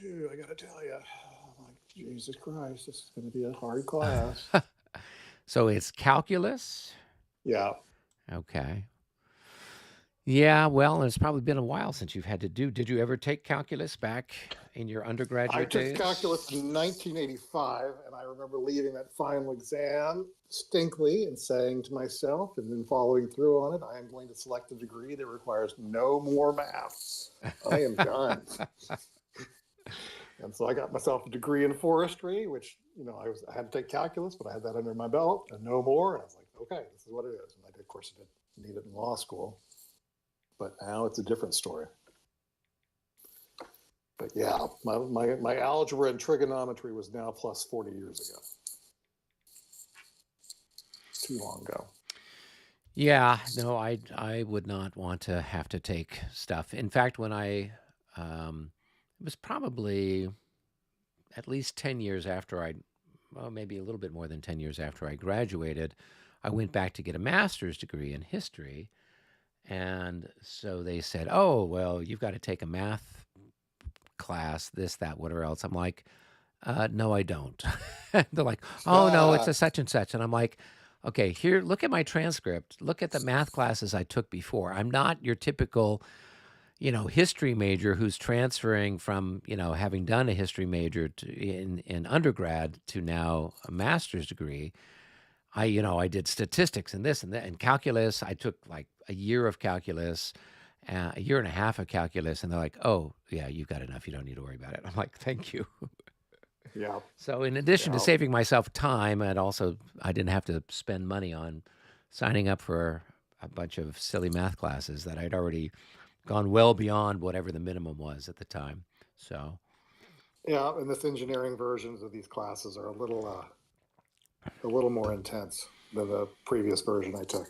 Dude, I gotta tell you, I'm like, Jesus Christ, this is gonna be a hard class. So it's calculus? Yeah, Okay. Yeah, well, it's probably been a while since you've had to do. Did you ever take calculus back in your I undergraduate took days? calculus in 1985, and I remember leaving that final exam distinctly and saying to myself, and then following through on it, I am going to select a degree that requires no more math. I am done. And so I got myself a degree in forestry, which I had to take calculus, but I had that under my belt and no more. And I was like, okay, this is what it is. And I did, of course, I didn't need it in law school, but now it's a different story. But yeah, my algebra and trigonometry was now plus 40 years ago. Too long ago. Yeah, no, I would not want to have to take stuff. In fact, when it was probably at least 10 years after well, maybe a little bit more than 10 years after I graduated, I went back to get a master's degree in history. And so they said, oh, well, you've got to take a math class, this, that, whatever else. I'm like, no, I don't. They're like, oh, no, it's a such and such. And I'm like, okay, here, look at my transcript. Look at the math classes I took before. I'm not your typical, history major who's transferring from, having done a history major in undergrad to now a master's degree. I did statistics and this and that and calculus. I took like a year of calculus, a year and a half of calculus. And they're like, oh, yeah, you've got enough. You don't need to worry about it. I'm like, thank you. Yeah. So in addition to Yeah. saving myself time, I didn't have to spend money on signing up for a bunch of silly math classes that I'd already gone well beyond whatever the minimum was at the time. So Yeah. And this engineering versions of these classes are a little more intense than the previous version I took.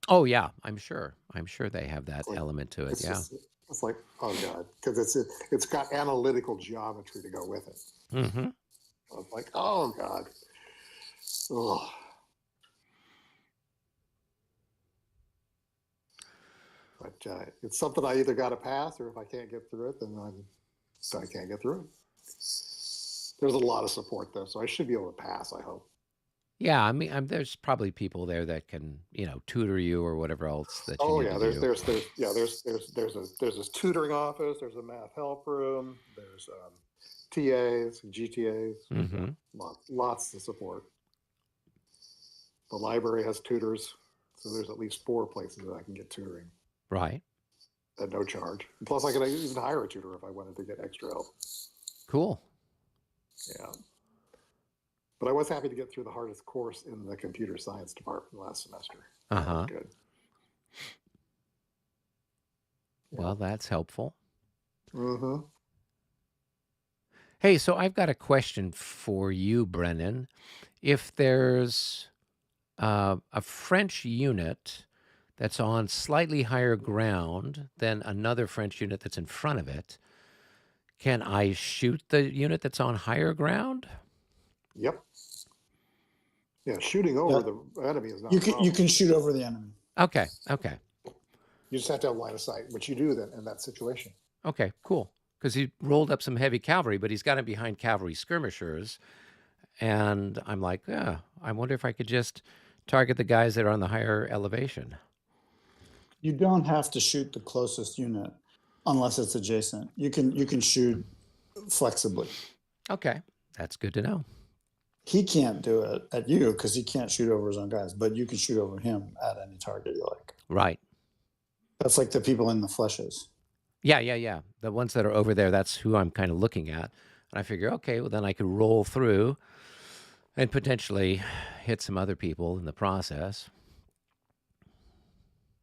oh yeah, I'm sure they have that It's like, element to it. it's Yeah. just, it's like, oh God, because it's got analytical geometry to go with it. Mm-hmm. I was like, oh God. Ugh. But it's something I either got to pass, or if I can't get through it, then I can't get through it. There's a lot of support though, so I should be able to pass. I hope. Yeah, I mean, there's probably people there that can, tutor you or whatever else that you Oh need to yeah, do. there's this tutoring office. There's a math help room. There's TAs, GTAs. Yeah, Mm-hmm. lots of support. The library has tutors, so there's at least 4 places that I can get tutoring Right. at no charge. And plus, I could even hire a tutor if I wanted to get extra help. Cool. Yeah. But I was happy to get through the hardest course in the computer science department last semester. That was good. Well, that's helpful. Mm-hmm. Hey, so I've got a question for you, Brennan. If there's a French unit that's on slightly higher ground than another French unit that's in front of it, can I shoot the unit that's on higher ground? Yep. Yeah, shooting over the enemy is not You a can problem. you can shoot over the enemy. Okay. You just have to have line of sight, which you do then in that situation. Okay, cool. Because he rolled up some heavy cavalry, but he's got him behind cavalry skirmishers. And I'm like, yeah, I wonder if I could just target the guys that are on the higher elevation. You don't have to shoot the closest unit unless it's adjacent. You can shoot flexibly. Okay, that's good to know. He can't do it at you because he can't shoot over his own guys, but you can shoot over him at any target you like. Right. That's like the people in the fleshes. Yeah. The ones that are over there, that's who I'm kind of looking at. And I figure, okay, well, then I could roll through and potentially hit some other people in the process.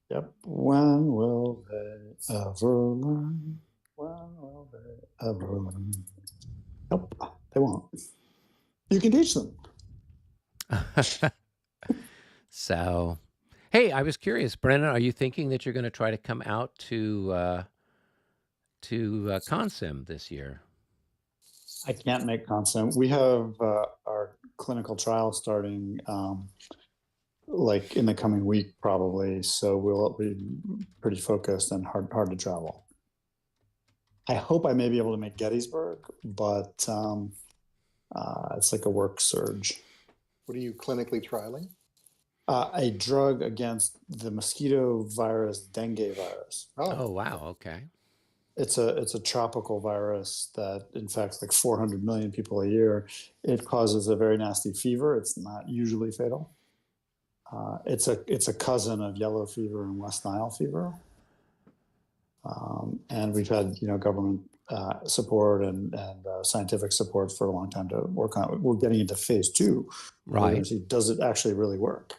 Yep. When will they ever learn? When will they ever learn? Nope, they won't. You can teach them. So, hey, I was curious, Brennan, are you thinking that you're going to try to come out to Consim this year? I can't make consent. We have our clinical trial starting like in the coming week, probably. So we'll be pretty focused and hard to travel. I hope I may be able to make Gettysburg, but it's like a work surge. What are you clinically trialing? A drug against the mosquito virus, dengue virus. Oh, wow. Okay. It's a tropical virus that infects like 400 million people a year. It causes a very nasty fever. It's not usually fatal. It's a cousin of yellow fever and West Nile fever. And we've had government support and scientific support for a long time to work on it. We're getting into phase 2. We're going to see, does it actually really work?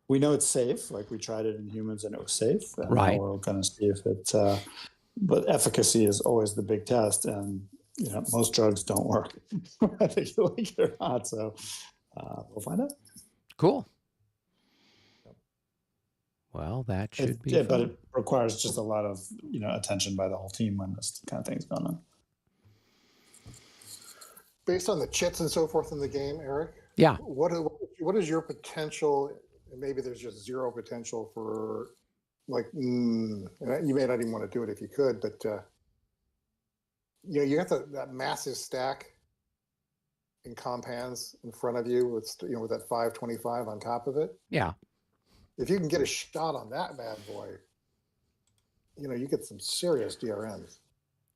We know it's safe. Like we tried it in humans and it was safe. And now we're going to see if it. But efficacy is always the big test, and most drugs don't work. I think you like it or not. So we'll find out. Cool. Well, that should be fun. But it requires just a lot of attention by the whole team when this kind of thing's going on. Based on the chits and so forth in the game, Eric. Yeah. What is your potential? Maybe there's just zero potential for, like, you may not even want to do it if you could, but you got that massive stack in compans in front of you with with that 525 on top of it. Yeah. If you can get a shot on that bad boy, you get some serious DRMs.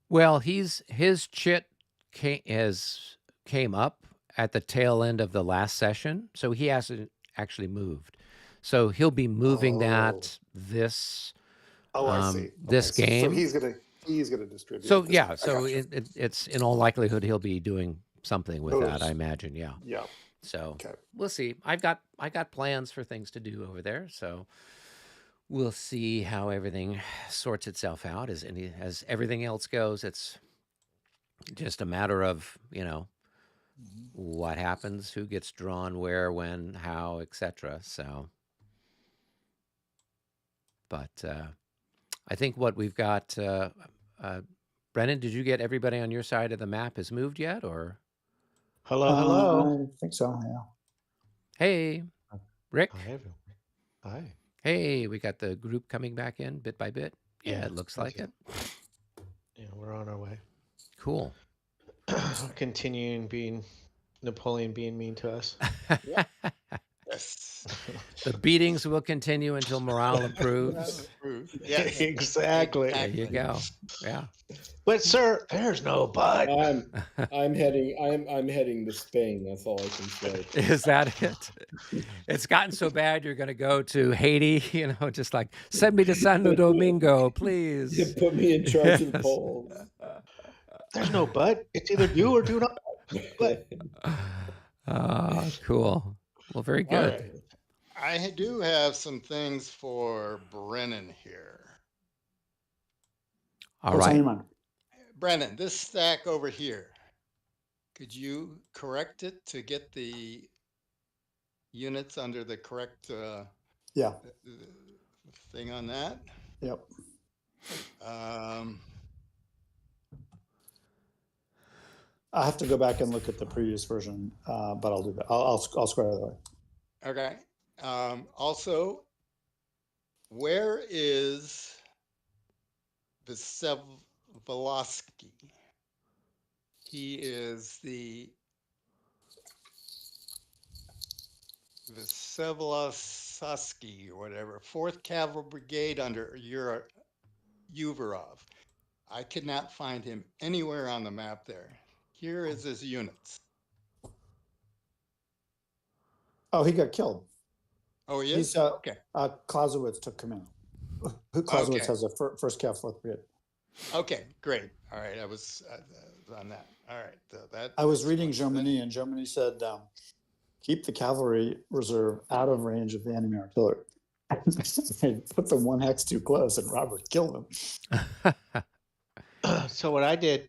Well, his chit came up at the tail end of the last session, so he hasn't actually moved. So he'll be moving that this I see. This game. So he's gonna distribute. So yeah, so it's in all likelihood he'll be doing something with that, I imagine. Yeah. Yeah. So we'll see. I got plans for things to do over there, so we'll see how everything sorts itself out. As everything else goes, it's just a matter of what happens, who gets drawn where, when, how, etc. So, but I think what we've got. Brennan, did you get everybody on your side of the map has moved yet, or? Hello. I think so. Yeah. Hey, Rick. Hi. Hey, we got the group coming back in bit by bit. Yeah, it looks like it. Yeah, we're on our way. Cool. Continuing being Napoleon being mean to us. Yes. The beatings will continue until morale improves. Yes. Exactly. There you go. Yeah. But sir, there's no but. I'm heading to Spain. That's all I can say. Is that it? It's gotten so bad you're going to go to Haiti, just like send me to Santo Domingo, please. You put me in charge of the polls. There's no but. It's either do or do not. But. Cool. Well, very good. Right. I do have some things for Brennan here. All right. Brennan, this stack over here, could you correct it to get the units under the correct thing on that? Yep. I have to go back and look at the previous version, but I'll do that. I'll square that away. Okay. Also, where is Velovsky? He is the Velovsky or whatever, 4th Cavalry Brigade under Uvarov. I could not find him anywhere on the map there. Here is his units. Oh, he got killed. Oh, he is? Okay. Clausewitz took command. Clausewitz has a 1st Cav 4th Brigade. Okay, great. All right, I was on that. All right. I was reading Jomini, and Jomini said, keep the cavalry reserve out of range of the enemy artillery. They put them 1 hex too close, and Robert killed them. So what I did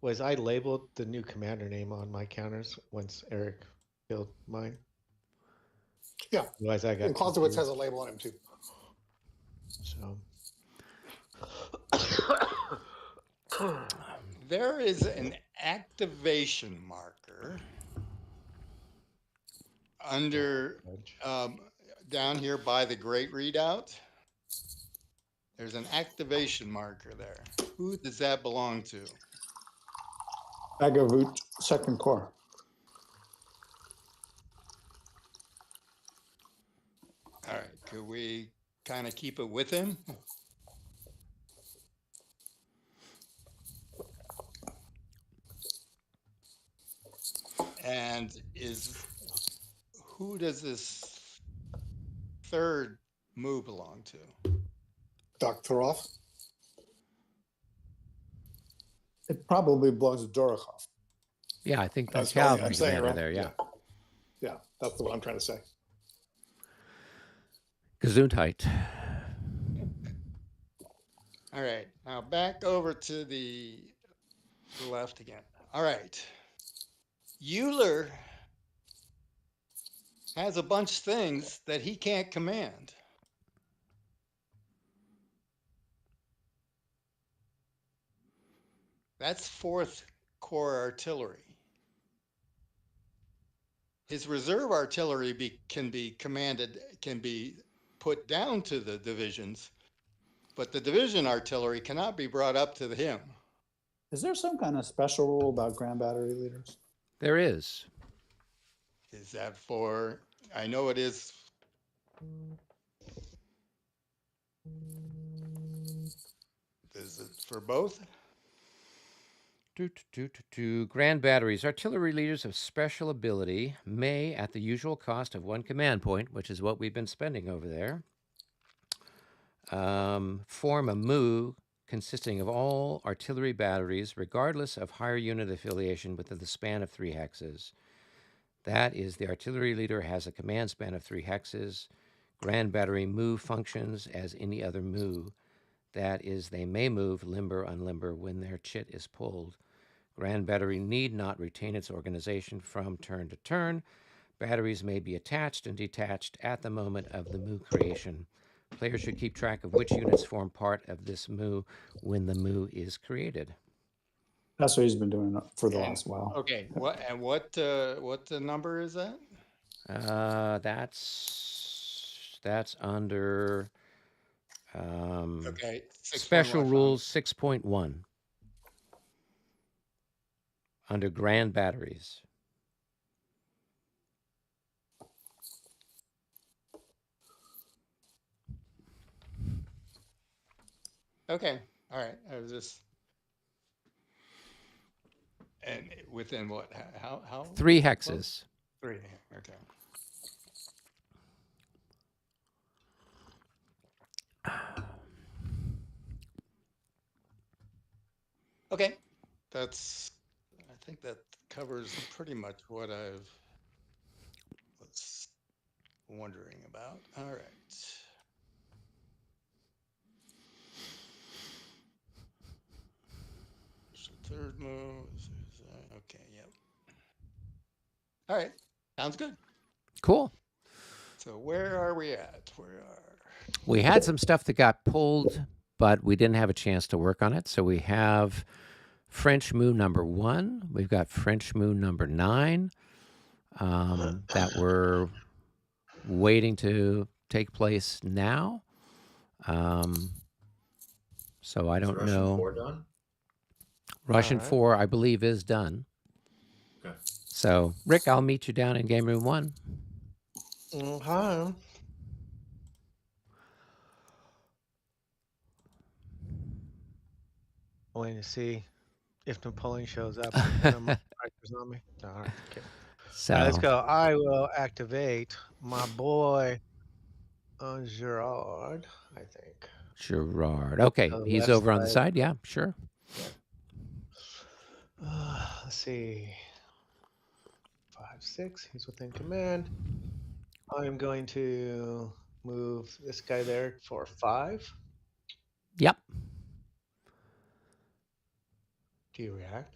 was I labeled the new commander name on my counters once Eric killed mine. Yeah. Otherwise, I got. And Clausewitz has a label on him too. So. There is an activation marker under down here by the Great Redoubt. There's an activation marker there. Who does that belong to? Agavut second core. All right, could we kind of keep it with him? And who does this third move belong to? Doktorov. It probably belongs to Dorokhov. Yeah, I think That's the right. cavalry I'm saying it commander right. there, yeah. Yeah, that's what I'm trying to say. Gesundheit. All right, now back over to the left again. All right. Euler has a bunch of things that he can't command. That's fourth corps artillery. His reserve artillery can be put down to the divisions, but the division artillery cannot be brought up to him. Is there some kind of special rule about grand battery leaders? There is. Is that for, I know it is. Is it for both? Grand batteries. Artillery leaders of special ability may, at the usual cost of 1 command point, which is what we've been spending over there, form a MOO consisting of all artillery batteries, regardless of higher unit affiliation, within the span of 3 hexes. That is, the artillery leader has a command span of 3 hexes. Grand battery MOO functions as any other MOO. That is, they may move limber unlimber when their chit is pulled. Grand battery need not retain its organization from turn to turn. Batteries may be attached and detached at the moment of the MOO creation. Players should keep track of which units form part of this MOO when the MOO is created. That's what he's been doing for the last while. Okay, what the number is that? That's under Okay, special rules 6.1 under grand batteries. Okay, all right. I was just, and within what? How? 3 hexes. 3. Okay. Okay, I think that covers pretty much what I was wondering about. All right. So third move. Okay, yep. All right, sounds good. Cool. So where are we at? We had some stuff that got pulled, but we didn't have a chance to work on it. So we have French MOO number 1. We've got French MOO number 9 that we're waiting to take place now. So I don't know. Russian 4 done? Russian 4, I believe, is done. Okay. So, Rick, I'll meet you down in game room 1. Okay. Waiting to see if Napoleon shows up. On me. All right, okay. So All right, let's go. I will activate my boy Gerard, I think. Gerard. Okay, the he's left over on the side. side. Yeah, sure. Let's see. 5, 6. He's within command. I'm going to move this guy there for 5. Yep. Do you react?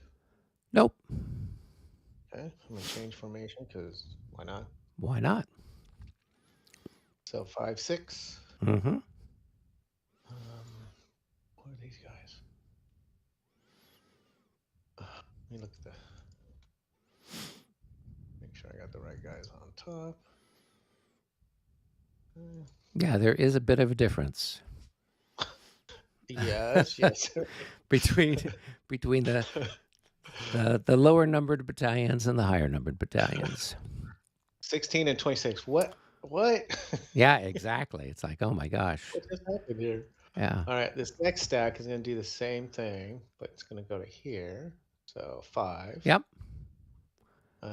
Nope. Okay. I'm gonna change formation because why not? Why not? So 5, 6. Mm-hmm. What are these guys? Let me look at the. Make sure I got the right guys on top. Yeah, there is a bit of a difference. Yes, yes. between the lower numbered battalions and the higher numbered battalions. 16 and 26. What? Yeah, exactly. It's like, oh my gosh. What just happened here? Yeah. All right, this next stack is going to do the same thing, but it's going to go to here. So 5. Yep. And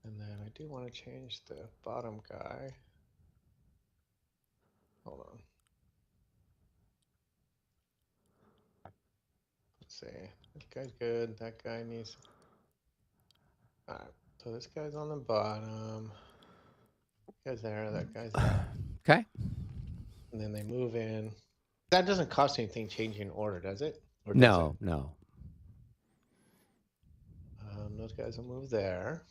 then I do want to change the bottom guy. Hold on. Let's see. This guy's good. That guy needs. All right. So this guy's on the bottom. That guy's there. That guy's there. Okay. And then they move in. That doesn't cost anything changing order, does it? Or does No, no. those guys will move there.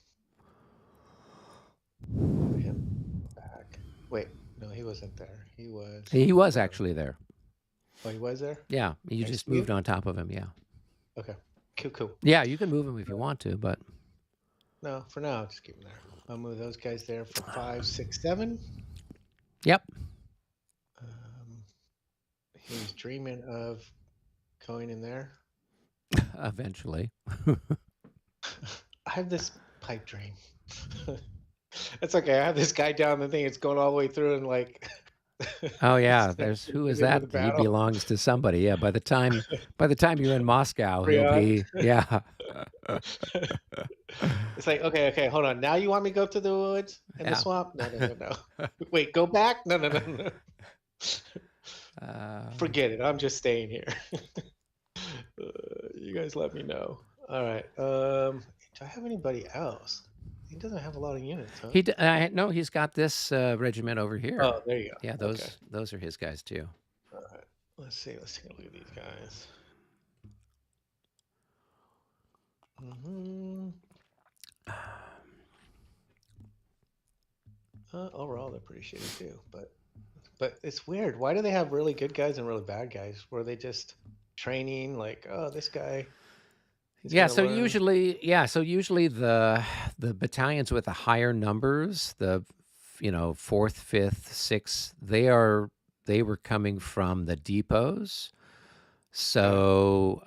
Move him back. Wait, no, he wasn't there. He was actually there. Oh, he was there? Yeah, you Next just to you? moved on top of him. Yeah. Okay. Cool. Yeah, you can move him if you want to, but No, for now, just keep him there. I'll move those guys there for 5, 6, 7. yep. He's dreaming of going in there. Eventually. I have this pipe dream. It's okay. I have this guy down the thing. It's going all the way through and like. Oh yeah, there's who is that? He battle. belongs to somebody. Yeah, by the time you're in Moscow, he'll be yeah. It's like, okay, hold on. Now you want me to go to the woods and Yeah. the swamp? No. Wait, go back? No. Forget it. I'm just staying here. You guys let me know. All right. Do I have anybody else? He doesn't have a lot of units, huh? No, he's got this regiment over here. Oh, there you go. Yeah, those are his guys too. All right. Let's see. Let's take a look at these guys. Overall, they're pretty shitty too. But it's weird. Why do they have really good guys and really bad guys? Were they just training like, oh, this guy? So usually the battalions with the higher numbers, the 4th, 5th, 6th, they were coming from the depots, so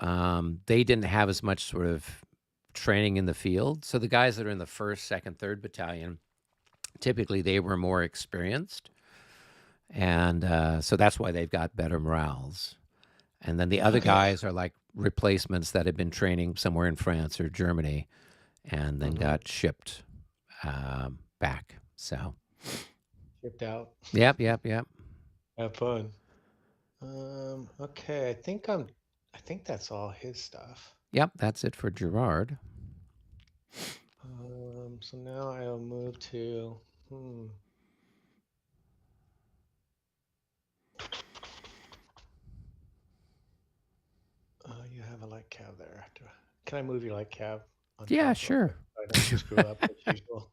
they didn't have as much sort of training in the field. So the guys that are in the 1st, 2nd, 3rd battalion, typically they were more experienced, and so that's why they've got better morales. And then the other guys are like replacements that had been training somewhere in France or Germany and then got shipped back. So shipped out. Yep. Have fun. Okay, I think that's all his stuff. Yep, that's it for Gerard. So now I'll move to you have a light cab there. Can I move your light cab? Yeah, sure. I don't screw up as usual.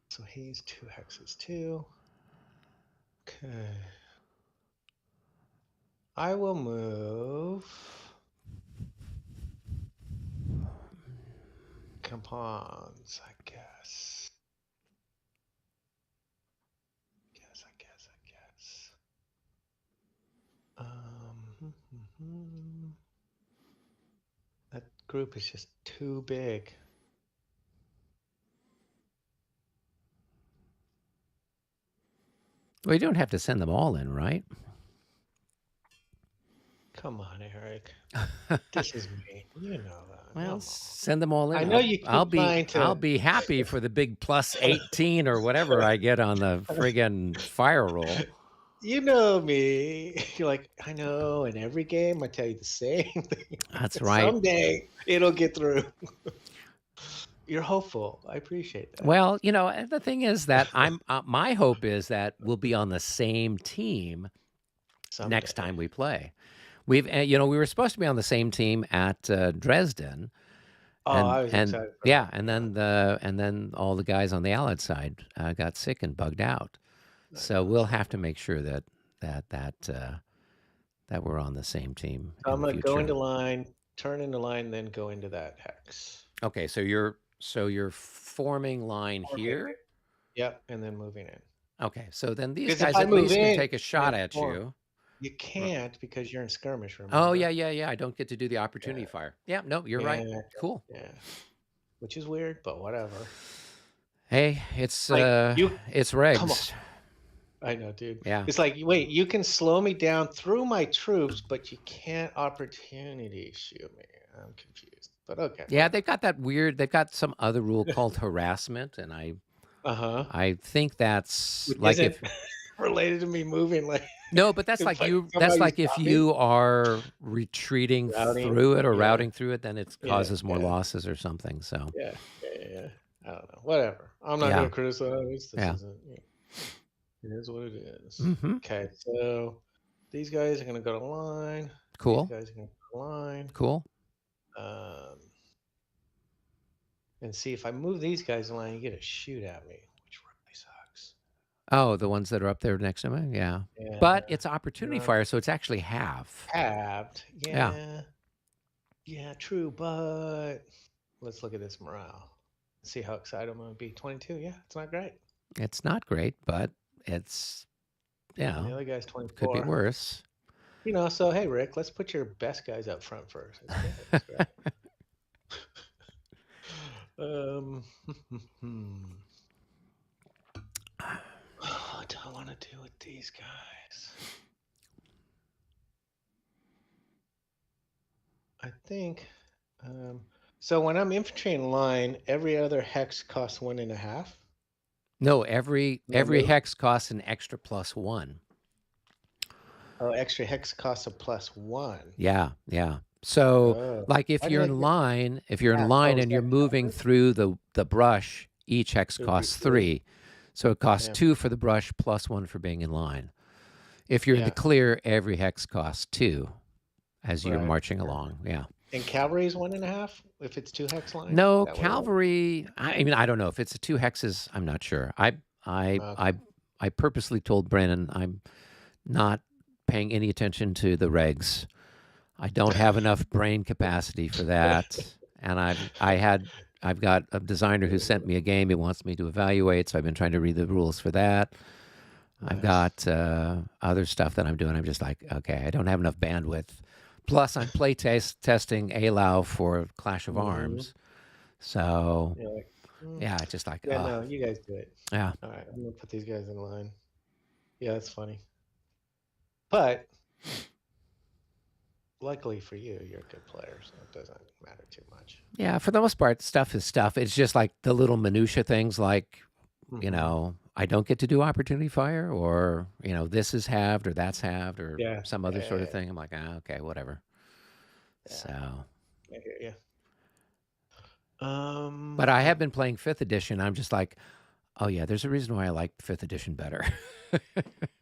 So he's 2 hexes too. Okay. I will move Campons, I guess. That group is just too big. Well, you don't have to send them all in, right? Come on, Eric. This is me. You know that. Well, send them all in. I know you keep I'll be happy for the big plus 18 or whatever I get on the friggin' fire roll. You know me. You're like, I know. In every game, I tell you the same thing. That's right. Someday it'll get through. You're hopeful. I appreciate that. Well, the thing is that my hope is that we'll be on the same team someday. Next time we play. We were supposed to be on the same team at Dresden. I was excited. Yeah, and then all the guys on the Allied side got sick and bugged out. So we'll have to make sure that we're on the same team. I'm going to go into line, turn into line, then go into that hex. Okay, so you're forming line here. Yep, and then moving in. Okay, so then these 'Cause if guys I at move least can in, take a shot yeah, at or you. you can't because you're in skirmish, Oh, remember? yeah. I don't get to do the opportunity fire. Yeah, no, you're right. Yeah, Cool. yeah. Which is weird, but whatever. Hey, it's Like, you it's come on. regs. I know, dude. Yeah. It's like, wait, you can slow me down through my troops, but you can't opportunity shoot me. I'm confused, but okay. Yeah, they've got that weird. They've got some other rule called harassment, and I think that's Which like isn't if related to me moving. Like, no, but that's if like like you. That's somebody like if stop me, you are retreating routing. through it or Yeah, routing through it, then it yeah, causes more yeah, loses or something. So yeah. I don't know. Whatever. I'm not yeah, gonna criticize. This yeah. isn't. It is what it is. Mm-hmm. Okay, so these guys are gonna go to line. Cool. These guys are gonna go to line. Cool. And see if I move these guys in line, you get a shoot at me, which really sucks. Oh, the ones that are up there next to me, yeah. Yeah. But it's opportunity fire, so it's actually half. Halved. Yeah. Yeah, true, but let's look at this morale. See how excited I'm gonna be. 22. Yeah, it's not great. It's not great, but it's The other guy's 24. could be worse. You know, so hey Rick, let's put your best guys up front first. That's great. What do I want to do with these guys? I think so. When I'm infantry in line, every other hex costs 1.5. No, every hex costs an extra +1. Oh, extra hex costs a +1. Yeah. So, like if you're in line, and you're moving through the brush, each hex costs 3. So it costs 2 for the brush +1 for being in line. If you're in the clear, every hex costs 2 as you're marching along. Yeah. And cavalry is 1.5 if it's 2 hex line. No, cavalry. I mean, I don't know if it's a 2 hexes. I'm not sure. I purposely told Brennan I'm not paying any attention to the regs. I don't have enough brain capacity for that, and I've got a designer who sent me a game he wants me to evaluate, so I've been trying to read the rules for that. Nice. I've got other stuff that I'm doing. I'm just like, okay, I don't have enough bandwidth. Plus, I'm play testing ALAW for Clash of Arms. So, yeah, it's just like, no, you guys do it. Yeah. All right, I'm going to put these guys in line. Yeah, that's funny. But, luckily for you, you're a good player, so it doesn't matter too much. Yeah, for the most part, stuff is stuff. It's just like the little minutia things like, you know, I don't get to do opportunity fire, or, you know, this is halved or that's halved, or some other sort of thing. I'm like, okay, whatever. Yeah. So. I hear you. But I have been playing 5th edition. I'm just like, oh yeah, there's a reason why I like 5th edition better.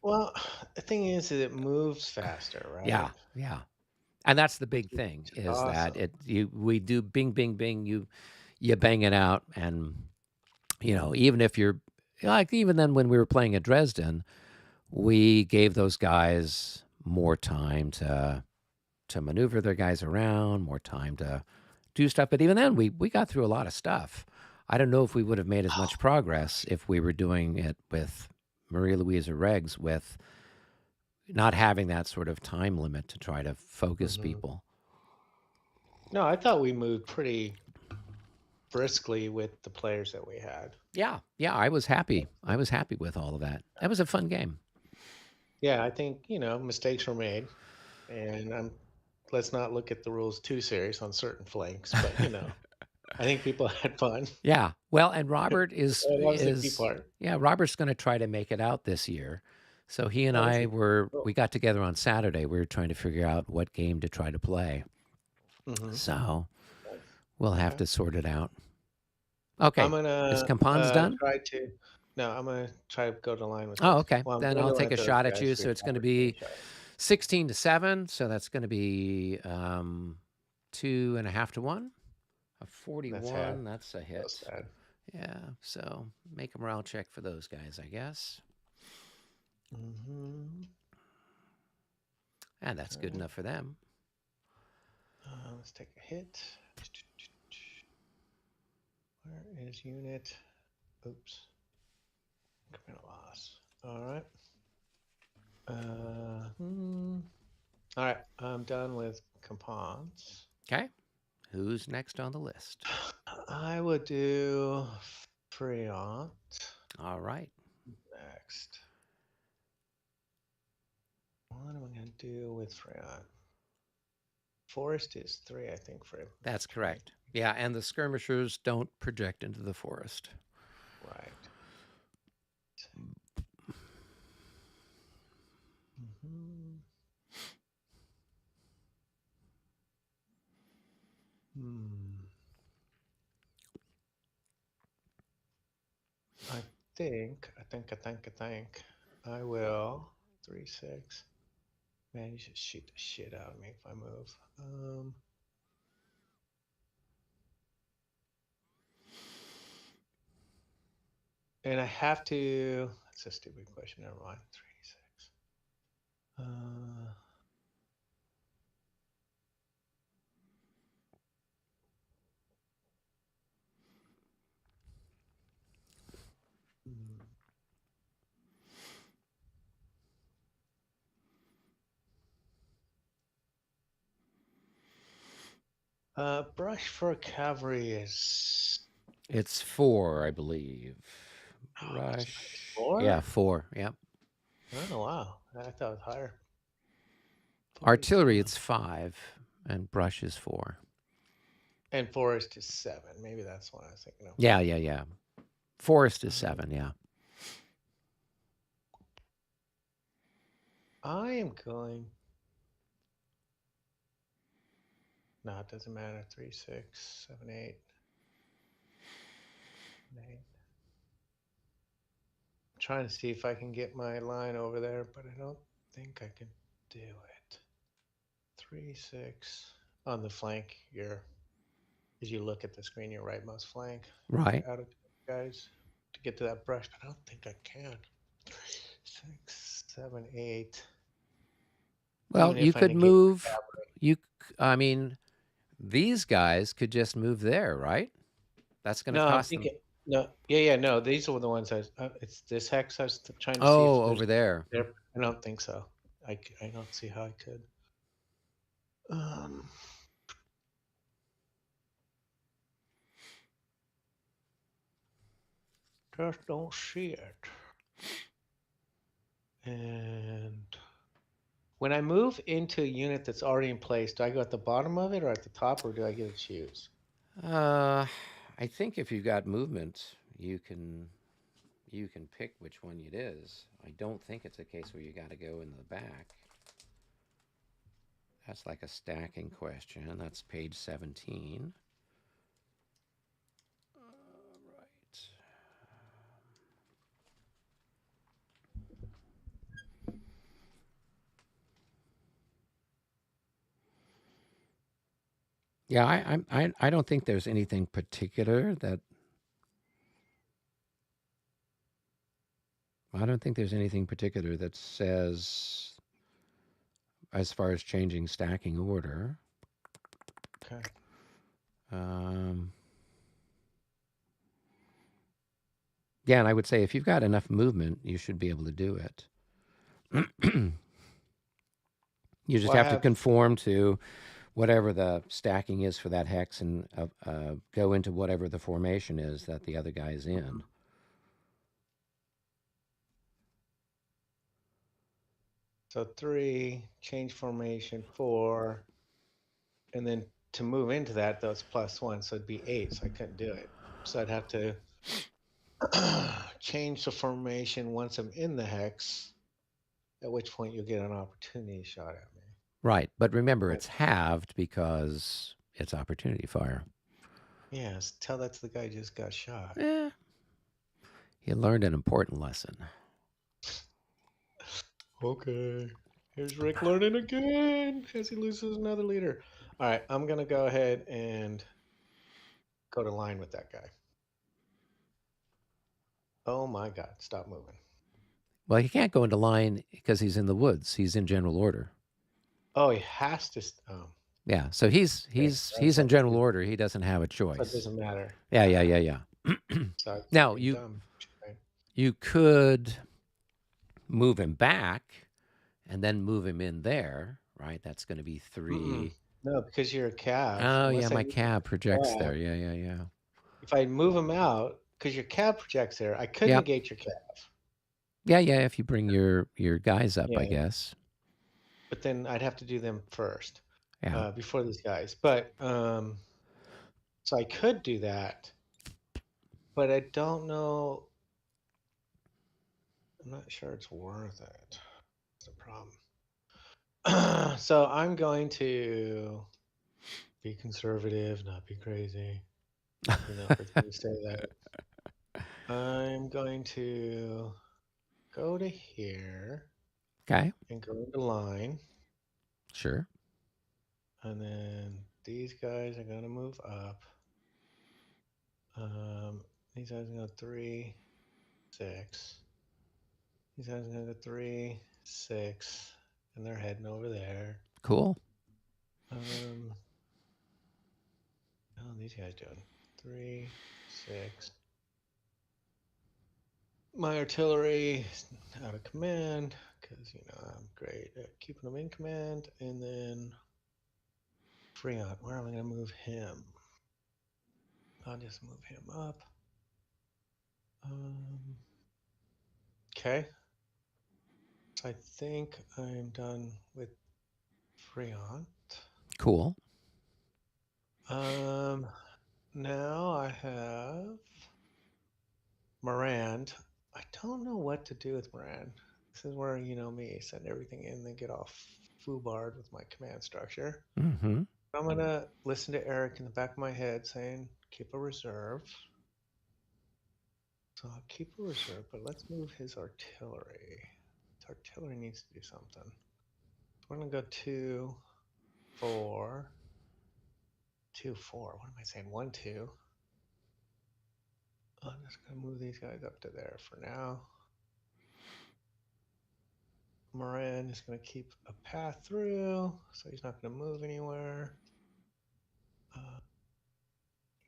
Well, the thing is that it moves faster, right? Yeah. And that's the big thing is that we do bing, bing, bing, you bang it out. And, you know, even if you're like, even then when we were playing at Dresden, we gave those guys more time to maneuver their guys around, more time to do stuff. But even then we got through a lot of stuff. I don't know if we would have made as much progress if we were doing it with Maria Louise or Regs, with not having that sort of time limit to try to focus people. No, I thought we moved pretty briskly with the players that we had. Yeah, I was happy. I was happy with all of that. That was a fun game. Yeah, I think, you know, mistakes were made, and let's not look at the rules too serious on certain flanks, but you know, I think people had fun. Yeah, well, and Robert is the key part. Yeah, Robert's going to try to make it out this year. So he and we got together on Saturday. We were trying to figure out what game to try to play. So we'll have to sort it out. Okay, is Campan's done? I'm going to try to go to line with okay. Well, then I'll take a shot at you. So it's going to be 16-7. So that's going to be 2.5 to 1. A 41. That's a hit. Yeah. So make a morale check for those guys, I guess. And that's good enough for them. Let's take a hit. Where is unit? Oops. Incremental loss. All right. All right. I'm done with compounds. Okay. Who's next on the list? I would do Freon All right. next. What am I going to do with Freon? Forest is 3, I think, for him. That's correct. Yeah, and the skirmishers don't project into the forest. Right. Mm-hmm. I think I will 3, 6. Man, you should shoot the shit out of me if I move. And I have to. That's a stupid question. Never mind. 3, 6. Brush for cavalry is. It's 4, I believe. Brush. 4? Yeah, 4. Yep. Oh wow, I thought it was higher. Artillery, it's 5, and brush is 4. And forest is 7. Maybe that's what I was thinking of. Yeah. Forest is 7. Yeah. I am going. No, it doesn't matter. 3, 6, 7, 8. 8. I'm trying to see if I can get my line over there, but I don't think I can do it. 3, 6 on the flank. As you look at the screen, your rightmost flank. Right. Out of guys to get to that brush, but I don't think I can. 6, 7, 8. Well, you could move. I mean, these guys could just move there, right? That's going to cost them. No, no. These are the ones it's this hex I was trying to see. Oh, over there. I don't think so. I don't see how I could. Just don't see it. And when I move into a unit that's already in place, do I go at the bottom of it or at the top, or do I get to choose? I think if you've got movement, you can pick which one it is. I don't think it's a case where you got to go in the back. That's like a stacking question. That's page 17. Yeah, I don't think there's anything particular that. I don't think there's anything particular that says, as far as changing stacking order. Okay. Yeah, and I would say if you've got enough movement, you should be able to do it. You just have to conform to whatever the stacking is for that hex and go into whatever the formation is that the other guy is in. So 3, change formation, 4, and then to move into that, that's +1, so it'd be 8, so I couldn't do it. So I'd have to change the formation once I'm in the hex, at which point you'll get an opportunity shot at me. Right, but remember, it's halved because it's opportunity fire. Yes, tell that to the guy who just got shot. Yeah. He learned an important lesson. Okay. Here's Rick learning again as he loses another leader. All right, I'm going to go ahead and go to line with that guy. Oh my God, stop moving. Well, he can't go into line because he's in the woods. He's in general order. Oh, he has to. Yeah, so he's in general order. He doesn't have a choice. That doesn't matter. Yeah. So Now you could move him back and then move him in there, right? That's going to be 3. No, because you're a cav. Oh, Unless yeah, I my move cab projects back. there. Yeah. If I move him out, because your cab projects there, I could Yep. negate your cav. Yeah, if you bring your guys up, I Yeah. guess. But then I'd have to do them first Yeah. before these guys. But so I could do that, but I don't know. I'm not sure it's worth it. That's the problem. So I'm going to be conservative, not be crazy. Enough for me to say that. I'm going to go to here. Okay. And go into line. Sure. And then these guys are going to move up. These guys are going to go 3, 6. These guys are going to go 3, 6. And they're heading over there. Cool. How are these guys doing? 3, 6. My artillery is out of command because, I'm great at keeping them in command. And then Freon, where am I going to move him? I'll just move him up. Okay. So I think I'm done with Freon. Cool. Now I have Morand. I don't know what to do with Morand. This is where, me, send everything in, then get off foobarred with my command structure. Mm-hmm. I'm going to listen to Eric in the back of my head saying, keep a reserve. So I'll keep a reserve, but let's move his artillery. His artillery needs to do something. We're going to go 2, 4. 2, 4. What am I saying? 1, 2. I'm just going to move these guys up to there for now. Moran is going to keep a path through, so he's not going to move anywhere.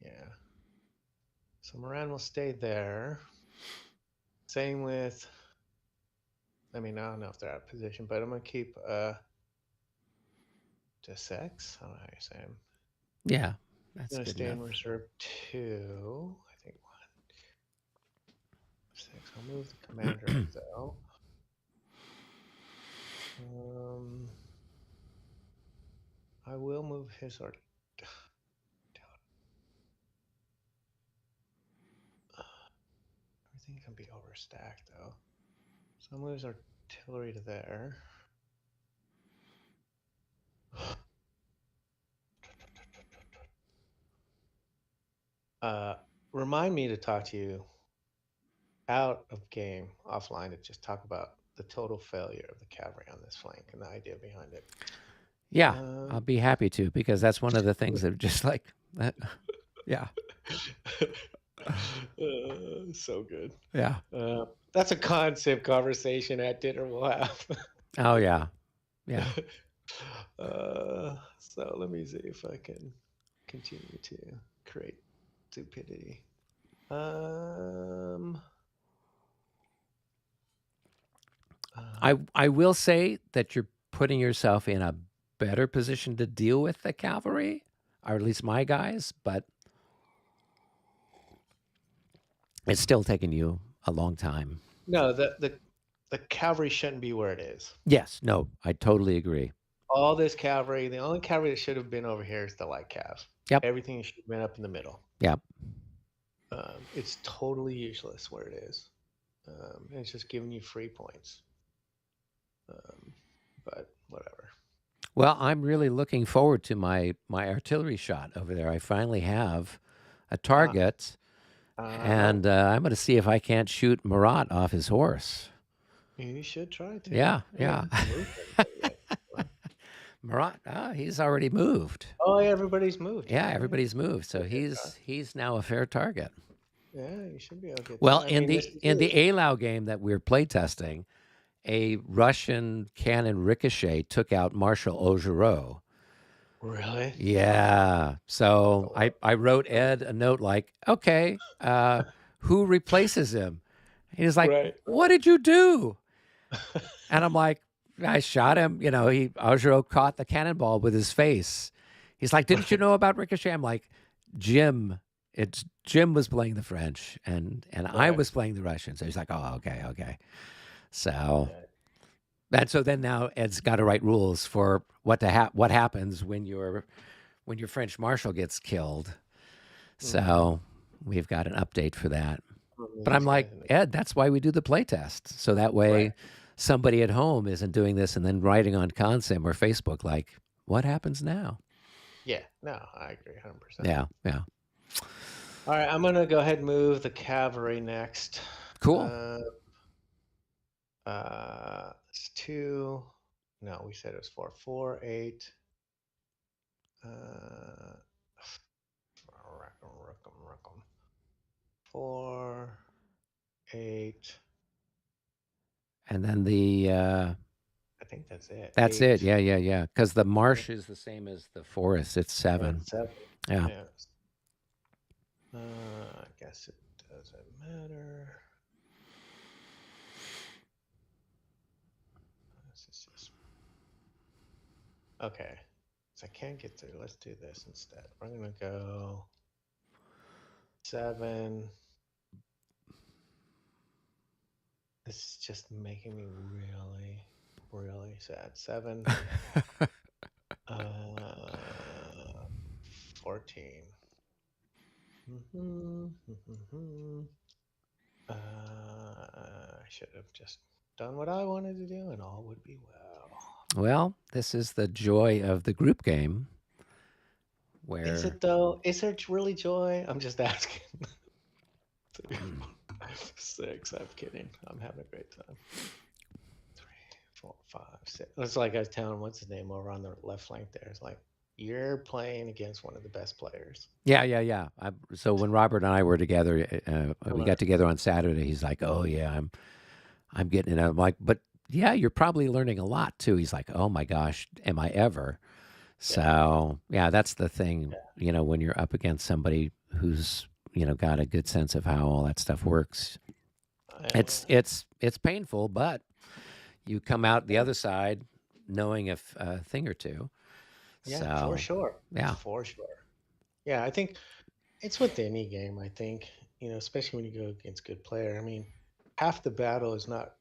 Yeah. So Moran will stay there. Same with, I don't know if they're out of position, but I'm going to keep just X. I don't know how you say him. Yeah, that's I'm going to good stay enough. in reserve 2. I think 1, 6. I'll move the commander though. I will move his artillery. Everything can be overstacked though. So I'll move his artillery to there. Remind me to talk to you out of game, offline, to just talk about the total failure of the cavalry on this flank and the idea behind it. Yeah, I'll be happy to, because that's one of the things that just like that. Yeah. So good. Yeah. That's a concept conversation at dinner we'll have. Oh, yeah. Yeah. So let me see if I can continue to create stupidity. I will say that you're putting yourself in a better position to deal with the cavalry, or at least my guys, but it's still taking you a long time. No, the cavalry shouldn't be where it is. Yes, no, I totally agree. All this cavalry, the only cavalry that should have been over here is the light cav. Yep. Everything should have been up in the middle. Yep. It's totally useless where it is. It's just giving you free points. But whatever. Well, I'm really looking forward to my artillery shot over there. I finally have a target, and I'm going to see if I can't shoot Marat off his horse. You should try to. Yeah. Marat, he's already moved. Oh, yeah, everybody's moved. Yeah, everybody's moved. So he's now a fair target. Yeah, you should be able to get Well, that. in the ALAU game that we're playtesting, a Russian cannon ricochet took out Marshal Augereau. Really? Yeah. So I wrote Ed a note like, okay, who replaces him? He was like, Right. What did you do? And I'm like, I shot him. Ojiro caught the cannonball with his face. He's like, didn't you know about Ricochet? I'm like, Jim was playing the French and I was playing the Russian. So he's like, oh, okay. So so then now Ed's got to write rules for what happens when your French marshal gets killed. So we've got an update for that. But I'm like, Ed, that's why we do the play test. So that way somebody at home isn't doing this and then writing on Consim or Facebook like, what happens now? Yeah, no, I agree 100%. Yeah. All right, I'm going to go ahead and move the cavalry next. Cool. It's 2. No, we said it was 4. 4, 8. Rook 'em. 4, 8. And then the I think that's it. That's 8. it. Yeah. Because the marsh is the same as the forest. It's 7. 7. Yeah. I guess it doesn't matter. Okay. So I can't get through. Let's do this instead. We're going to go 7. This is just making me really, really sad. 7. 14. I should have just done what I wanted to do and all would be well. Well, this is the joy of the group game. Where is it though? Is there really joy? I'm just asking. 6. I'm kidding. I'm having a great time. 3, 4, 5, 6. It's like I was telling what's his name over on the left flank there. It's like you're playing against one of the best players. Yeah. So when Robert and I were together, we got together on Saturday. He's like, "Oh yeah, I'm getting it." I'm like, "But yeah, you're probably learning a lot too." He's like, "Oh my gosh, am I ever?" So yeah, that's the thing. When you're up against somebody who's got a good sense of how all that stuff works, it's painful, but you come out the other side knowing a thing or two. Yeah, for sure. Yeah, for sure. Yeah, I think it's with any game. I think especially when you go against good player. I mean, half the battle is not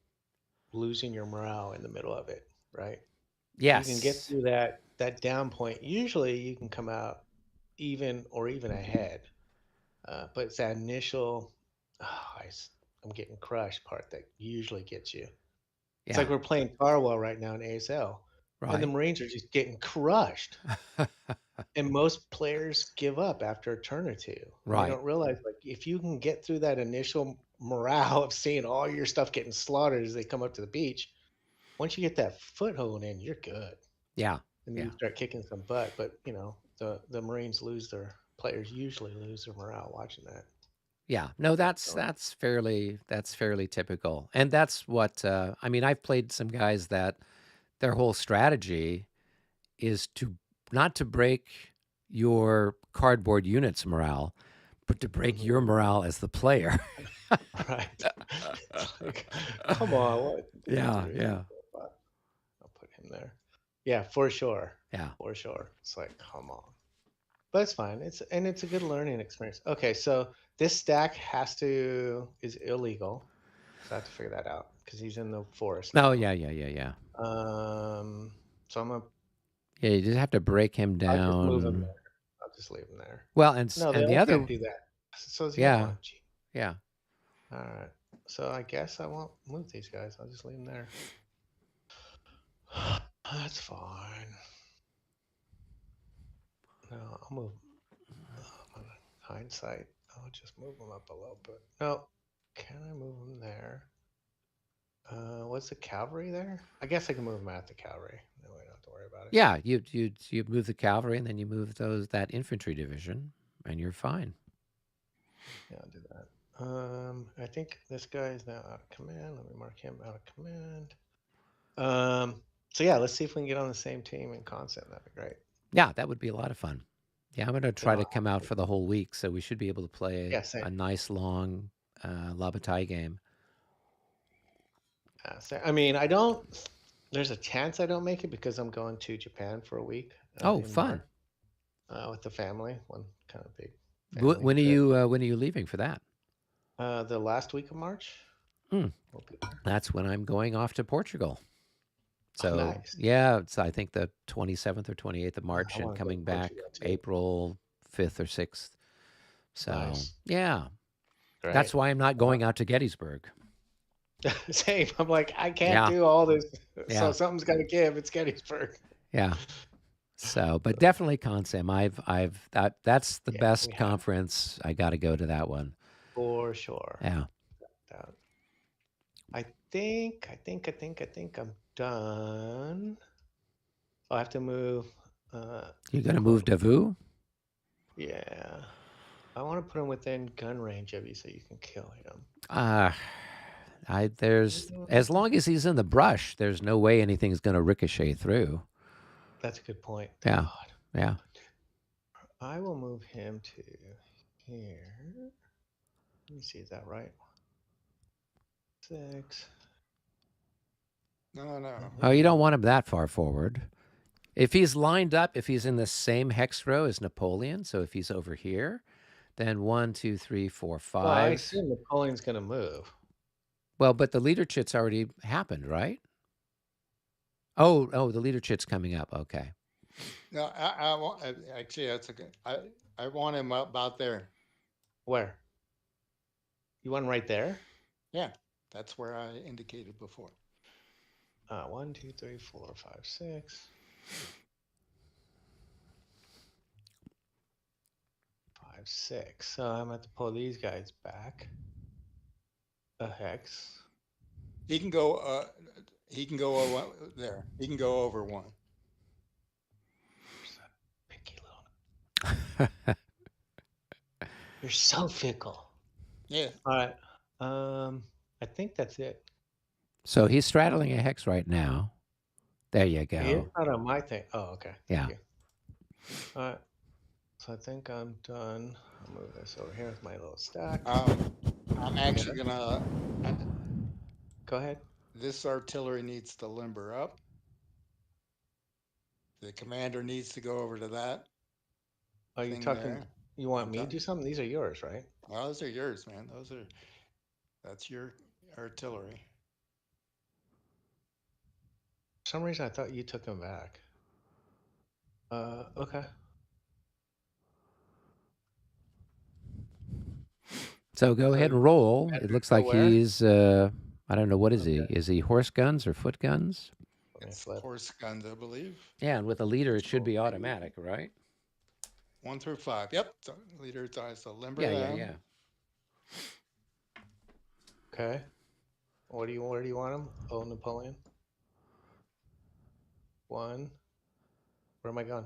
losing your morale in the middle of it, right? Yes. You can get through that down point. Usually, you can come out even ahead. But it's that initial, I'm getting crushed part that usually gets you. It's like we're playing Carwell right now in ASL. Right. And the Marines are just getting crushed. And most players give up after a turn or two. Right. They don't realize, like, if you can get through that initial morale of seeing all your stuff getting slaughtered as they come up to the beach, once you get that foothold in, you're good. Yeah. And then you start kicking some butt. But, the Marines players usually lose their morale watching that. Yeah, no, that's fairly typical. And that's what, I've played some guys that their whole strategy is not to break your cardboard unit's morale, but to break your morale as the player. Right. Like, come on. What? Yeah. I'll put him there. Yeah, for sure. Yeah. For sure. It's like, come on. But it's fine. It's a good learning experience. Okay, so this stack is illegal. So I have to figure that out because he's in the forest. Oh, yeah. So I'm gonna. Yeah, you just have to break him down. I'll just move him there. I'll just leave him there. Well, and the other can't do that. So yeah. All right. So I guess I won't move these guys. I'll just leave them there. That's fine. No, I'll move. On hindsight, I'll just move them up a little bit. No, can I move them there? What's the cavalry there? I guess I can move them at the cavalry. No, we don't have to worry about it. Yeah, you move the cavalry and then you move that infantry division, and you're fine. Yeah, I'll do that. I think this guy is now out of command. Let me mark him out of command. So yeah, let's see if we can get on the same team in concept. That'd be great. Yeah, that would be a lot of fun. Yeah, I'm going to try to come out for the whole week, so we should be able to play a nice long La Bataille game. Yeah. So, I mean, I don't. There's a chance I don't make it because I'm going to Japan for a week. Oh, in fun. March, with the family. One kind of big family When are trip. you when are you leaving for that? The last week of March. Hmm. We'll be there. That's when I'm going off to Portugal. So nice. yeah, it's I think the 27th or 28th of March, I and wanna go to coming back Portugal too. April 5th or 6th. So Nice. yeah, Great. that's why I'm not going out to Gettysburg. Same. I'm like, I can't Yeah. do all this. Yeah. So something's got to give. It's Gettysburg. Yeah. So, but definitely ConSim. That's the Yeah, best we have. conference. I got to go to that one. For sure. Yeah. I think I'm done. I have to move. You're gonna move Davoo? Yeah. I want to put him within gun range of you so you can kill him. There's as long as he's in the brush, there's no way anything's gonna ricochet through. That's a good point. Yeah. God. Yeah. I will move him to here. Let me see, is that right? 6. No. Oh, you don't want him that far forward. If he's lined up, if he's in the same hex row as Napoleon, so if he's over here, then 1, 2, 3, 4, 5. Well, I assume Napoleon's going to move. Well, but the leader chit's already happened, right? Oh, the leader chit's coming up. Okay. No, I want actually that's a good. I want him about there. Where? You want him right there? Yeah, that's where I indicated before. 1, 2, 3, 4, 5, 6. 5, 6. So I'm going to have to pull these guys back. A hex. He can go. He can go there. He can go over 1. Picky little. You're so fickle. Yeah. All right. I think that's it. So he's straddling a hex right now. There you go. It's not on my thing. Oh, okay. Yeah. Thank you. All right. So I think I'm done. I'll move this over here with my little stack. I'm actually gonna. Go ahead. This artillery needs to limber up. The commander needs to go over to that. Are you talking? There. You want me to do something? These are yours, right? Well, those are yours, man. That's your artillery. For some reason, I thought you took them back. Okay. So go ahead and roll. It looks like he's, I don't know, what is he? Is he horse guns or foot guns? It's horse guns, I believe. Yeah, and with a leader, it should be automatic, right? 1 through 5. Yep. So leader tries to limber. Yeah. Okay. Where do you want him? Oh, Napoleon. 1. Where am I going?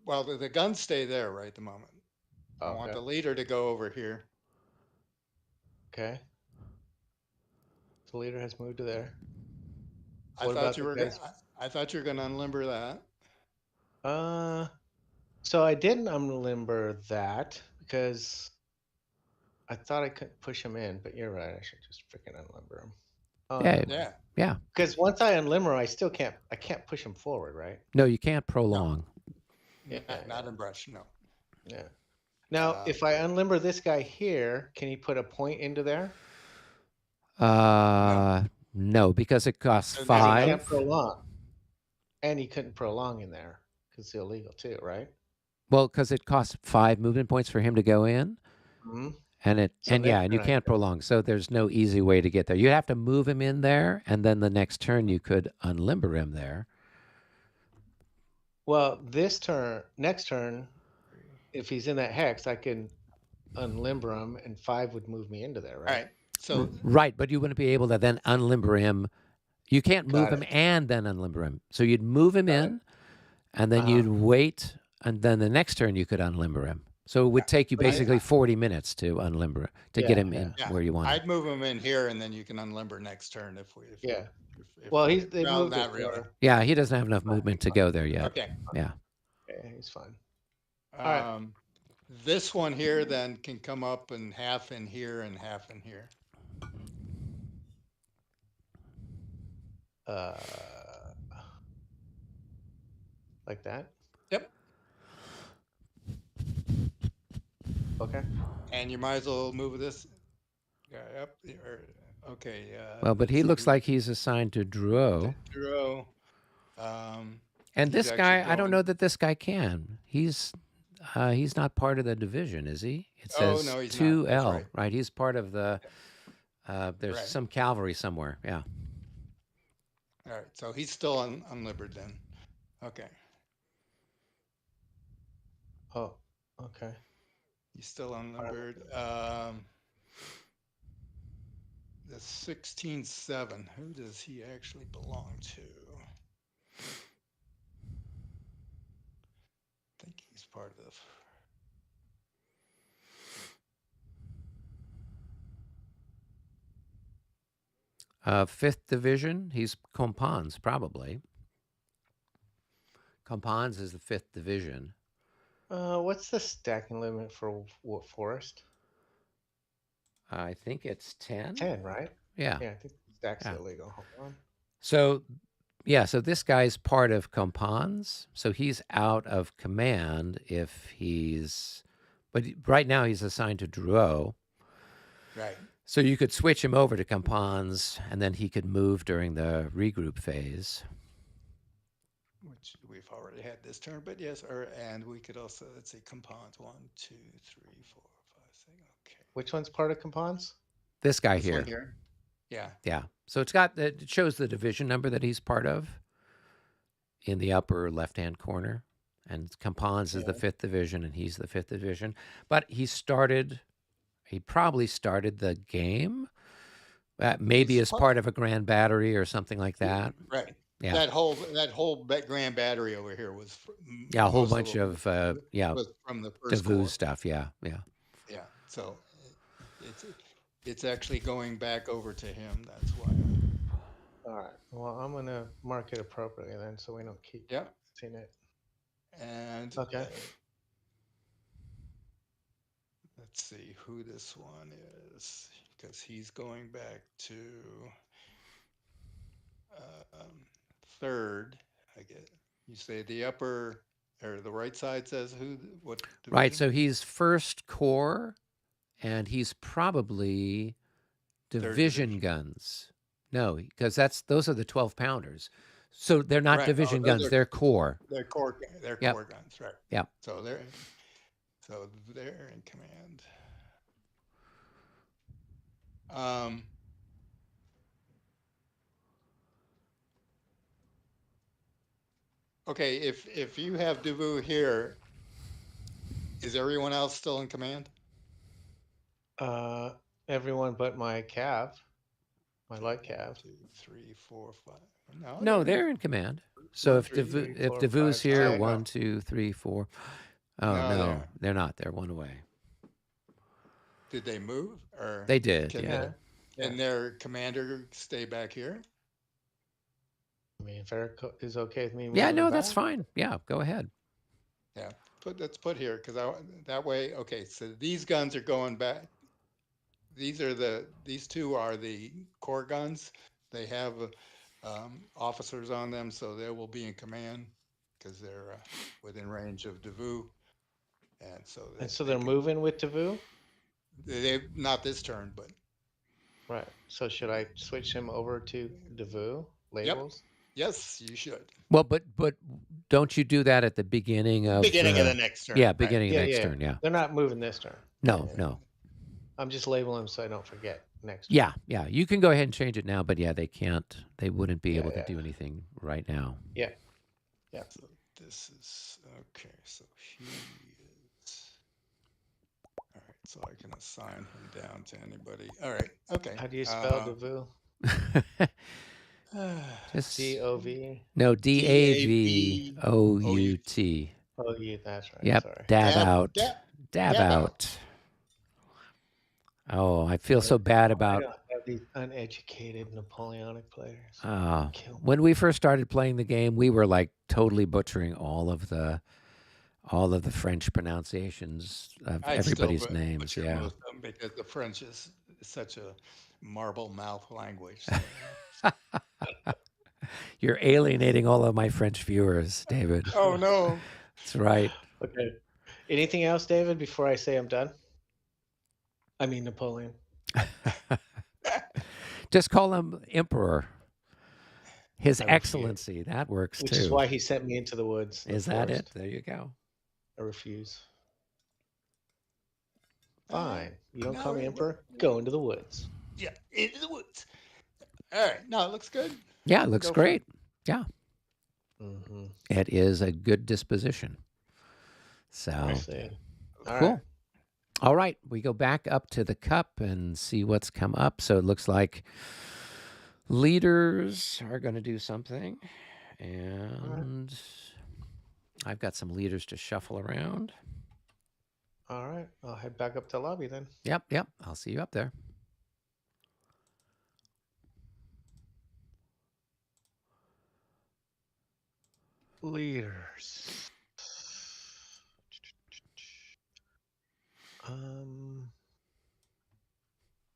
Well, the guns stay there right at the moment. Okay. I want the leader to go over here. Okay. The leader has moved to there. I thought you were going to unlimber that. So I didn't unlimber that because I thought I could push him in, but you're right. I should just freaking unlimber him. Yeah. Because once I unlimber, I can't push him forward, right? No, you can't prolong. No. Not in brush, no. Yeah. Now, if I unlimber this guy here, can he put a point into there? No, because it costs 5. He can't prolong. And he couldn't prolong in there because it's illegal too, right? Well, because it costs 5 movement points for him to go in. Mm-hmm. And you can't prolong. So there's no easy way to get there. You'd have to move him in there, and then the next turn you could unlimber him there. Well, next turn, if he's in that hex, I can unlimber him, and 5 would move me into there, right? All right. So right, but you wouldn't be able to then unlimber him. You can't move him and then unlimber him. So you'd move him in, and then you'd wait, and then the next turn you could unlimber him. So it would take you basically 40 minutes to unlimber, to get him in where you want him. I'd move him in here, and then you can unlimber next turn if well, they moved not really. Yeah, he doesn't have enough movement to go there yet. Okay. Yeah. Okay, he's fine. All right. This one here then can come up and half in here and half in here. Like that. Yep. Okay. And you might as well move this guy up. Okay. Well, but let's he see looks who- like he's assigned to Drouot. Drouot. And He's this guy, actually I don't going- know that this guy can. He's not part of the division, is he? It Oh, says no, he's not. 2L, That's right. He's part of the. There's Right. some cavalry somewhere. Yeah. All right. So he's still unlimbered then. Okay. Oh, okay. He's still unlimbered. The 16-7. Who does he actually belong to? I think he's part of. 5th Division. He's Compans, probably. Compans is the 5th Division. What's the stacking limit for what forest? I think it's 10. 10, right? Yeah. Yeah, I think stack's Yeah. illegal. Hold on. So, yeah, so this guy's part of Compans. So he's out of command if he's, but right now he's assigned to Drouot. Right. So you could switch him over to Compans and then he could move during the regroup phase. Which we've already had this turn, but yes, and we could also, let's see, Compans 1, 2, 3, 4, 5, 6. Okay. Which one's part of Compans? This guy This here. one here. Yeah. Yeah. So it shows the division number that he's part of in the upper left-hand corner. And Compans is the 5th division and he's the 5th division. But he probably started the game, maybe as part of a grand battery or something like that. Right. Yeah. That whole grand battery over here was. Yeah, a whole most bunch them of was from the first Davout corps. stuff. Yeah, yeah. Yeah. So it's actually going back over to him. That's why. All right. Well, I'm gonna mark it appropriately then, so we don't keep seeing it. And Okay. let's see who this one is, because he's going back to 3rd. I get. You say the upper or the right side says what division? Right. So he's 1st Corps, and he's probably division guns. No, because those are the 12-pounders. So they're not Right. division guns; they're corps. They're corps. They're corps guns, right? Yep. So they're in command. Okay, if you have Davout here, is everyone else still in command? Everyone but my cav, my light cav. 2, 3, 4, 5. No, they're in command. So if Davout's here, 1, 2, 3, 4. Oh no, they're not. They're one away. Did they move or? They did. Can their commander stay back here? I mean, if Eric is okay with me. Yeah, no, back. that's fine. Yeah, go ahead. Yeah, let's put here because that way. Okay, so these guns are going back. These two are the corps guns. They have officers on them, so they will be in command because they're within range of Davout. And so they're moving with Davout? They not this turn, but right. So should I switch him over to Davout labels? Yep. Yes, you should. Well, but don't you do that at the beginning of the next turn? Yeah, beginning of next turn. Yeah. They're not moving this turn. No. I'm just labeling them so I don't forget next turn. Yeah. You can go ahead and change it now, but yeah, they can't. They wouldn't be able to do anything right now. Yeah. So this is okay. So he is. All right. So I can assign him down to anybody. All right. Okay. How do you spell Davout? Just D-O-V? No, D-A-V-O-U-T. Oh, you. That's right. Yep. Sorry. Dab out. Oh, I feel so bad about these uneducated Napoleonic players. When we first started playing the game, we were like totally butchering all of the French pronunciations of everybody's names. Yeah, most of them because the French is such a marble mouth language. You're alienating all of my French viewers, David. Oh no. That's right. Okay. Anything else, David, before I say I'm done? I mean, Napoleon. Just call him Emperor. His I refuse. Excellency. That works Which too. is why he sent me into the woods. Is that it? There you go. I refuse. Fine. You don't No, call me Emperor? Go into the woods. Yeah, into the woods. All right. No, it looks good. Yeah, it looks great. Yeah. Mm-hmm. It is a good disposition. So, All cool. right. All right. We go back up to the cup and see what's come up. So it looks like leaders are going to do something. And I've got some leaders to shuffle around. All right. I'll head back up to the lobby then. Yep. I'll see you up there. Leaders.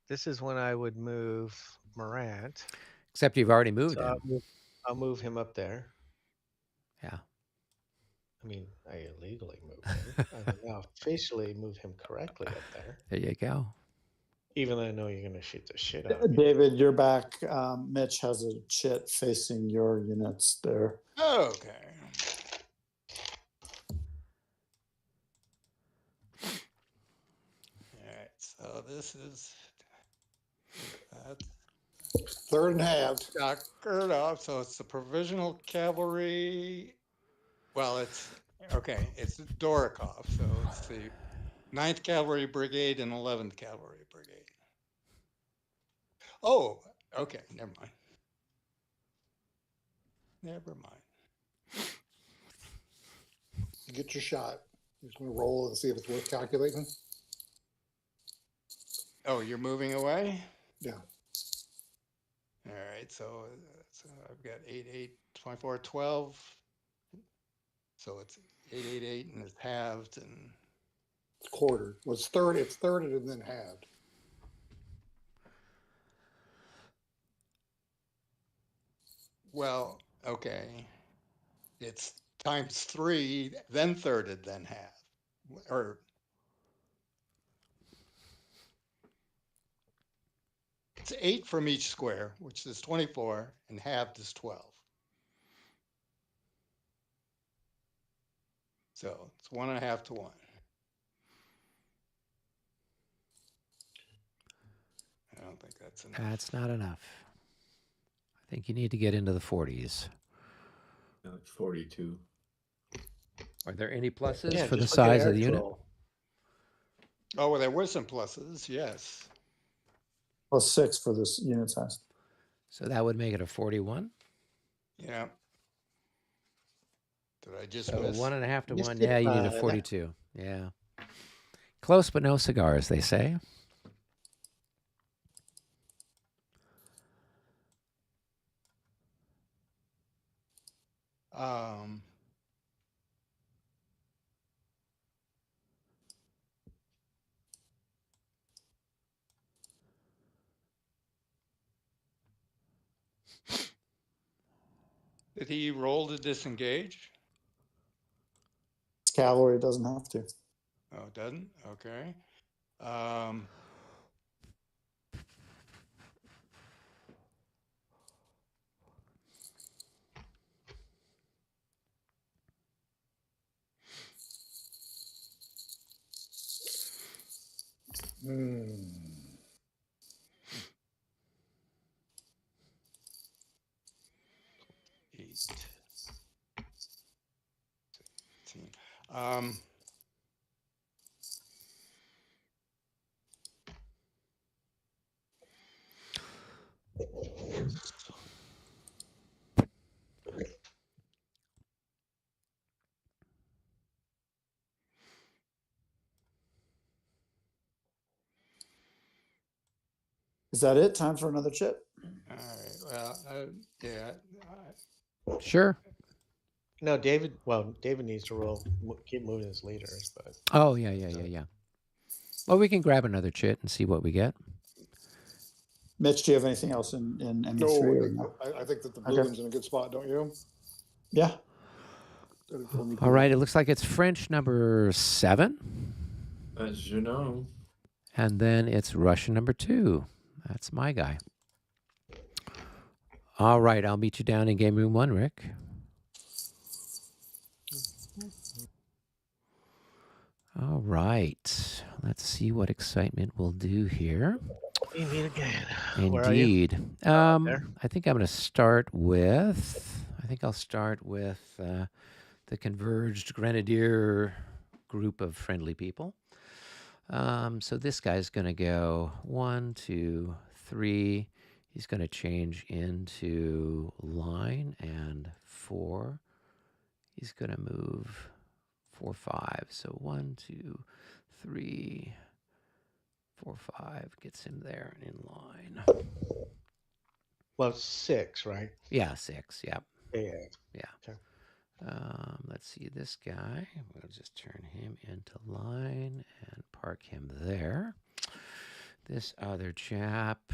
This is when I would move Morant. Except you've already moved him. I'll move him up there. Yeah. I mean, I illegally moved him. I will now officially move him correctly up there. There you go. Even though I know you're going to shoot the shit out of me. David, you're back. Mitch has a chit facing your units there. Okay. All right. So this is Third and halved. doctored off. So it's the provisional cavalry. Well, it's okay. It's Dorokov. So it's the 9th Cavalry Brigade and 11th Cavalry Brigade. Oh, okay. Never mind. You get your shot. You're just going to roll and see if it's worth calculating. Oh, you're moving away? Yeah. All right. So I've got 8, 8, 24, 12. So it's 8, 8, 8, and it's halved and It's quartered. Well, it's thirded and then halved. well, okay. It's times 3, then thirded, then halved. Or it's 8 from each square, which is 24, and halved is 12. So it's 1.5 to 1. I don't think that's enough. That's not enough. I think you need to get into the 40s. No, it's 42. Are there any pluses Yeah, for the just look at size of the Eric's unit? roll. Oh, well, there were some pluses, yes. +6 for this unit size. So that would make it a 41. Yeah. Did I just So miss? 1.5 to You 1. skip, Yeah, you need a that. 42. Yeah. Close but no cigars, they say. Did he roll to disengage? Cavalry doesn't have to. Oh, it doesn't? Okay. Eight. 16. Is that it? Time for another chit? All right. Well, yeah. Sure. No, David needs to roll. Keep moving his leaders, but Oh, yeah. Well, we can grab another chit and see what we get. Mitch, do you have anything else in ME3? No, I think that the blue one's in a good spot, don't you? Yeah. All right, it looks like it's French number 7. As you know. And then it's Russian number 2. That's my guy. All right, I'll meet you down in game room 1, Rick. All right, let's see what excitement we'll do here. You meet again. Indeed. Where are you? I think I'm going to start with, I'll start with the converged grenadier group of friendly people. So this guy's going to go 1, 2, 3. He's going to change into line and 4. He's going to move 4, 5. So 1, 2, 3, 4, 5 gets him there and in line. Well, 6, right? Yeah, 6. Yep. Yeah. Okay. Let's see this guy. We'll just turn him into line and park him there. This other chap,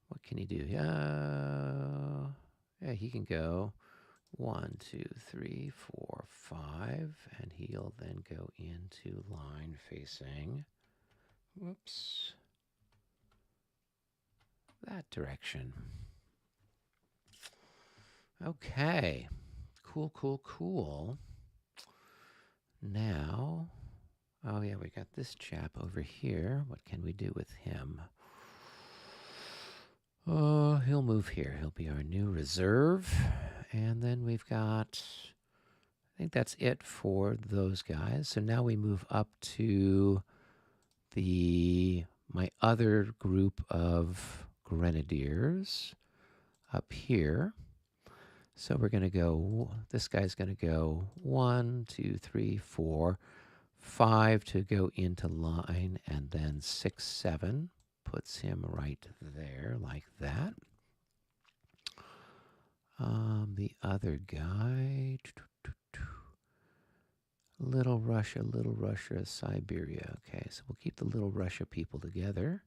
what can he do? Yeah, he can go 1, 2, 3, 4, 5, and he'll then go into line facing, whoops, that direction. Okay, cool. Now, oh yeah, we got this chap over here. What can we do with him? Oh, he'll move here. He'll be our new reserve. And then we've got, I think that's it for those guys. So now we move up to my other group of grenadiers up here. So we're going to go, this guy's going to go 1, 2, 3, 4, 5 to go into line, and then 6, 7 puts him right there like that. The other guy, Little Russia, Siberia. Okay, so we'll keep the Little Russia people together.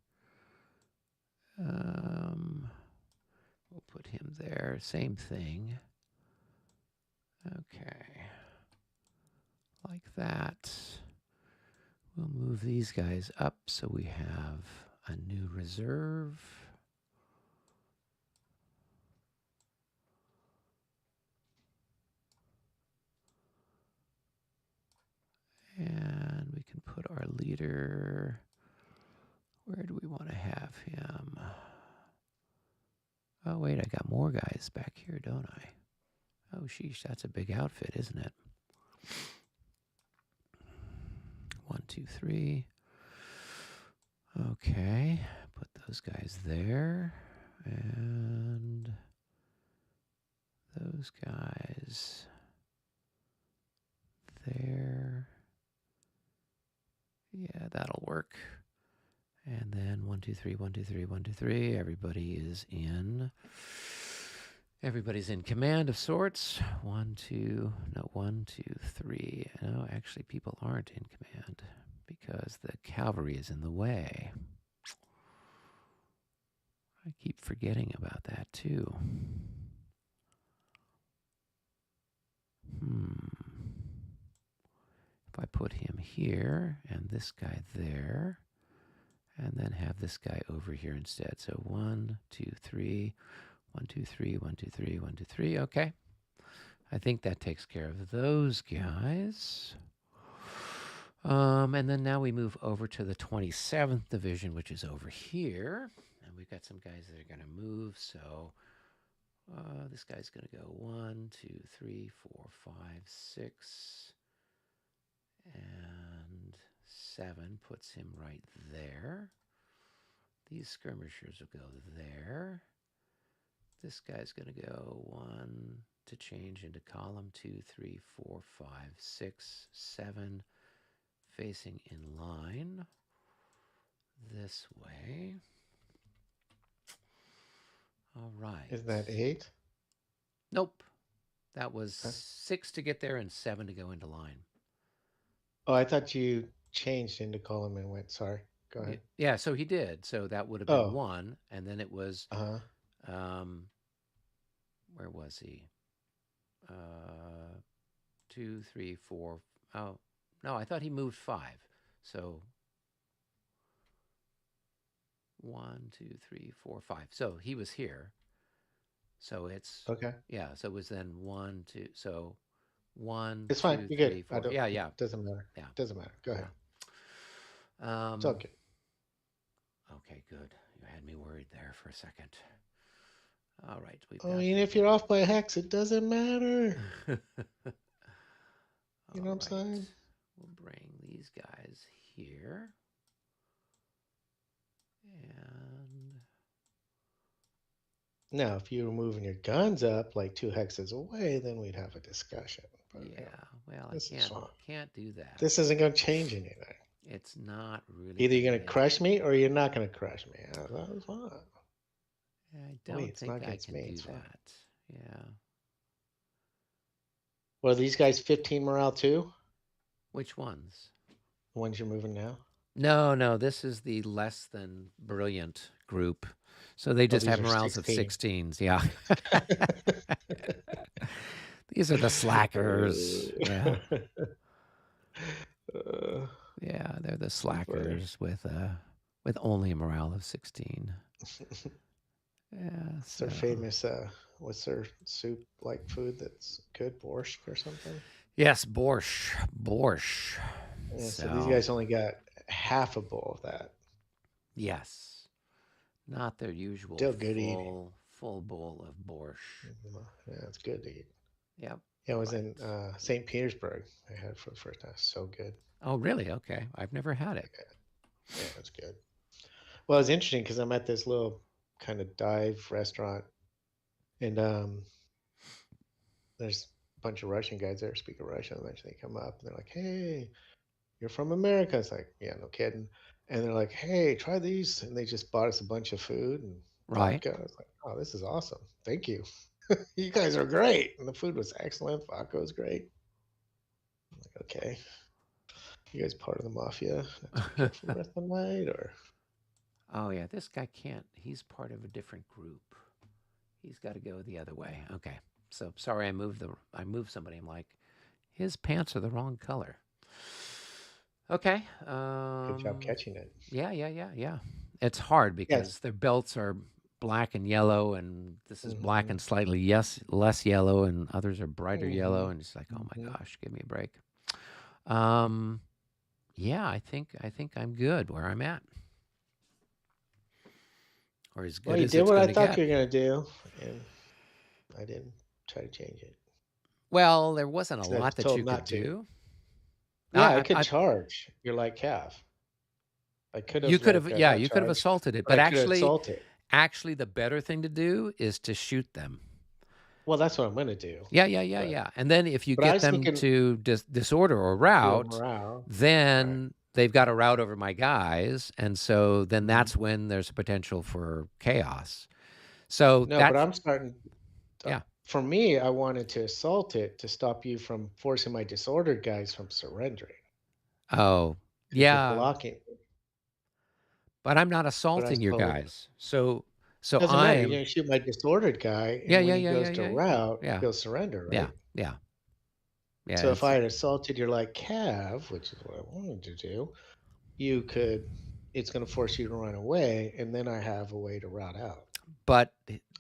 We'll put him there. Same thing. Okay. Like that. We'll move these guys up so we have a new reserve. And we can put our leader, where do we want to have him? Oh, wait, I got more guys back here, don't I? Oh, sheesh, that's a big outfit, isn't it? 1, 2, 3. Okay, put those guys there. And those guys there. Yeah, that'll work. And then 1, 2, 3, 1, 2, 3, 1, 2, 3. Everybody's in command of sorts. 1, 2, 3. No, actually, people aren't in command because the cavalry is in the way. I keep forgetting about that too. If I put him here and this guy there, and then have this guy over here instead. So 1, 2, 3, 1, 2, 3, 1, 2, 3, 1, 2, 3. Okay. I think that takes care of those guys. And then now we move over to the 27th Division, which is over here. And we've got some guys that are going to move. So this guy's going to go 1, 2, 3, 4, 5, 6, and 7 puts him right there. These skirmishers will go there. This guy's going to go 1 to change into column 2, 3, 4, 5, 6, 7, facing in line this way. All right. Is that 8? Nope. That was 6 to get there and 7 to go into line. Oh, I thought you changed into column and went, sorry. Go ahead. Yeah, so he did. So that would have been 1, and then it was where was he? 2, 3, 4. Oh, no, I thought he moved 5. So 1, 2, 3, 4, 5. So he was here. So it's okay. Yeah. So it was then 1, 2. So 1. It's fine. 2, You're 3, good. I 4. don't. Yeah. Doesn't matter. Yeah. Doesn't matter. Go ahead. It's Yeah. okay. Okay, good. You had me worried there for a second. All right. I mean, if you're off by a hex, it doesn't matter. You know what I'm saying? We'll bring these guys here. And now, if you were moving your guns up like 2 hexes away, then we'd have a discussion. But, yeah, well, this I is fine. can't do that. This isn't going to change anything. It's not really. Either you're going to crush me or you're not going to crush me. That was fine. I don't think I can do that. Yeah. Well, are these guys 15 morale too? Which ones? The ones you're moving now? No. This is the less than brilliant group. So they just have morales 16. of 16s. Yeah. These are the slackers. Yeah. Yeah, they're the slackers with only a morale of 16. Yeah. It's their famous what's their soup like food that's good? Borscht or something? Yes, borscht. Yeah, so these guys only got half a bowl of that. Yes. Not their usual Still good eating. Full bowl of borscht. Yeah, it's good to eat. Yep. Yeah, I was in St. Petersburg. I had it for the first time. So good. Oh, really? Okay. I've never had it. Yeah, it's good. Well, it's interesting because I'm at this little kind of dive restaurant, and there's a bunch of Russian guys there speaking Russian. Eventually they come up and they're like, "Hey, you're from America?" It's like, "Yeah, no kidding." And they're like, "Hey, try these," and they just bought us a bunch of food and vodka. I was like, "Oh, this is awesome! Thank you. You guys are great." And the food was excellent. Vodka was great. I'm like, okay, you guys part of the mafia for the rest of the night, or? Oh yeah, this guy can't. He's part of a different group. He's got to go the other way. Okay. So sorry, I moved somebody. I'm like, his pants are the wrong color. Okay. Good job catching it. Yeah. It's hard because their belts are black and yellow, and this is black and slightly less yellow, and others are brighter yellow, and it's like, oh my gosh, give me a break. Yeah, I think I'm good where I'm at. Or as good well, you as did it's what I gonna thought get. you were going to do, and I didn't try to change it. Well, there wasn't a lot that you could do. Yeah, I could charge. You're like Cav. I could have. You could have. Yeah, you could have assaulted it, but actually, the better thing to do is to shoot them. Well, that's what I'm going to do. Yeah. And then if you get them to disorder or rout, then they've got a rout over my guys, and so then that's when there's a potential for chaos. So but I'm starting. Yeah. For me, I wanted to assault it to stop you from forcing my disordered guys from surrendering. Oh, yeah. Blocking. But I'm not assaulting your guys. So doesn't matter. You're going to shoot my disordered guy, and when he goes to rout, he'll surrender, right? Yeah. So if I had assaulted your like Cav, which is what I wanted to do, it's going to force you to run away, and then I have a way to rout out. But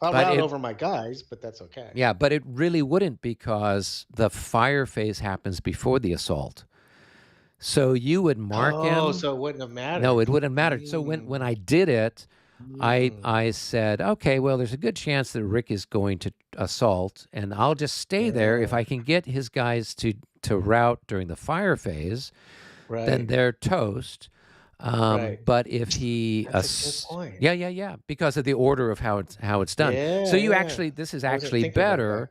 I'll rout over my guys, but that's okay. Yeah, but it really wouldn't, because the fire phase happens before the assault. So you would mark him. Oh, so it wouldn't have mattered. No, it wouldn't have mattered. So when I did it, I said, okay, well, there's a good chance that Rick is going to assault, and I'll just stay there. If I can get his guys to rout during the fire phase, then they're toast. But if he, that's a good point. Yeah, because of the order of how it's done. So this is actually better,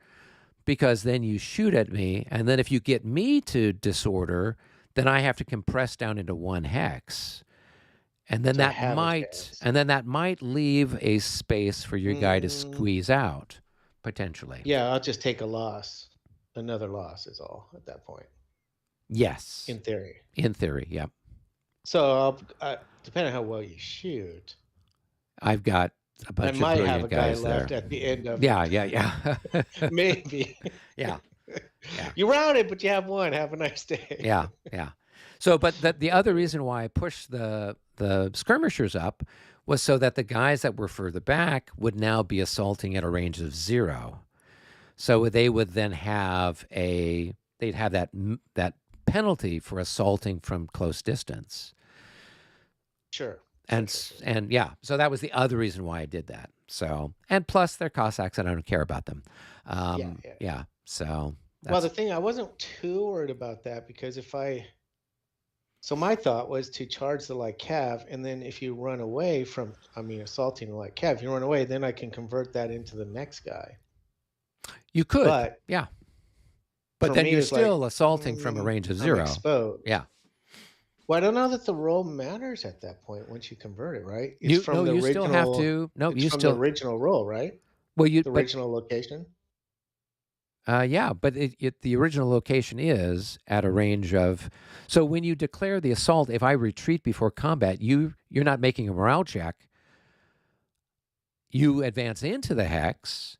because then you shoot at me, and then if you get me to disorder, then I have to compress down into 1 hex. And then that might leave a space for your guy to squeeze out, potentially. Yeah, I'll just take a loss. Another loss is all at that point. Yes. In theory. Yeah. So depending on how well you shoot, I've got a I bunch of might have brilliant a guy guys left there. at the end of Yeah, it. yeah. Maybe. Yeah. Yeah. You rounded, but you have one. Have a nice day. Yeah, yeah. So, but the other reason why I pushed the skirmishers up was so that the guys that were further back would now be assaulting at a range of 0. So they would then have they'd have that penalty for assaulting from close distance. Sure. And yeah, so that was the other reason why I did that. So, and plus they're Cossacks and I don't care about them. Yeah. So well, the thing, I wasn't too worried about that because so my thought was to charge the light cav, and then if you run away from, assaulting the light cav, if you run away, then I can convert that into the next guy. You could, but yeah. But then you're still like, assaulting from a range of 0. Exposed. Yeah. Well, I don't know that the roll matters at that point once you convert it, right? It's from the original. Still have to. No, you from still the original roll, right? Well, the original location. Yeah, but the original location is at a range of. So when you declare the assault, if I retreat before combat, you're not making a morale check. You advance into the hex,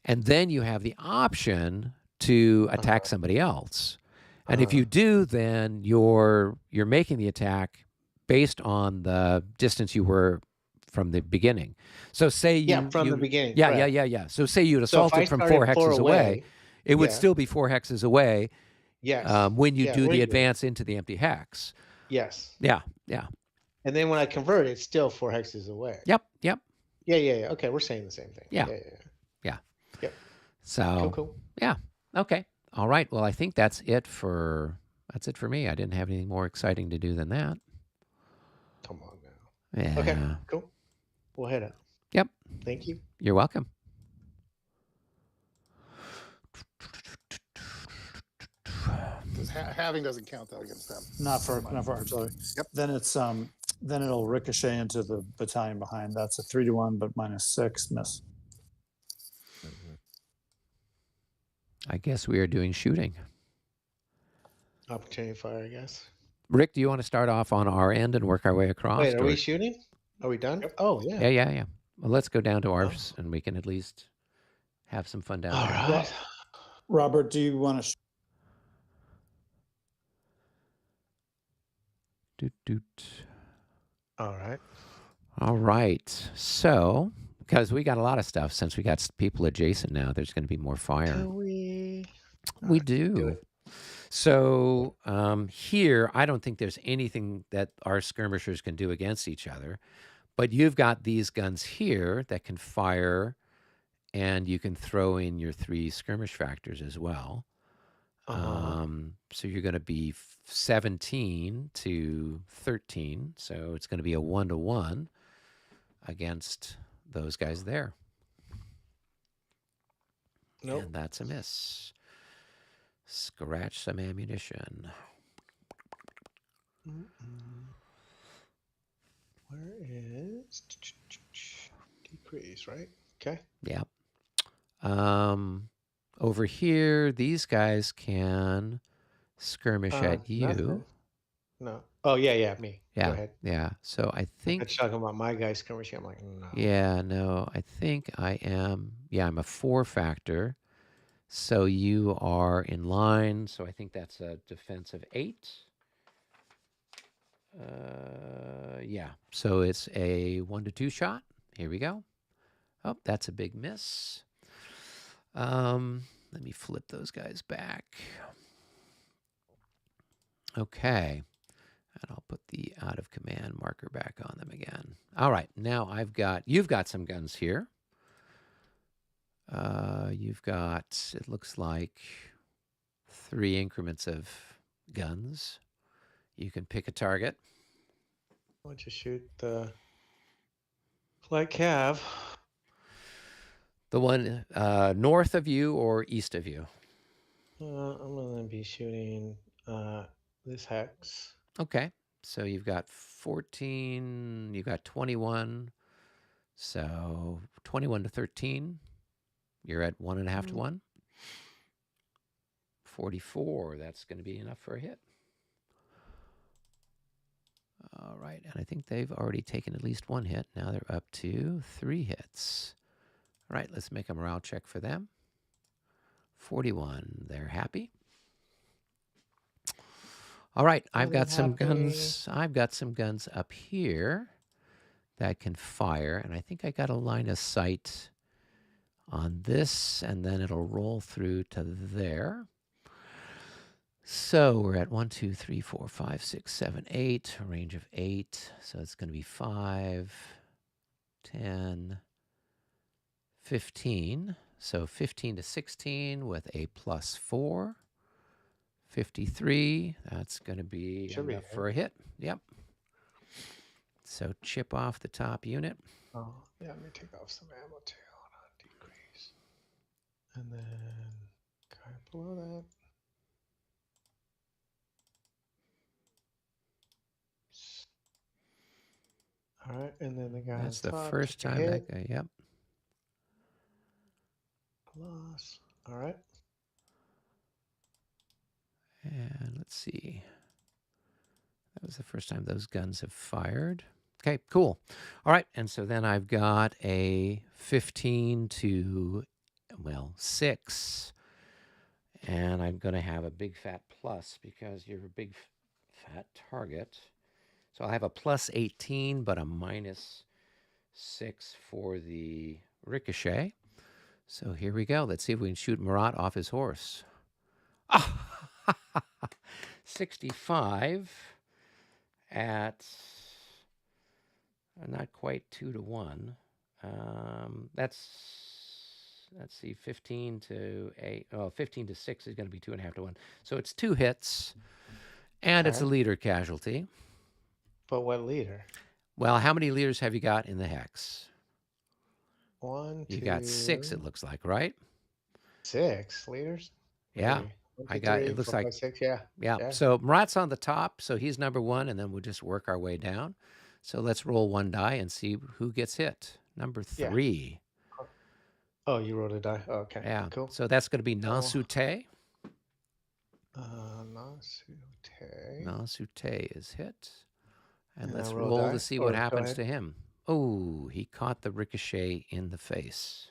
and then you have the option to attack somebody else. And if you do, then you're making the attack based on the distance you were from the beginning. So say from the beginning. Yeah. So say you'd assaulted from 4 hexes away, it would still be 4 hexes away. Yes. When you do the advance into the empty hex. Yes. Yeah. And then when I convert, it's still 4 hexes away. Yep. Yeah. Okay, we're saying the same thing. Yeah. Yep. So cool. Yeah. Okay. All right. Well, I think that's it for me. I didn't have anything more exciting to do than that. Come on now. Yeah. Okay. Cool. We'll head out. Yep. Thank you. You're welcome. Having doesn't count though against them. Not for artillery. Yep. Then it'll ricochet into the battalion behind. That's a 3-1, but -6 miss. I guess we are doing shooting. Opportunity fire, I guess. Rick, do you want to start off on our end and work our way across? Wait, are we shooting? Are we done? Yep. Oh, yeah. Yeah. Well, let's go down to ours, and we can at least have some fun down there. All right. Robert, do you want to? All right. So, because we got a lot of stuff, since we got people adjacent now, there's going to be more fire. Do we? We do. So here, I don't think there's anything that our skirmishers can do against each other, but you've got these guns here that can fire, and you can throw in your 3 skirmish factors as well. So you're going to be 17 to 13. So it's going to be a 1-to-1 against those guys there. Nope. And that's a miss. Scratch some ammunition. Where is decrease, right? Okay. Yeah. Over here, these guys can skirmish at you. Nothing. No. Oh, yeah, me. Yeah. Go ahead. Yeah. So I think. I'm talking about my guy skirmishing. I'm like, no. Yeah, no. I think I am. Yeah, I'm a 4 factor. So you are in line. So I think that's a defensive 8. Yeah. So it's a 1-to-2 shot. Here we go. Oh, that's a big miss. Let me flip those guys back. Okay. And I'll put the out of command marker back on them again. All right. Now you've got some guns here. You've got, it looks like 3 increments of guns. You can pick a target. Why don't you shoot the light cav? The one north of you or east of you? I'm going to be shooting this hex. Okay. So you've got 14, you've got 21. So 21 to 13. You're at 1.5 to 1. 44, that's going to be enough for a hit. All right, and I think they've already taken at least one hit. Now they're up to 3 hits. All right, let's make a morale check for them. 41. They're happy. All right, I've got some guns. I've got some guns up here that can fire, and I think I got a line of sight on this, and then it'll roll through to there. So we're at 1, 2, 3, 4, 5, 6, 7, 8, a range of 8. So it's going to be 5, 10, 15. So 15 to 16 with a +4. 53. That's going to be enough for a hit. Yep. So chip off the top unit. Oh, yeah, let me take off some ammo too. Hold on, decrease. And then kind of below that. All right, and then the guy That's on the top, first take a time that hit. guy, yep. Plus. All right. And let's see. That was the first time those guns have fired. Okay, cool. All right, and so then I've got a 15 to, well, 6. And I'm going to have a big fat plus because you're a big fat target. So I'll have a +18, but a -6 for the ricochet. So here we go. Let's see if we can shoot Marat off his horse. 65 at not quite 2 to 1. Let's see, 15 to 8. Oh, 15 to 6 is going to be 2.5 to 1. So it's 2 hits, and it's a leader casualty. But what leader? Well, how many leaders have you got in the hex? 1, 2. You got 6, it looks like, right? 6 leaders? Yeah. Maybe. 1, 2, I got 3, it looks 4, like 5, 6, yeah. Yeah. So Marat's on the top, so he's number 1, and then we'll just work our way down. So let's roll 1 die and see who gets hit. Number 3. Oh, you rolled a die. Oh, okay. Yeah. Cool. So that's going to be Nasute. Nasute is hit. And let's roll to see what happens to him. Oh, he caught the ricochet in the face.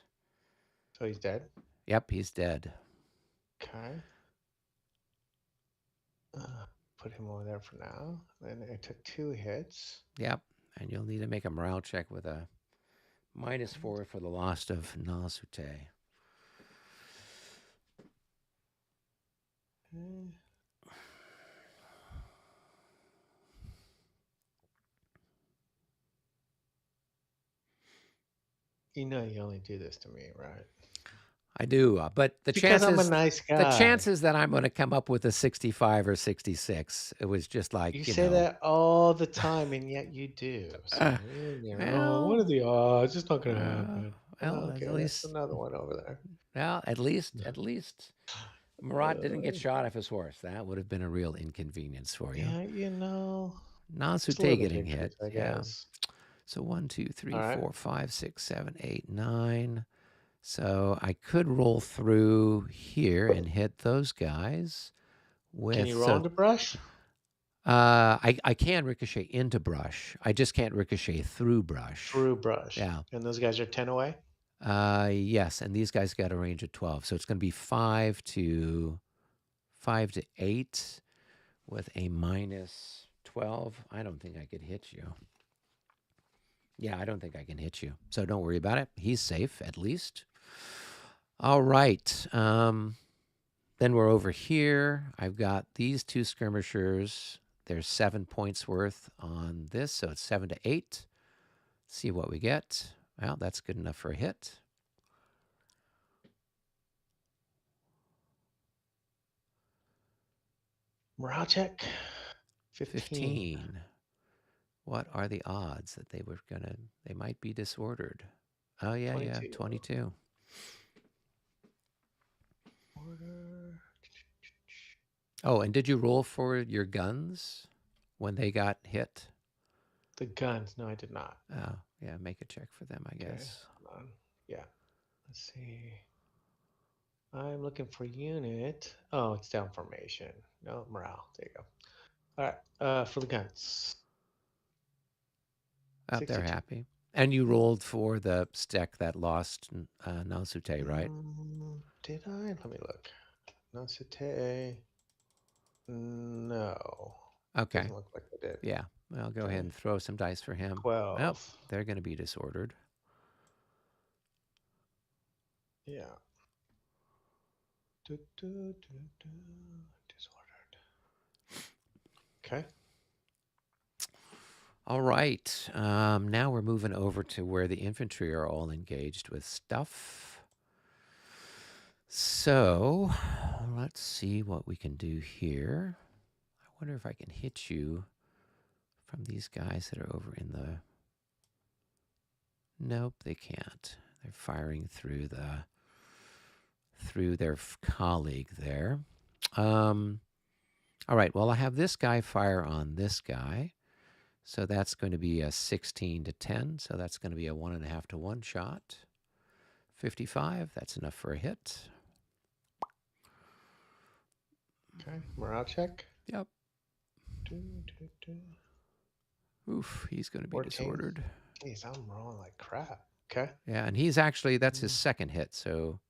So he's dead? Yep, he's dead. Okay. Put him over there for now. Then I took 2 hits. Yep. And you'll need to make a morale check with a -4 for the loss of Nasute. You know you only do this to me, right? I do, but the because chances, I'm a nice guy. The chances that I'm going to come up with a 65 or 66, it was just like, you say know. that all the time, and yet you do. So, what are the odds? It's not going to happen. Well, okay, at least that's another one over there. Well, at least Marat didn't get shot off his horse. That would have been a real inconvenience for you. Yeah, you know. Nasute getting hit. I guess. So 1, 2, 3, 4, 5, 6, 7, 8, 9. So I could roll through here and hit those guys. Can you roll into brush? I can ricochet into brush. I just can't ricochet through brush. Through brush. Yeah. And those guys are 10 away? Yes, and these guys got a range of 12. So it's going to be 5 to 8 with a -12. I don't think I could hit you. Yeah, I don't think I can hit you. So don't worry about it. He's safe, at least. All right. Then we're over here. I've got these 2 skirmishers. There's 7 points worth on this, so it's 7 to 8. See what we get. Well, that's good enough for a hit. Morale check. 15. What are the odds that they might be disordered? Oh, yeah, 22. 22. Oh, and did you roll for your guns when they got hit? The guns? No, I did not. Oh, yeah, make a check for them, I guess. Hold on. Yeah. Let's see. I'm looking for unit. Oh, it's down formation. No, morale. There you go. All right. For the guns. They're 62. happy. And you rolled for the stack that lost Nansute, right? Did I? Let me look. Nansute. No. Okay. Doesn't look like I did. Yeah. I'll go ahead and throw some dice for him. 12. Well, they're going to be disordered. Yeah. Disordered. Okay. All right. Now we're moving over to where the infantry are all engaged with stuff. So let's see what we can do here. I wonder if I can hit you from these guys that are over in the... Nope, they can't. They're firing through their colleague there. All right, well, I have this guy fire on this guy. So that's going to be a 16 to 10. So that's going to be a 1.5 to 1 shot. 55, that's enough for a hit. Okay. Morale check. Yep. Oof, he's going to be 14. disordered. Jeez, I'm rolling like crap. Okay. Yeah, and he's actually, that's his second hit. So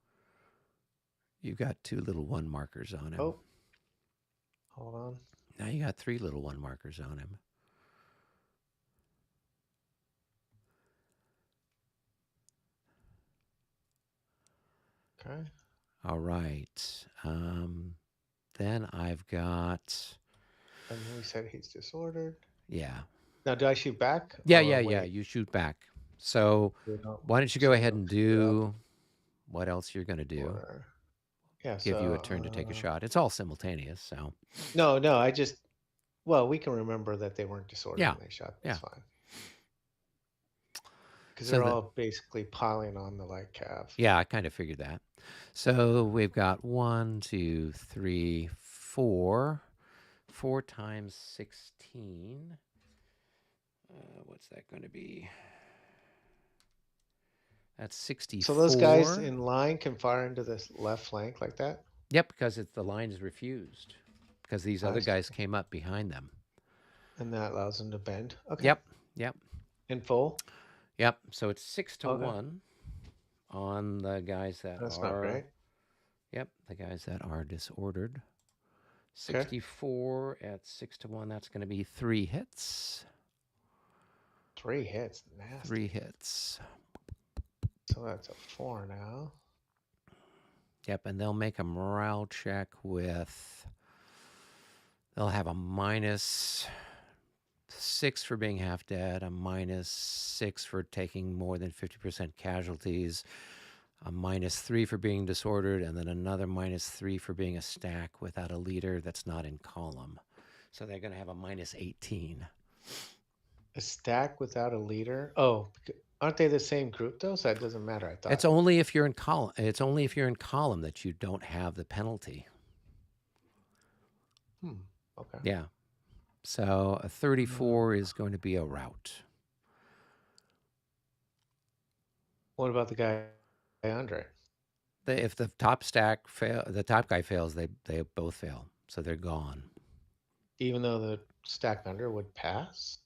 you've got 2 little 1 markers on him. Oh. Hold on. Now you got 3 little 1 markers on him. Okay. All right. Then I've got... And we said he's disordered. Yeah. Now, do I shoot back? Yeah. Wait? You shoot back. So why don't you go ahead and do what else you're going to do? Give you a turn to take a shot. It's all simultaneous, so. No, I just... Well, we can remember that they weren't disordered when they shot. That's fine. Because they're all basically piling on the light cav. Yeah, I kind of figured that. So we've got 1, 2, 3, 4. 4 times 16. What's that going to be? That's 64. So those guys in line can fire into this left flank like that? Yep, because the line is refused. Because these other guys came up behind them. And that allows them to bend? Okay. Yep. In full? Yep, so it's 6 to 1 on the guys that That's are... not right. Yep, the guys that are disordered. 64 at 6 to 1, that's going to be 3 hits. 3 hits, nasty. 3 hits. So that's a 4 now. Yep, and they'll make a morale check with... They'll have a -6 for being half dead, a -6 for taking more than 50% casualties, a -3 for being disordered, and then another -3 for being a stack without a leader that's not in column. So they're going to have a -18. A stack without a leader? Oh, aren't they the same group though? So that doesn't matter, I thought. It's only if you're in column. It's only if you're in column that you don't have the penalty. Okay. Yeah. So a 34 is going to be a rout. What about the guy Andre? If the top stack the top guy fails, they both fail. So they're gone. Even though the stack under would pass?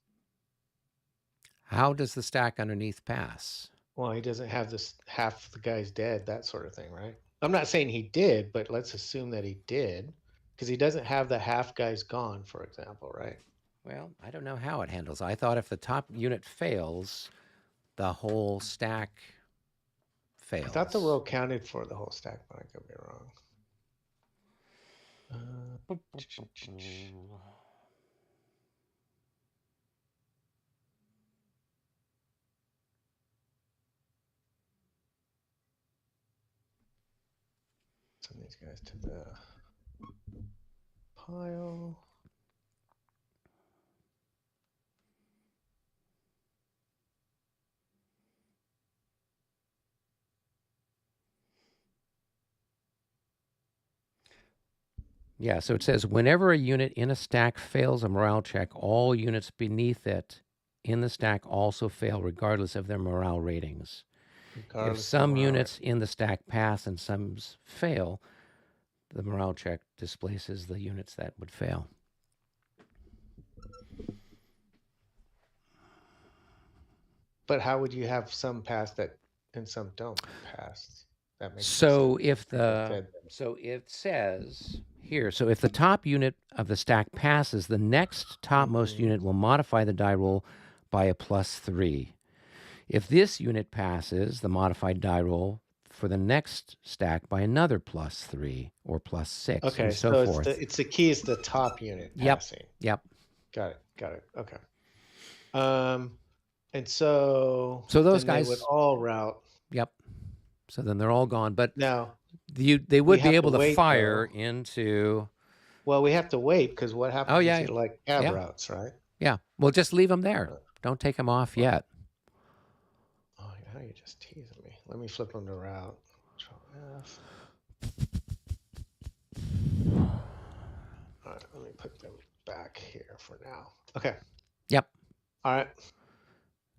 How does the stack underneath pass? Well, he doesn't have this half the guy's dead, that sort of thing, right? I'm not saying he did, but let's assume that he did. Because he doesn't have the half guys gone, for example, right? Well, I don't know how it handles. I thought if the top unit fails, the whole stack fails. I thought the row counted for the whole stack, but I could be wrong. Send these guys to the pile. Yeah, so it says, whenever a unit in a stack fails a morale check, all units beneath it in the stack also fail, regardless of their morale ratings. If some units in the stack pass and some fail, the morale check displaces the units that would fail. But how would you have some pass that and some don't pass? That makes So no sense. if Like I the said, so it says here, so if the top unit of the stack passes, the next topmost unit will modify the die roll by a +3. If this unit passes, the modified die roll for the next stack by another +3 or +6, okay, and so so forth. it's the key is the top unit Yep. passing. Yep. Got it. Okay. And so those then they would guys, all route. yep. So then they're all gone, but Now they would be have able to to wait, fire though. into. Well, we have to wait because what happens yeah. is you like cab Yeah. routes, right? Yeah. Well, just leave them there. Don't take them off yet. Oh, now you're just teasing me. Let me flip them to route. Control F. All right, let me put them back here for now. Okay. Yep. All right.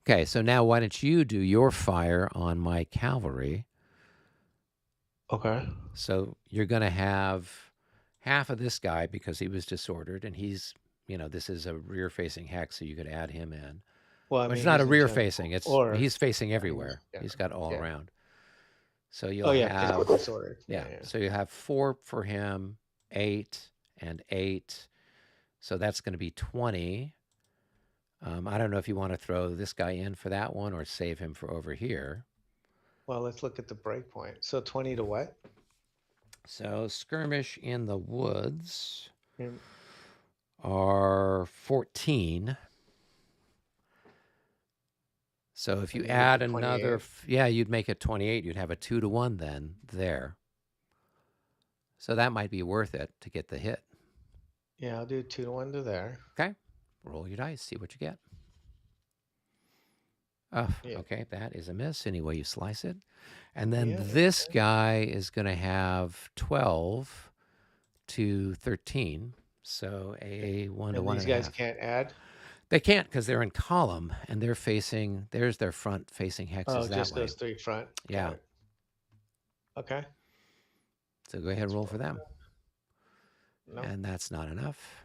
Okay, so now why don't you do your fire on my cavalry? Okay. So you're going to have half of this guy because he was disordered, and he's, this is a rear-facing hex, so you could add him in. Well, I But mean, it's not a he's in rear-facing. He's facing yeah, everywhere. He's got all yeah. around. So you'll Oh yeah, have because disordered. yeah. So you have 4 for him, 8 and 8. So that's going to be 20. I don't know if you want to throw this guy in for that one or save him for over here. Well, let's look at the breakpoint. So 20 to what? So skirmish in the woods In, are 14. So if you and add make it another, 28. you'd make it 28. You'd have a 2-to-1 then there. So that might be worth it to get the hit. Yeah, I'll do 2-to-1 to there. Okay. Roll your dice, see what you get. Oh, Yeah. okay, that is a miss any way you slice it. And then Yeah, this guy is going to have 12 to 13. So a 1 to And 1.5. these guys can't add? They can't because they're in column and they're facing, there's their front facing hexes Oh, that just way. those 3 front. Yeah. Got it. Okay. So go ahead and roll for them. No. And that's not enough.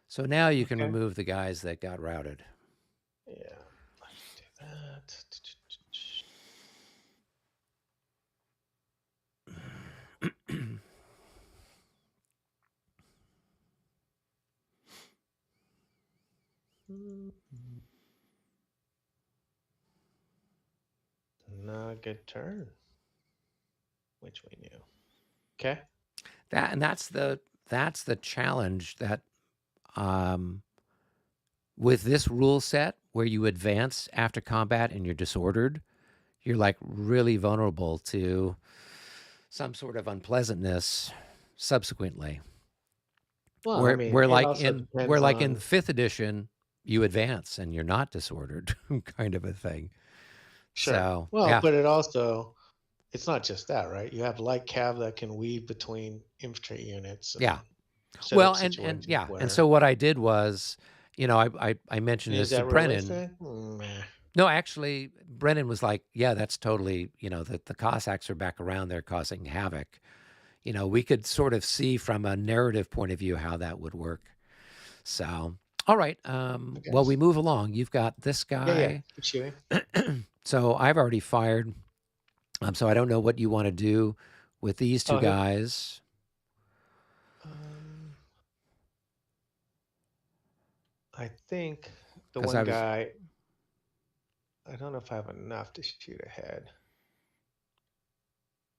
So now you can Okay. remove the guys that got routed. Yeah. Let's do that. Not a good turn, which we knew. Okay. That's the challenge that with this rule set where you advance after combat and you're disordered, you're like really vulnerable to some sort of unpleasantness subsequently. Well, where, I mean, where like in 5th edition, you advance and you're not disordered, kind of a thing. Sure. So, well, yeah. But it also, it's not just that, right? You have light cav that can weave between infantry units. Yeah. set Well, up and situations yeah, where- and so what I did was, I mentioned Is this to that Brennan. realistic? Meh. No, actually, Brennan was like, yeah, that's totally, the Cossacks are back around there causing havoc. We could sort of see from a narrative point of view how that would work. So, all right. Well, we move along. You've got this guy. Yeah. Keep shooting. So I've already fired. So I don't know what you want to do with these two guys. I think the one guy, I don't know if I have enough to shoot ahead.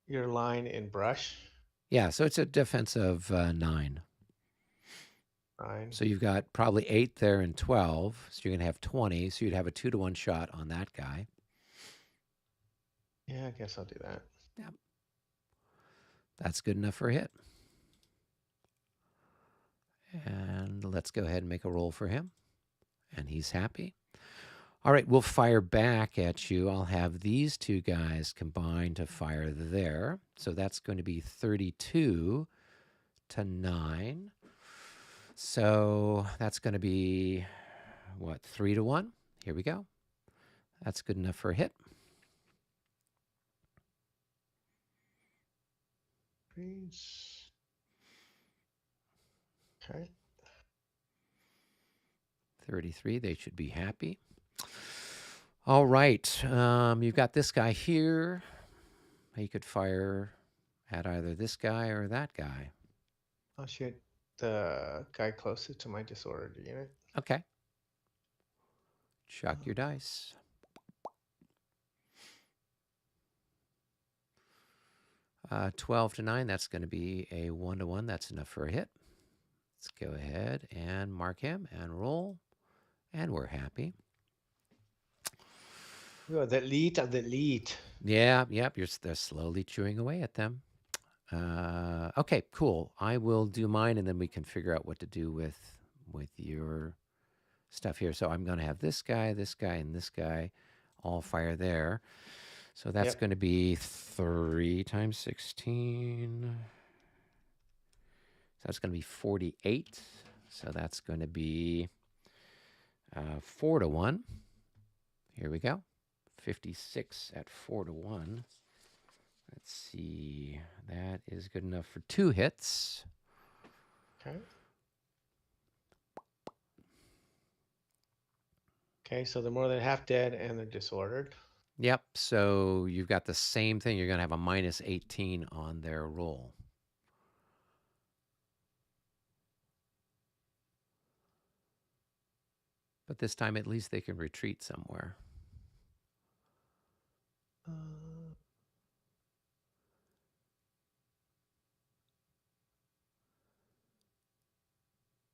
Your line in brush? Yeah, so it's a defense of 9. 9. So you've got probably 8 there and 12. So you're going to have 20. So you'd have a 2-to-1 shot on that guy. Yeah, I guess I'll do that. Yeah. That's good enough for a hit. And let's go ahead and make a roll for him. And he's happy. All right, we'll fire back at you. I'll have these two guys combined to fire there. So that's going to be 32 to 9. So that's going to be, 3 to 1? Here we go. That's good enough for a hit. Okay. 33, they should be happy. All right. You've got this guy here. He could fire at either this guy or that guy. I'll shoot the guy closest to my disordered unit. Okay. Chuck your dice. Uh, 12 to 9, that's going to be a 1 to 1. That's enough for a hit. Let's go ahead and mark him and roll. And we're happy. Oh, the lead of the lead. Yeah, yep. They're slowly chewing away at them. Okay, cool. I will do mine, and then we can figure out what to do with your stuff here. So I'm going to have this guy, and this guy all fire there. So that's going to be 3 times 16. So that's going to be 48. So that's going to be 4 to 1. Here we go. 56 at 4 to 1. Let's see. That is good enough for 2 hits. Okay. Okay, so they're more than half dead and they're disordered. Yep. So you've got the same thing. You're going to have a minus 18 on their roll. But this time, at least they can retreat somewhere.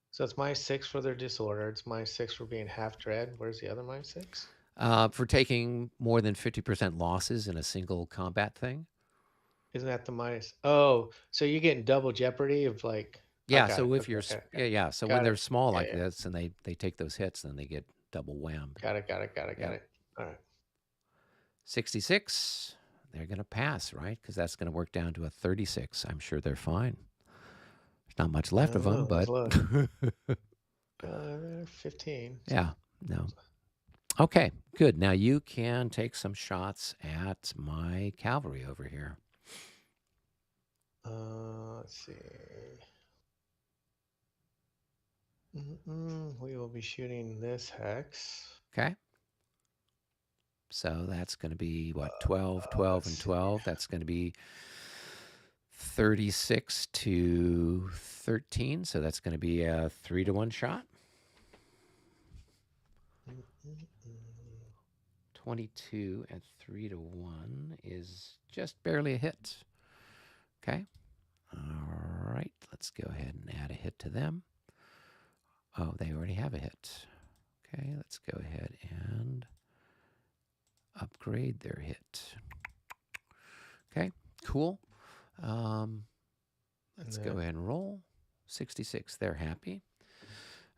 So it's -6 for their disorder. It's -6 for being half dread. Where's the other -6? For taking more than 50% losses in a single combat thing. Isn't that the minus? Oh, so you're getting double jeopardy of like. Yeah. So if you're yeah. So when they're small like yeah. this and they take those hits, then they get double whammed. Got it. All right. 66. They're going to pass, right? Because that's going to work down to a 36. I'm sure they're fine. There's not much left of them, but 15. Yeah. No. Okay, good. Now you can take some shots at my cavalry over here. Let's see. We will be shooting this hex. Okay. So that's going to be what, 12, 12, and 12. That's going to be 36 to 13. So that's going to be a 3 to 1 shot. 22 at 3 to 1 is just barely a hit. Okay. All right. Let's go ahead and add a hit to them. Oh, they already have a hit. Okay. Let's go ahead and upgrade their hit. Okay. Cool. Let's go ahead and roll. 66. They're happy.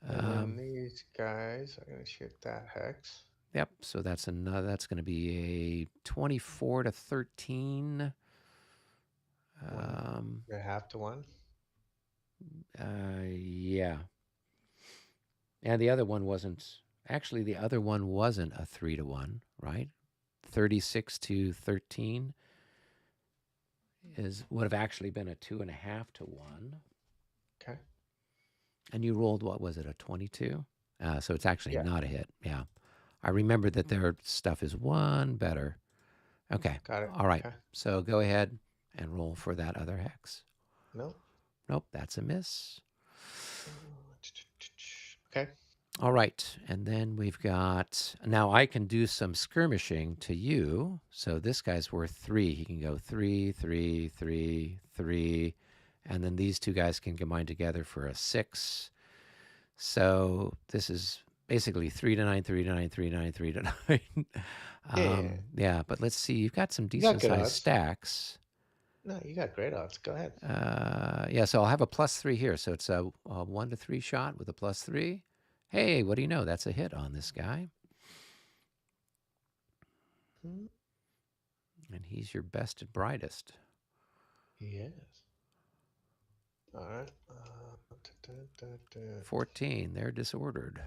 And then these guys are going to shoot that hex. Yep. So that's another. That's going to be a 24 to 13. They're half to 1. Yeah. And the other one wasn't. Actually, the other one wasn't a 3 to 1, right? 36 to 13 would have actually been a 2.5 to 1. Okay. And you rolled, what was it, a 22? So it's actually not a hit. Yeah. I remember that their stuff is 1 better. Okay. Got it. All right. Okay. So go ahead and roll for that other hex. Nope, that's a miss. Okay. All right. And then we've got, now I can do some skirmishing to you. So this guy's worth 3. He can go 3, 3, 3, 3. And then these two guys can combine together for a 6. So this is basically 3 to 9, 3 to 9, 3 to 9, 3 to 9. Yeah, but let's see. You've got some decent sized stacks. No, you got great odds. Go ahead. Yeah, so I'll have a +3 here. So it's a 1 to 3 shot with a +3. Hey, what do you know? That's a hit on this guy. And he's your best and brightest. Yes. All right. 14. They're disordered.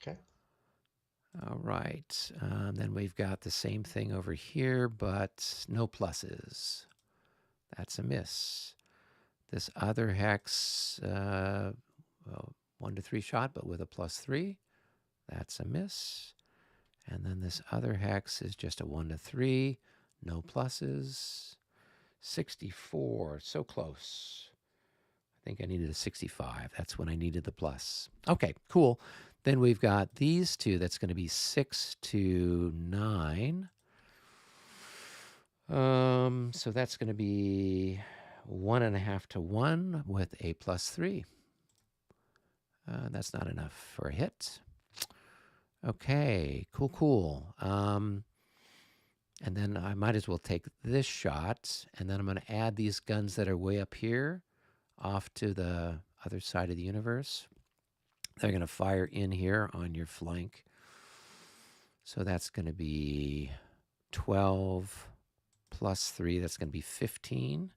Okay. All right. Then we've got the same thing over here, but no pluses. That's a miss. This other hex, well, 1 to 3 shot, but with a +3. That's a miss. And then this other hex is just a 1 to 3. No pluses. 64. So close. I think I needed a 65. That's when I needed the plus. Okay, cool. Then we've got these two. That's going to be 6 to 9. So that's going to be 1.5 to 1 with a +3. That's not enough for a hit. Okay, cool. And then I might as well take this shot, and then I'm going to add these guns that are way up here off to the other side of the universe. They're going to fire in here on your flank. So that's going to be 12 plus 3. That's going to be 15.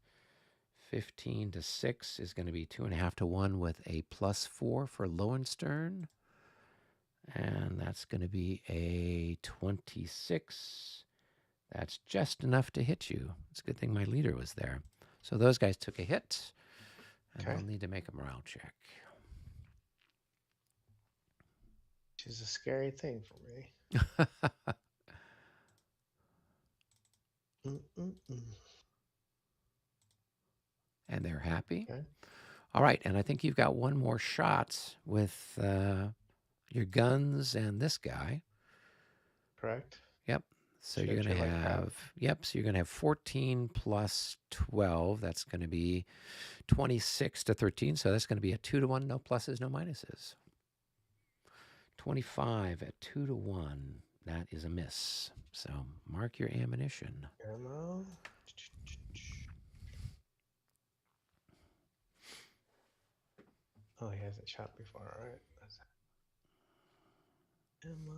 15 to 6 is going to be 2.5 to 1 with a +4 for Lowenstern. And that's going to be a 26. That's just enough to hit you. It's a good thing my leader was there. So those guys took a hit. And I'll need to make a morale check. Which is a scary thing for me. And they're happy. Okay. All right, and I think you've got one more shot with your guns and this guy. Correct. Yep. So you're going to have, so you're going to have 14 plus 12. That's going to be 26 to 13. So that's going to be a 2 to 1, no pluses, no minuses. 25 at 2 to 1. That is a miss. So mark your ammunition. Ammo. Oh, he hasn't shot before, all right? That's ammo.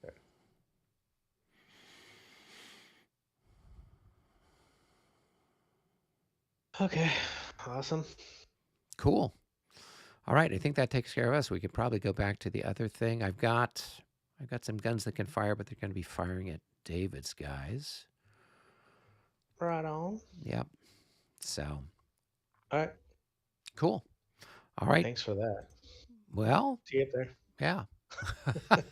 Okay. Okay, awesome. Cool. All right, I think that takes care of us. We could probably go back to the other thing. I've got some guns that can fire, but they're going to be firing at David's guys. Right on. Yep. So. All right. Cool. All right. Thanks for that. Well. See you there. Yeah. There's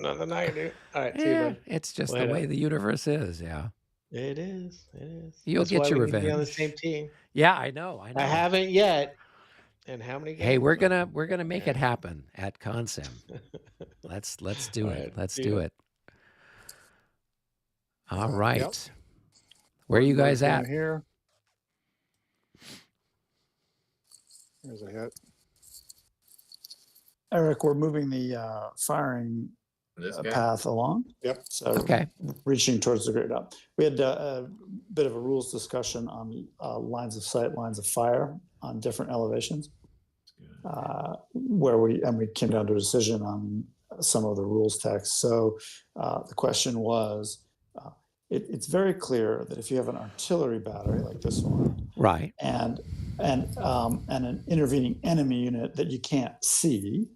nothing I can do. All right. See you, bud. It's just the way the universe is. Yeah. It is. It is. You'll get your revenge. Be on the same team. Yeah, I know. I haven't yet. And how many games? Hey, we're gonna make it happen at Consem. Let's do it. Right, Let's do it. All right. Yep. Where are you guys at? Here. There's a hit. Eric, we're moving the firing path along. Yep. So reaching towards the grid up. We had a bit of a rules discussion on lines of sight, lines of fire on different elevations, where we came down to a decision on some of the rules text. So the question was, it's very clear that if you have an artillery battery like this one, right, and an intervening enemy unit that you can't see,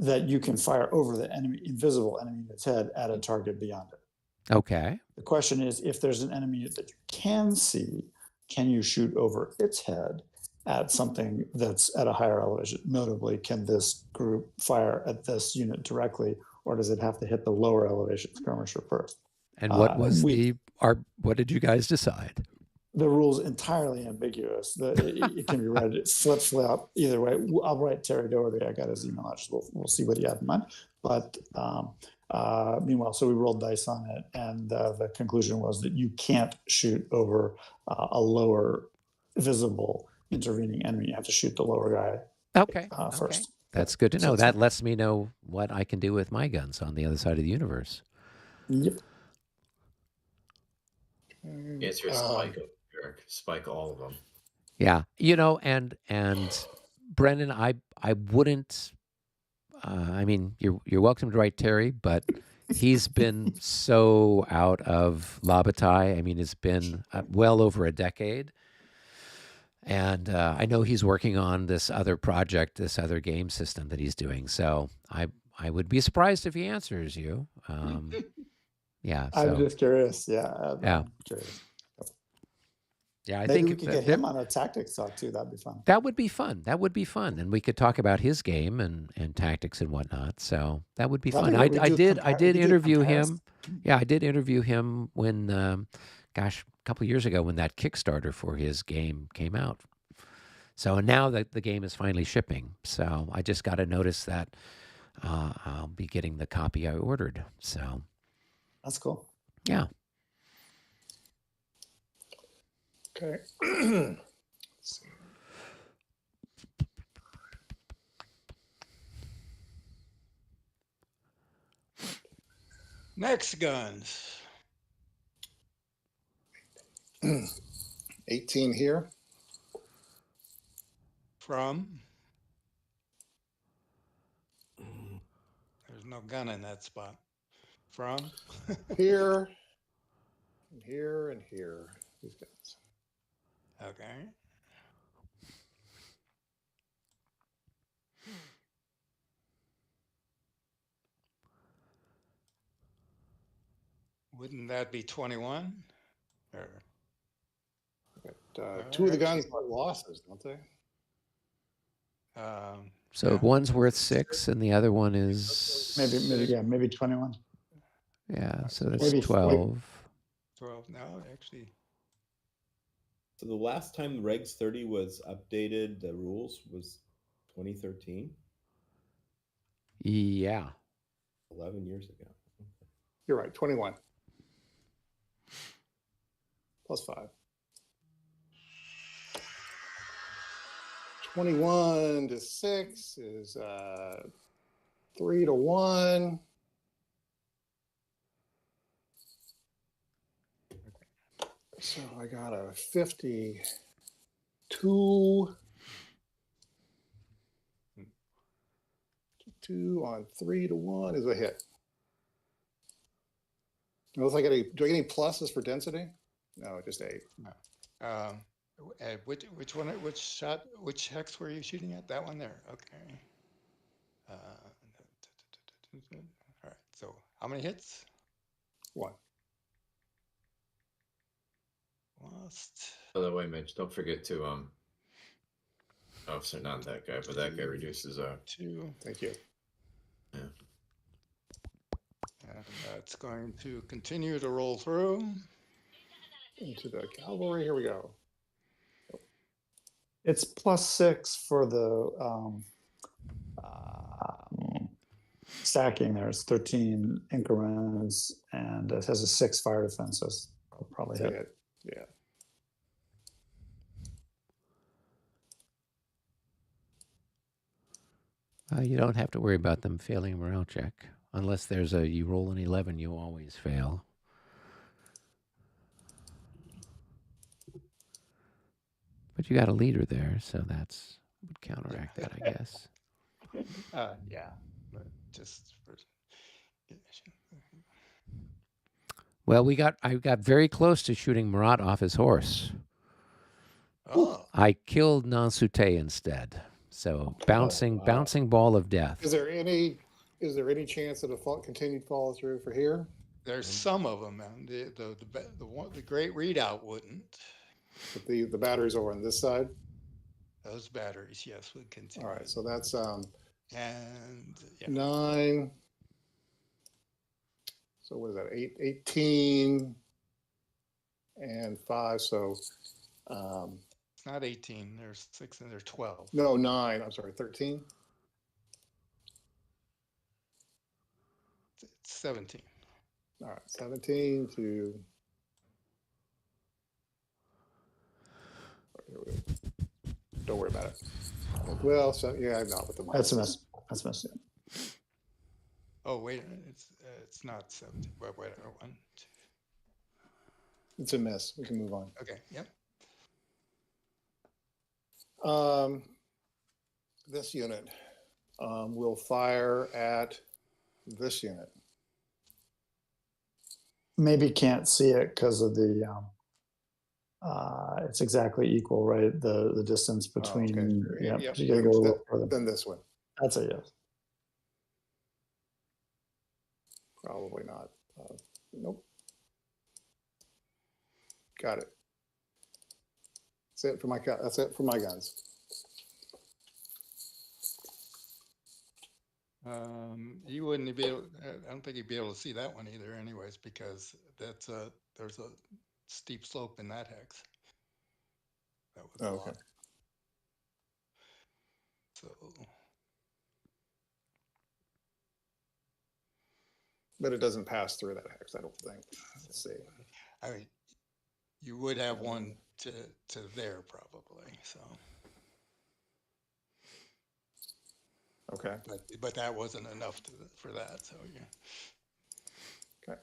that you can fire over the invisible enemy unit's head at a target beyond it. Okay. The question is, if there's an enemy unit that you can see, can you shoot over its head at something that's at a higher elevation? Notably, can this group fire at this unit directly, or does it have to hit the lower elevation skirmisher first? And what was what did you guys decide? The rule's entirely ambiguous. It can be read flip-flop either way. I'll write Terry Doherty. I got his email address. We'll see what he had in mind. But meanwhile, so we rolled dice on it, and the conclusion was that you can't shoot over a lower visible intervening enemy. You have to shoot the lower guy first. Okay. That's good to know. That lets me know what I can do with my guns on the other side of the universe. Yep. Answer spike, Eric. Spike all of them. Yeah, and Brendan, I wouldn't. I mean, you're welcome to write Terry, but he's been so out of La Bataille. I mean, it's been well over a decade, and I know he's working on this other project, this other game system that he's doing. So I would be surprised if he answers you. Yeah, I'm just curious. Yeah. Yeah. Curious. Yeah, I Maybe think we could get him on a tactics talk too. That'd be fun. that would be fun. That would be fun, and we could talk about his game and tactics and whatnot. So that would be fun. I did interview him. Yeah, I did interview him when, gosh, a couple years ago when that Kickstarter for his game came out. So and now that the game is finally shipping, so I just got a notice that I'll be getting the copy I ordered. So that's cool. Yeah. Okay. Let's see. Next guns. 18 here. From. There's no gun in that spot. From. Here, and here, and here. These guys. Okay. Wouldn't that be 21? Or, two of the guns are losses, don't they? So yeah. one's worth 6 and the other one is maybe 21. Yeah, so that's Maybe 12. 12. No, actually. So the last time Regs 30 was updated, the rules was 2013. Yeah. 11 years ago. You're right, 21. Plus 5. 21 to 6 is 3 to 1. So I got a 52. 2 on 3 to 1 is a hit. Do I get any pluses for density? No, just 8. No. Which one? Which hex were you shooting at? That one there. Okay. All right. So how many hits? 1. Lost. By the way, Mitch, don't forget to oh, so not that guy, but that guy reduces 2. Thank you. Yeah. And that's going to continue to roll through. Into the cavalry. Here we go. It's plus 6 for the stacking. There's 13 increments, and it has a 6 fire defense. So I'll probably hit. Yeah. You don't have to worry about them failing a morale check. Unless there's you roll an 11, you always fail. But you got a leader there, so that's would counteract that, I guess. Yeah. But just for... Well, I got very close to shooting Marat off his horse. Oh. I killed Nansute instead. So bouncing ball of death. Is there any chance that a continued follow through for here? There's some of them, man. The great readout wouldn't. But the batteries over on this side. Those batteries, yes, would continue. All right, so that's and 9. So what is that? 18 and 5. So it's not 18. There's 6 and there's 12. No, 9. I'm sorry, 13. It's 17. All right, 17 to. Don't worry about it. Well, so yeah, not with the That's a miss. That's a miss. Yeah. Oh wait, it's not 17. Wait, 1, 2. It's a miss. We can move on. Okay. Yep. This unit will fire at this unit. Maybe can't see it because of the it's exactly equal, right? The distance between. Okay. Yeah, yep. you gotta go a little further. Then this one. That's a yes. Probably not. Nope. Got it. That's it for my guns. You wouldn't be able. I don't think you'd be able to see that one either, anyways, because there's a steep slope in that hex. That was a lot. So, but it doesn't pass through that hex, I don't think. Let's see. I mean, you would have one to there probably. So. Okay. But that wasn't enough for that. So yeah. Okay.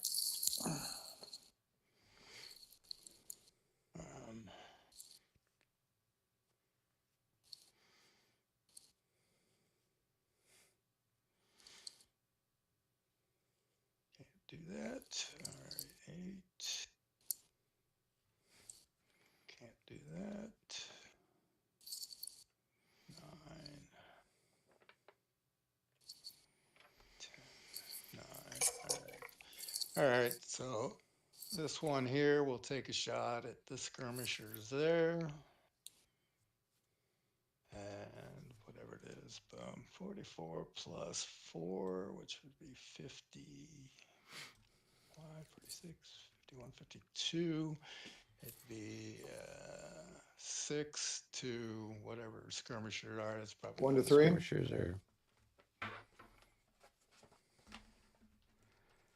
Can't do that. All right, 8. Can't do that. 9. 10. 9. All right. So this one here, we'll take a shot at the skirmishers there. And whatever it is, 44 plus 4, which would be 55, 46, 51, 52. It'd be 6 to whatever skirmishers are. It's probably 1 to 3. Skirmishers are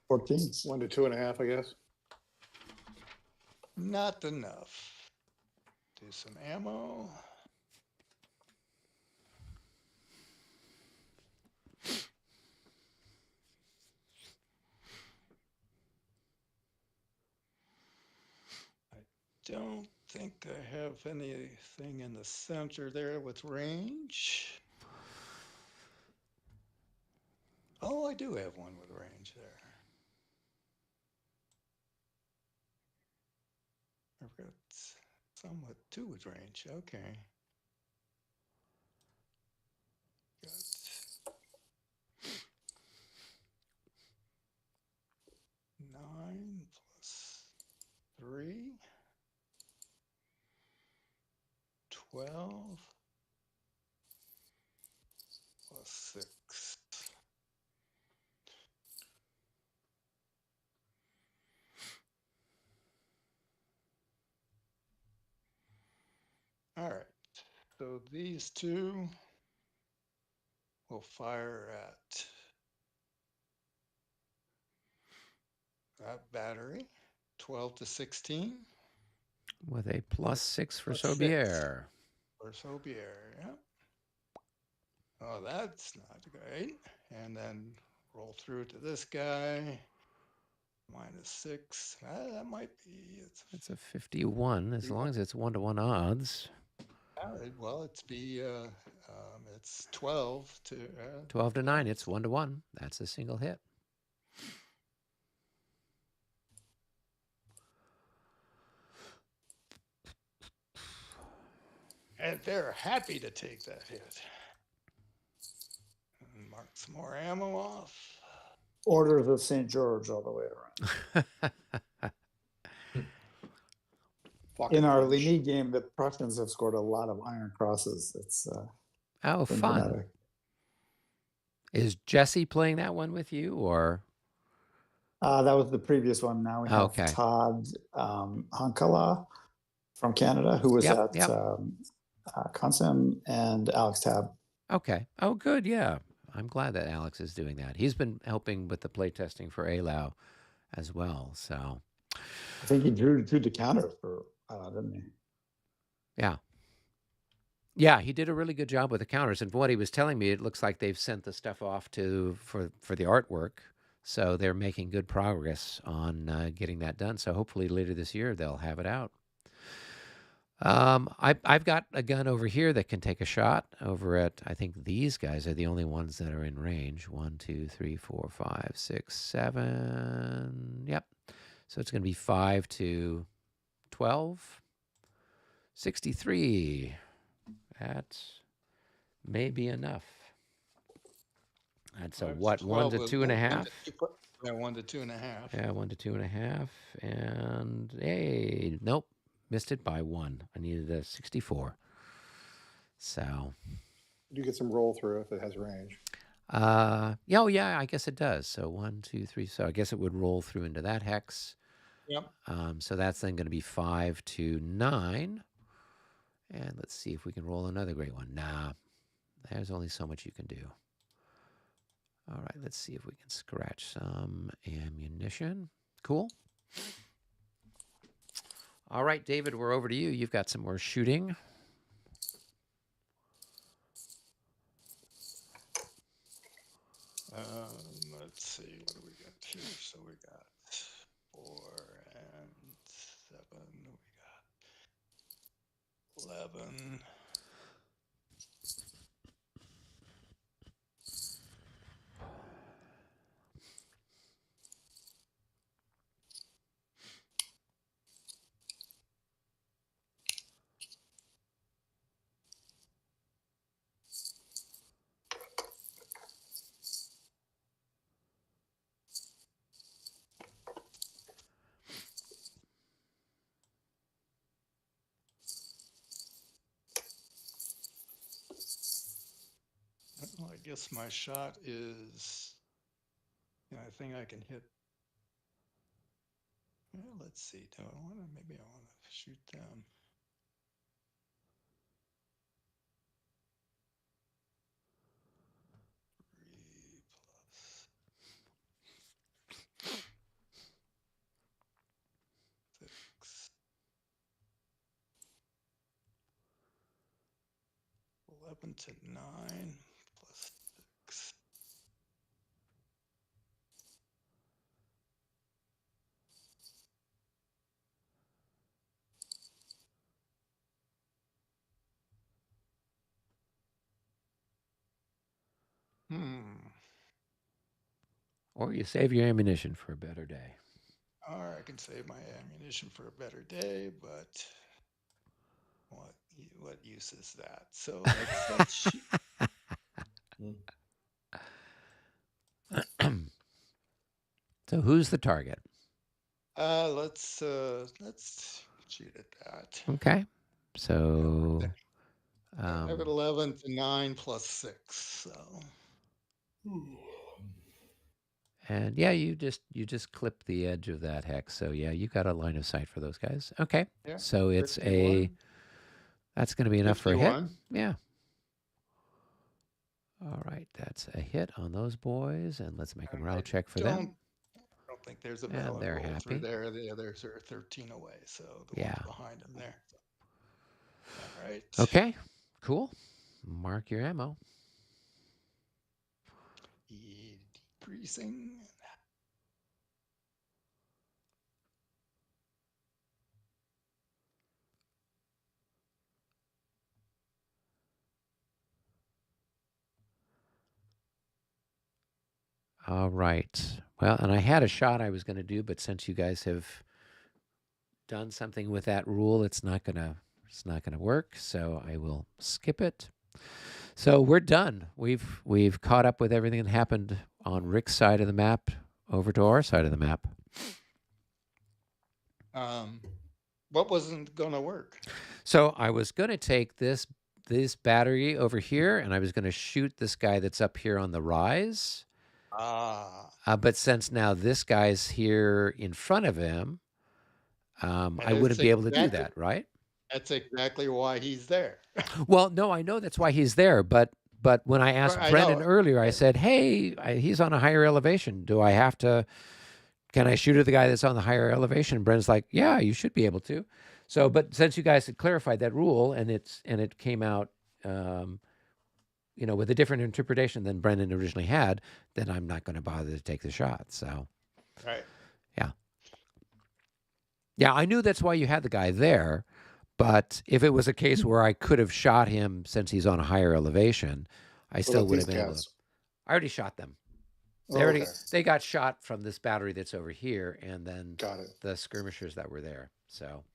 14. 1 to 2.5, I guess. not enough. Do some ammo. Don't think I have anything in the center there with range. Oh, I do have one with range there. I've got some with 2 with range. Okay. Got 9 plus 3. 12 plus 6. All right. So these 2 will fire at that battery. 12 to 16. with a +6 for +6. Sobier. For Sobier, yeah. Oh, that's not great. And then roll through to this guy. -6. That might be. It's a 51, as long as it's 1-to-1 odds. Well, it's 12 to 12 to 9. It's 1-to-1. That's a single hit. And they're happy to take that hit. And mark some more ammo off. Orders of St. George all the way around. In our Ligny game, the Prussians have scored a lot of iron crosses. It's fun. dramatic. Is Jesse playing that one with you, or? That was the previous one. Now we have Todd Hankala from Canada, who was at Consum, and Alex Tab. Okay. Oh, good. Yeah. I'm glad that Alex is doing that. He's been helping with the playtesting for ALAO as well. So I think he drew the counter for, didn't he? Yeah. Yeah, he did a really good job with the counters. And from what he was telling me, it looks like they've sent the stuff off for the artwork. So they're making good progress on getting that done. So hopefully later this year, they'll have it out. I've got a gun over here that can take a shot over at, I think these guys are the only ones that are in range. 1, 2, 3, 4, 5, 6, 7. Yep. So it's going to be 5 to 12. 63. That may be enough. That's a what? 1 to 2.5? Yeah, 1 to 2.5. Yeah, 1 to 2.5. And hey, nope. missed it by 1. I needed a 64. So. You get some roll through if it has range. Yeah, oh yeah, I guess it does. So 1, 2, 3. So I guess it would roll through into that hex. Yep. So that's then going to be 5 to 9. And let's see if we can roll another great one. Nah, there's only so much you can do. All right, let's see if we can scratch some ammunition. Cool. All right, David, we're over to you. You've got some more shooting. Let's see, what do we got here? So we got 4 and 7. We got 11. Well, I guess my shot is, I think I can hit. Well, let's see. Do I want to? Maybe I want to shoot them. +6. 11 to 9 +6. Or you save your ammunition for a better day. Or I can save my ammunition for a better day, but what use is that? So let's shoot. So who's the target? Let's shoot at that. Okay. So I have 11 to 9 +6. So. And yeah, you just clip the edge of that hex. So yeah, you got a line of sight for those guys. Okay. Yeah, So it's 51. that's going to be enough for a hit. 51. Yeah. All right, that's a hit on those boys, and let's make a morale check for them. I don't think there's a And valid they're roll through happy. there. The others are 13 away, so the ones behind them there. All right. Okay, cool. Mark your ammo. Decreasing. All right. Well, and I had a shot I was going to do, but since you guys have done something with that rule, it's not gonna work. So I will skip it. So we're done. We've caught up with everything that happened on Rick's side of the map over to our side of the map. What wasn't going to work? So I was going to take this battery over here, and I was going to shoot this guy that's up here on the rise. But since now this guy's here in front of him, I wouldn't be able to do that, right? That's exactly why he's there. Well, no, I know that's why he's there, but when I asked Brendan earlier, I said, hey, he's on a higher elevation. Do I have to, can I shoot at the guy that's on the higher elevation? And Brendan's like, yeah, you should be able to. So, but since you guys had clarified that rule and it came out, with a different interpretation than Brendan originally had, then I'm not going to bother to take the shot. So, right. Yeah. Yeah, I knew that's why you had the guy there. But if it was a case where I could have shot him since he's on a higher elevation, I still would have been able to. I already shot them. They got shot from this battery that's over here, and then the skirmishers that were there. So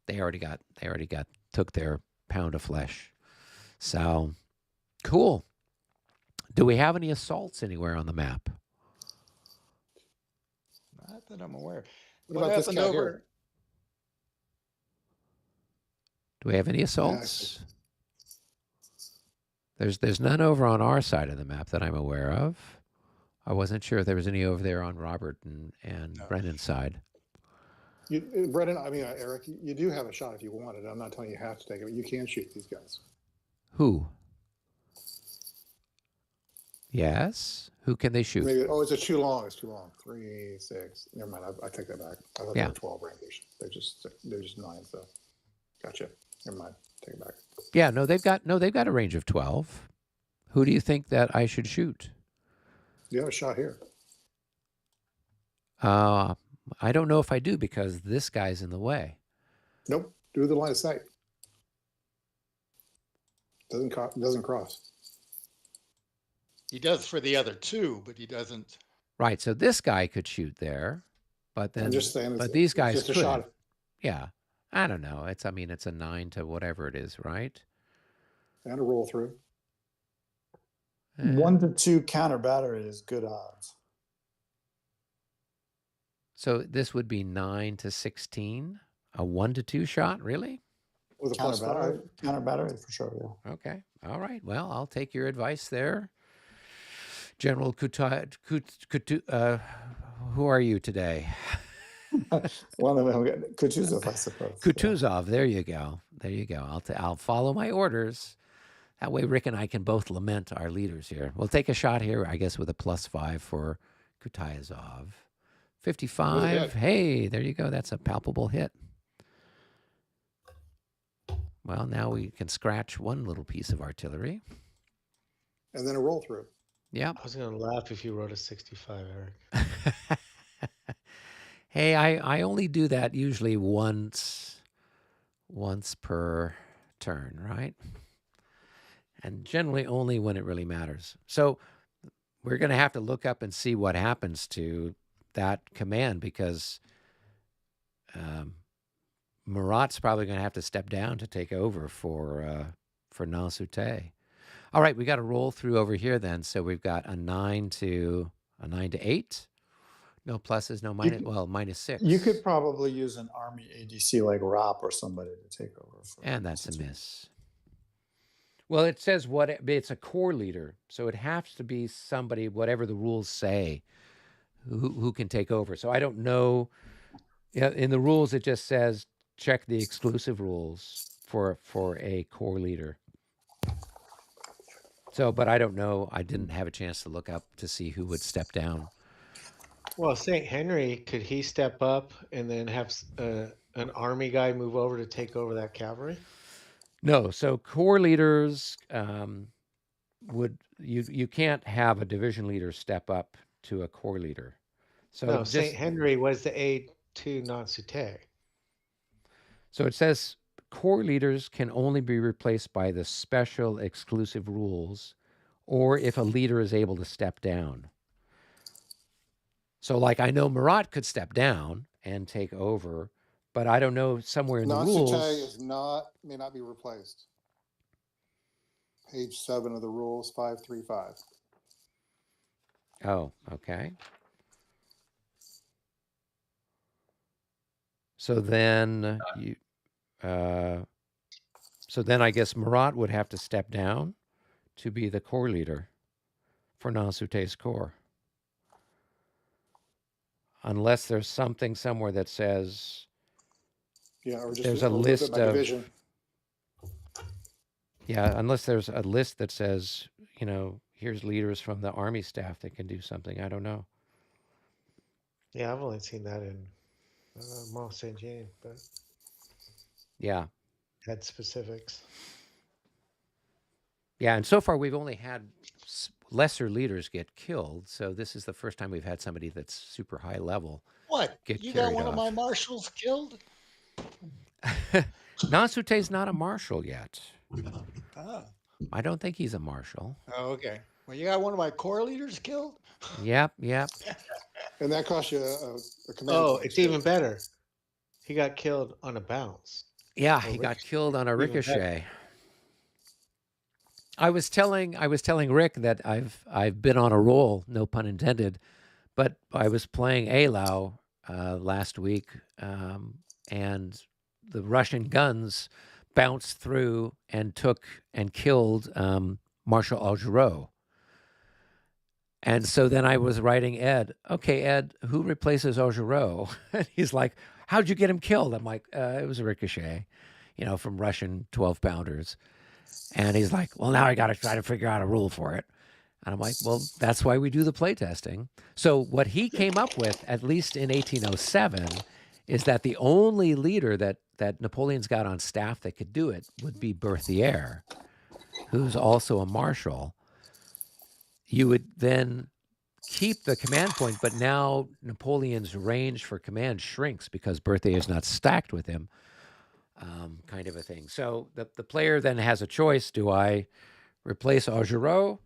they already took their pound of flesh. So cool. Do we have any assaults anywhere on the map? Not that I'm aware. What about this guy here? Do we have any assaults? There's none over on our side of the map that I'm aware of. I wasn't sure if there was any over there on Robert and No. Brennan's side. Brennan, I mean, Eric, you do have a shot if you want it. I'm not telling you have to take it, but you can shoot these guys. Who? Yes. Who can they shoot? Maybe, it's too long. It's too long. 3, 6. Never mind. I take that back. I thought they were 12 rangers. They're just 9. So, gotcha. Never mind. Take it back. Yeah. No, they've got a range of 12. Who do you think that I should shoot? You have a shot here. I don't know if I do because this guy's in the way. Nope. Do the line of sight. Doesn't cross. He does for the other two, but he doesn't. Right. So this guy could shoot there, but then I'm just saying. But these guys just a could. shot. Yeah. I don't know. It's a 9 to whatever it is, right? And a roll through. 1 to 2 counter battery is good odds. So this would be 9 to 16. A 1 to 2 shot, really? With a Counter plus battery, 5. counter battery for sure. Yeah. Okay. All right. Well, I'll take your advice there. General who are you today? One of them, Kutuzov, I suppose. Kutuzov. There you go. There you go. I'll follow my orders. That way, Rick and I can both lament our leaders here. We'll take a shot here, I guess, with a plus 5 for Kutuzov. 55. Hey, there you go. That's a palpable hit. Well, now we can scratch one little piece of artillery. And then a roll through. Yep. I was going to laugh if you wrote a 65, Eric. Hey, I only do that usually once per turn, right? And generally only when it really matters. So we're going to have to look up and see what happens to that command because Murat's probably going to have to step down to take over for Nansute. All right, we got to roll through over here then. So we've got a 9 to 8. No pluses, no minus. Minus 6. You could probably use an army ADC like Rop or somebody to take over. And that's a miss. Well, it says it's a corps leader, so it has to be somebody, whatever the rules say, who can take over. So I don't know. In the rules, it just says check the exclusive rules for a corps leader. So, but I don't know. I didn't have a chance to look up to see who would step down. Well, St. Henry, could he step up and then have an army guy move over to take over that cavalry? No. So corps leaders you can't have a division leader step up to a corps leader. So no, St. Henry was the aide to Nansute. So it says corps leaders can only be replaced by the special exclusive rules or if a leader is able to step down. So like I know Murat could step down and take over, but I don't know somewhere in the rules. Nansute may not be replaced. Page 7 of the rules, 535. Oh, okay. So then I guess Murat would have to step down to be the corps leader for Nansute's corps. Unless there's something somewhere that says or just there's a list of division. Yeah, unless there's a list that says, here's leaders from the army staff that can do something. I don't know. Yeah, I've only seen that in Mont Saint Jean, but yeah, had specifics. Yeah, and so far we've only had lesser leaders get killed. So this is the first time we've had somebody that's super high level. What? You got one of my marshals killed? Nansute's not a marshal yet. Ah. I don't think he's a marshal. Oh, okay. Well, you got one of my corps leaders killed? Yep. And that cost you a command. Oh, it's even better. He got killed on a bounce. Yeah, he got killed on a ricochet. I was telling Rick that I've been on a roll, no pun intended, but I was playing Alau last week, and the Russian guns bounced through and took and killed Marshal Augereau. And so then I was writing Ed, okay, Ed, who replaces Augereau? And he's like, how'd you get him killed? I'm like, it was a ricochet, from Russian 12-pounders. And he's like, well, now I got to try to figure out a rule for it. And I'm like, well, that's why we do the playtesting. So what he came up with, at least in 1807, is that the only leader that Napoleon's got on staff that could do it would be Berthier, who's also a marshal. You would then keep the command point, but now Napoleon's range for command shrinks because Berthier is not stacked with him, kind of a thing. So the player then has a choice. Do I replace Augereau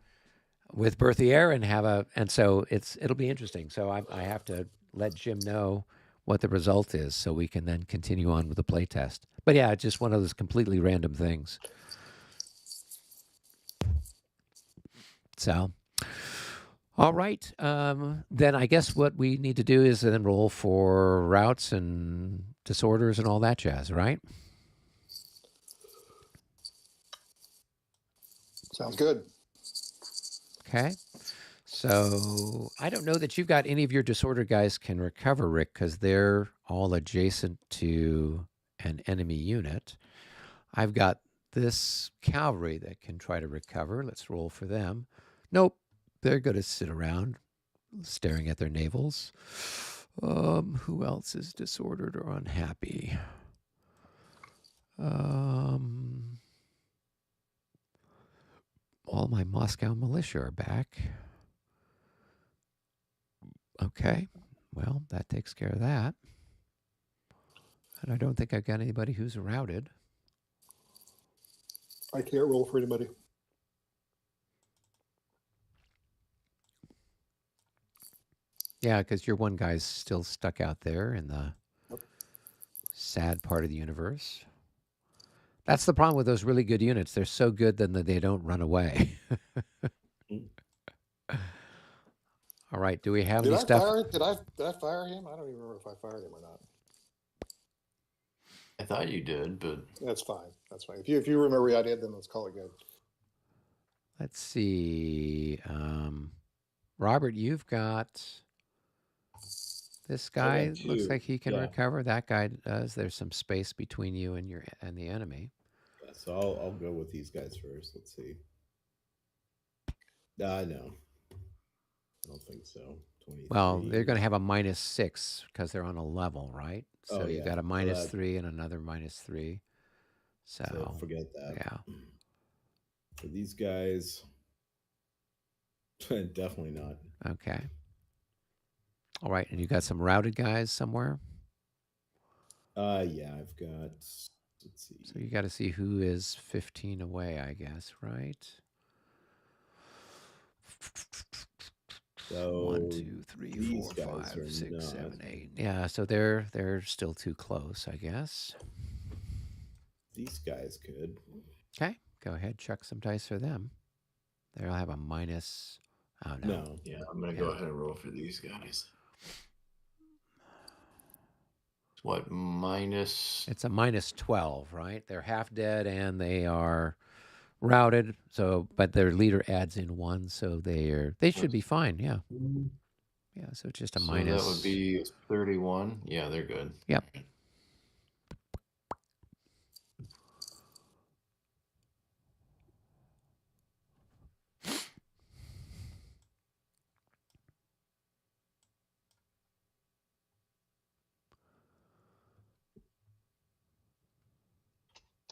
with Berthier and so it'll be interesting. So I have to let Jim know what the result is so we can then continue on with the play test. But yeah, it's just one of those completely random things. So, all right. Then I guess what we need to do is then roll for routes and disorders and all that jazz, right? Sounds good. Okay. So I don't know that you've got any of your disorder guys can recover, Rick, because they're all adjacent to an enemy unit. I've got this cavalry that can try to recover. Let's roll for them. Nope. They're going to sit around staring at their navels. Who else is disordered or unhappy? All my Moscow militia are back. Okay, well, that takes care of that. And I don't think I've got anybody who's routed. I can't roll for anybody. Yeah, because your one guy's still stuck out there in the sad part of the universe. That's the problem with those really good units. They're so good that they don't run away. All right. Do we have any stuff? Did I fire him? I don't even remember if I fired him or not. I thought you did, but that's fine. That's fine. If you remember I did, then let's call it good. Let's see. Robert, you've got this guy. Looks like he can recover. That guy does. There's some space between you and the enemy. Yeah, so I'll go with these guys first. Let's see. No, I don't think so. 23. Well, they're going to have a -6 because they're on a level, right? So you got a -3 and another -3. So forget that. Yeah. For these guys, definitely not. Okay. All right, and you got some routed guys somewhere? Yeah, I've got. Let's see. So you got to see who is 15 away, I guess, right? So 1, 2, 3, 4, 5, 6, 7, 8. Yeah, so they're still too close, I guess. These guys could. Okay, go ahead, chuck some dice for them. They'll have a minus. Oh no. Yeah, I'm gonna go ahead and roll for these guys. What, minus? It's a -12, right? They're half dead and they are routed. So, but their leader adds in 1, so they should be fine. Yeah. Yeah. So it's just a minus. That would be 31. Yeah, they're good. Yep.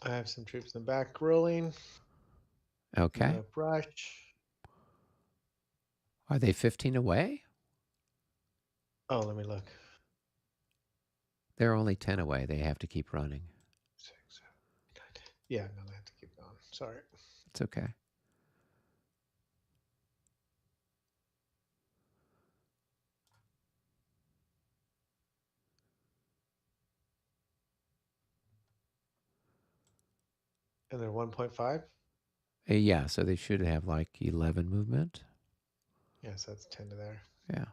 I have some troops in the back rolling. Okay. Brush. Are they 15 away? Oh, let me look. They're only 10 away. They have to keep running. 6, 7, 8, 9, 10. Yeah, no, they have to keep going. Sorry. It's okay. And they're 1.5? Yeah, so they should have like 11 movement. Yes, that's 10 to there. Yeah.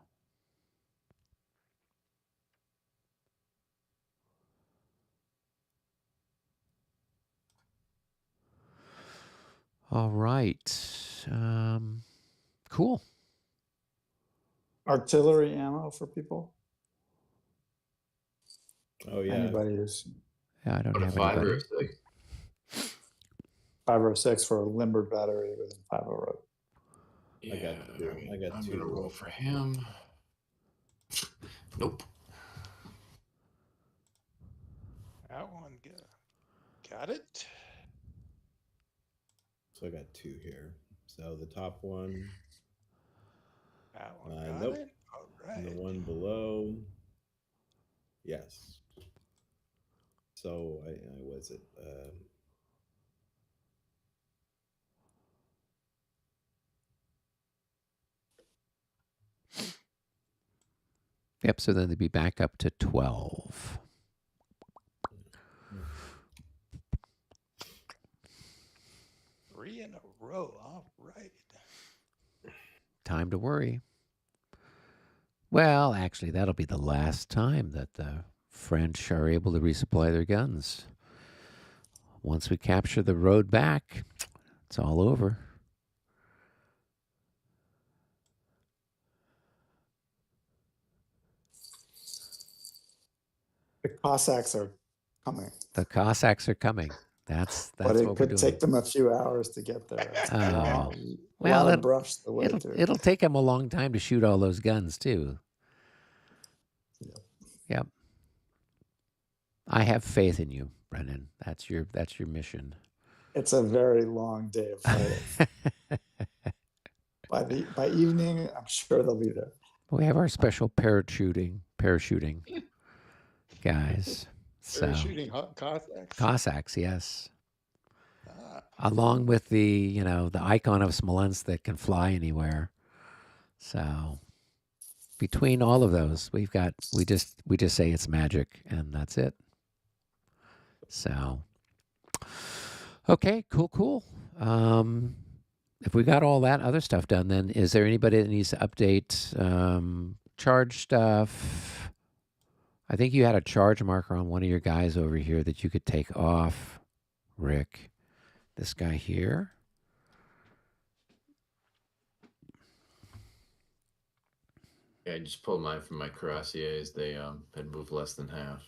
All right. Cool. Artillery ammo for people? Oh yeah. Anybody who's Yeah, I don't What a have 5 or anybody. a 6? 5 or 6 for a limbered battery within 5 road. Yeah, I got I'm 2. gonna roll for him. Nope. That one got it. So I got 2 here. So the top one. That one got Nope. it. All right. And the one below. Yes. So I was it. Yep, so then they'd be back up to 12. Three in a row. All right. Time to worry. Well, actually, that'll be the last time that the French are able to resupply their guns. Once we capture the road back, it's all over. The Cossacks are coming. The Cossacks are coming. That's But it what we're could doing. take them a few hours to get there. Oh. Well, of brush the way through. It'll take them a long time to shoot all those guns too. Yep. I have faith in you, Brennan. That's your mission. It's a very long day of fighting. by evening, I'm sure they'll be there. We have our special parachuting guys. So Shooting Cossacks. Cossacks, yes. Along with the icon of Smolensk that can fly anywhere. So between all of those, we just say it's magic, and that's it. So okay, cool. If we got all that other stuff done, then is there anybody that needs to update charge stuff? I think you had a charge marker on one of your guys over here that you could take off, Rick. This guy here. Yeah, I just pulled mine from my cuirassiers. They had moved less than half.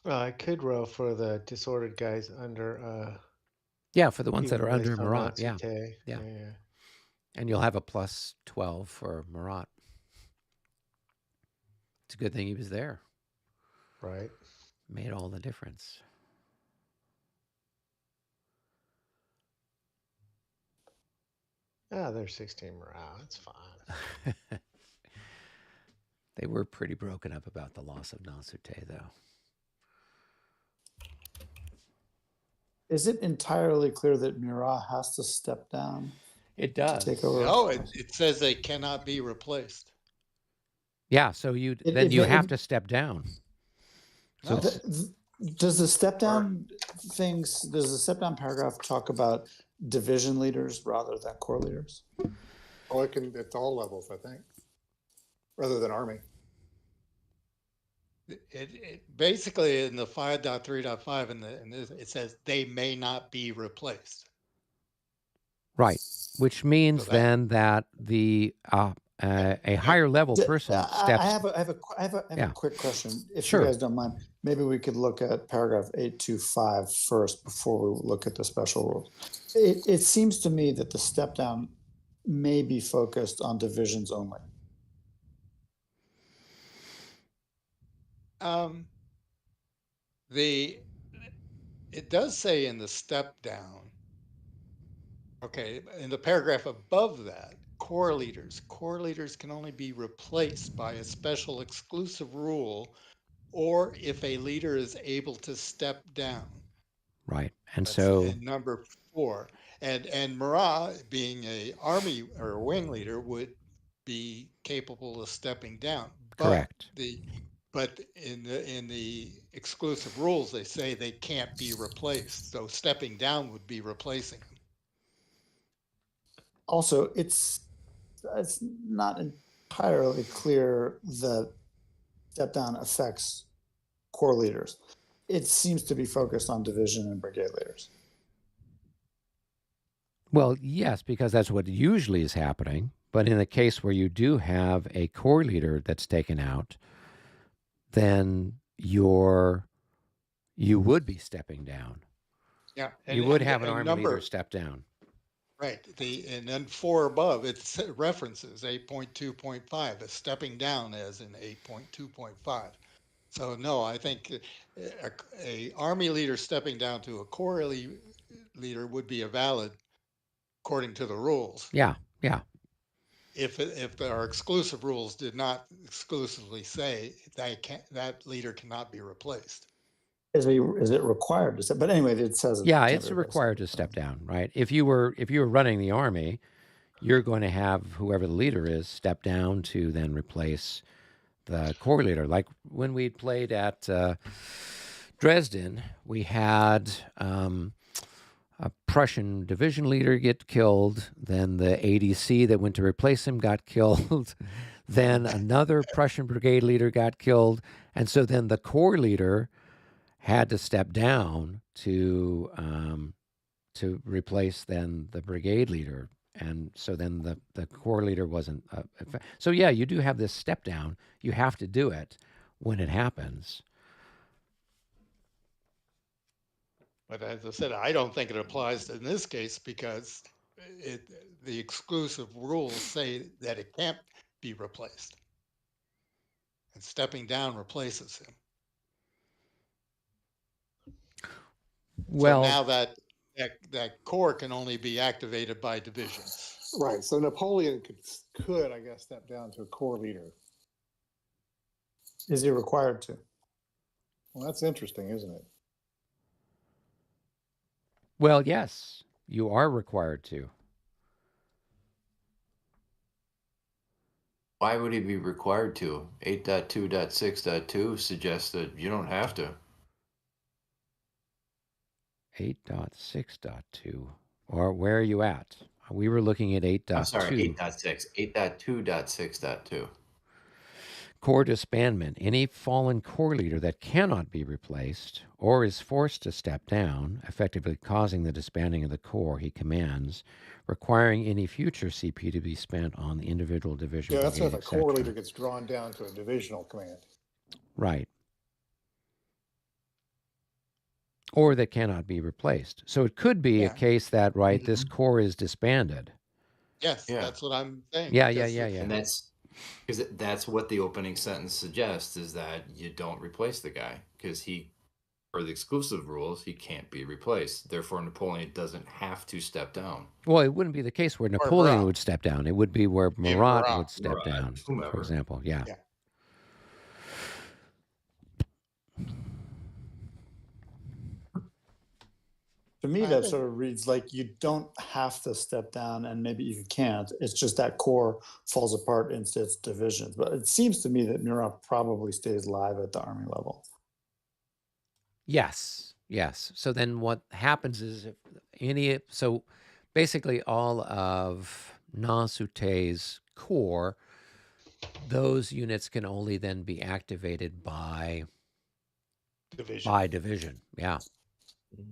I could row for the disordered guys under. Yeah, for the ones that are under Based on Marat. Yeah. Natsute. Yeah. Yeah. And you'll have a plus 12 for Marat. It's a good thing he was there. Right. Made all the difference. They're 16 morale. It's fine. They were pretty broken up about the loss of Natsute, though. Is it entirely clear that Murat has to step down? It does. To take over? No, it says they cannot be replaced. Yeah, so you have to step down. No. Does the step down paragraph talk about division leaders rather than corps leaders? Oh, it's all levels, I think, rather than army. It basically in the 5.3.5 in this, it says they may not be replaced. Right, which means then that the a higher level person steps. I have a quick question, if Sure. you guys don't mind. Maybe we could look at paragraph 825 first before we look at the special rules. It seems to me that the step down may be focused on divisions only. It does say in the step down, okay, in the paragraph above that, corps leaders can only be replaced by a special exclusive rule or if a leader is able to step down. Right, and That's so in number 4. And Marat, being a army or a wing leader, would be capable of stepping down. Correct. But in the exclusive rules, they say they can't be replaced. So stepping down would be replacing them. Also, it's not entirely clear that step down affects corps leaders. It seems to be focused on division and brigade leaders. Well, yes, because that's what usually is happening. But in a case where you do have a corps leader that's taken out, then you would be stepping down. Yeah, you would have an army leader step down. Right. And then 4 above, it references 8.2.5 as stepping down as in 8.2.5. So no, I think a army leader stepping down to a corps leader would be a valid according to the rules. Yeah. If our exclusive rules did not exclusively say that leader cannot be replaced. Is it required to step? But anyway, it says it's required to step down, right? If you were running the army, you're going to have whoever the leader is step down to then replace the corps leader. Like when we played at Dresden, we had a Prussian division leader get killed. Then the ADC that went to replace him got killed. Then another Prussian brigade leader got killed. And so then the corps leader had to step down to replace then the brigade leader. And so then the corps leader wasn't. So yeah, you do have this step down. You have to do it when it happens. But as I said, I don't think it applies in this case because the exclusive rules say that it can't be replaced. And stepping down replaces him. Well, so now that corps can only be activated by division. Right. So Napoleon could, I guess, step down to a corps leader. Is he required to? Well, that's interesting, isn't it? Well, yes, you are required to. Why would he be required to? 8.2.6.2 suggests that you don't have to. 8.6.2. Or where are you at? We were looking at 8.2. I'm sorry, 8.6. 8.2.6.2. Corps disbandment. Any fallen corps leader that cannot be replaced or is forced to step down, effectively causing the disbanding of the corps he commands, requiring any future CP to be spent on the individual division. Yeah, that's if a corps leader gets drawn down to a divisional command. Right. Or that cannot be replaced. So it could be a case that, this corps is disbanded. Yes, that's what I'm saying. Yeah. And that's because that's what the opening sentence suggests, is that you don't replace the guy because for the exclusive rules, he can't be replaced. Therefore, Napoleon doesn't have to step down. Well, it wouldn't be the case where Napoleon would step down. It would be where Murat would step down, whomever. For example. Yeah. To me, that sort of reads like you don't have to step down, and maybe you can't. It's just that corps falls apart into its divisions. But it seems to me that Murat probably stays live at the army level. Yes. So then what happens is so basically all of Nansouté's corps, those units can only then be activated by division. Yeah.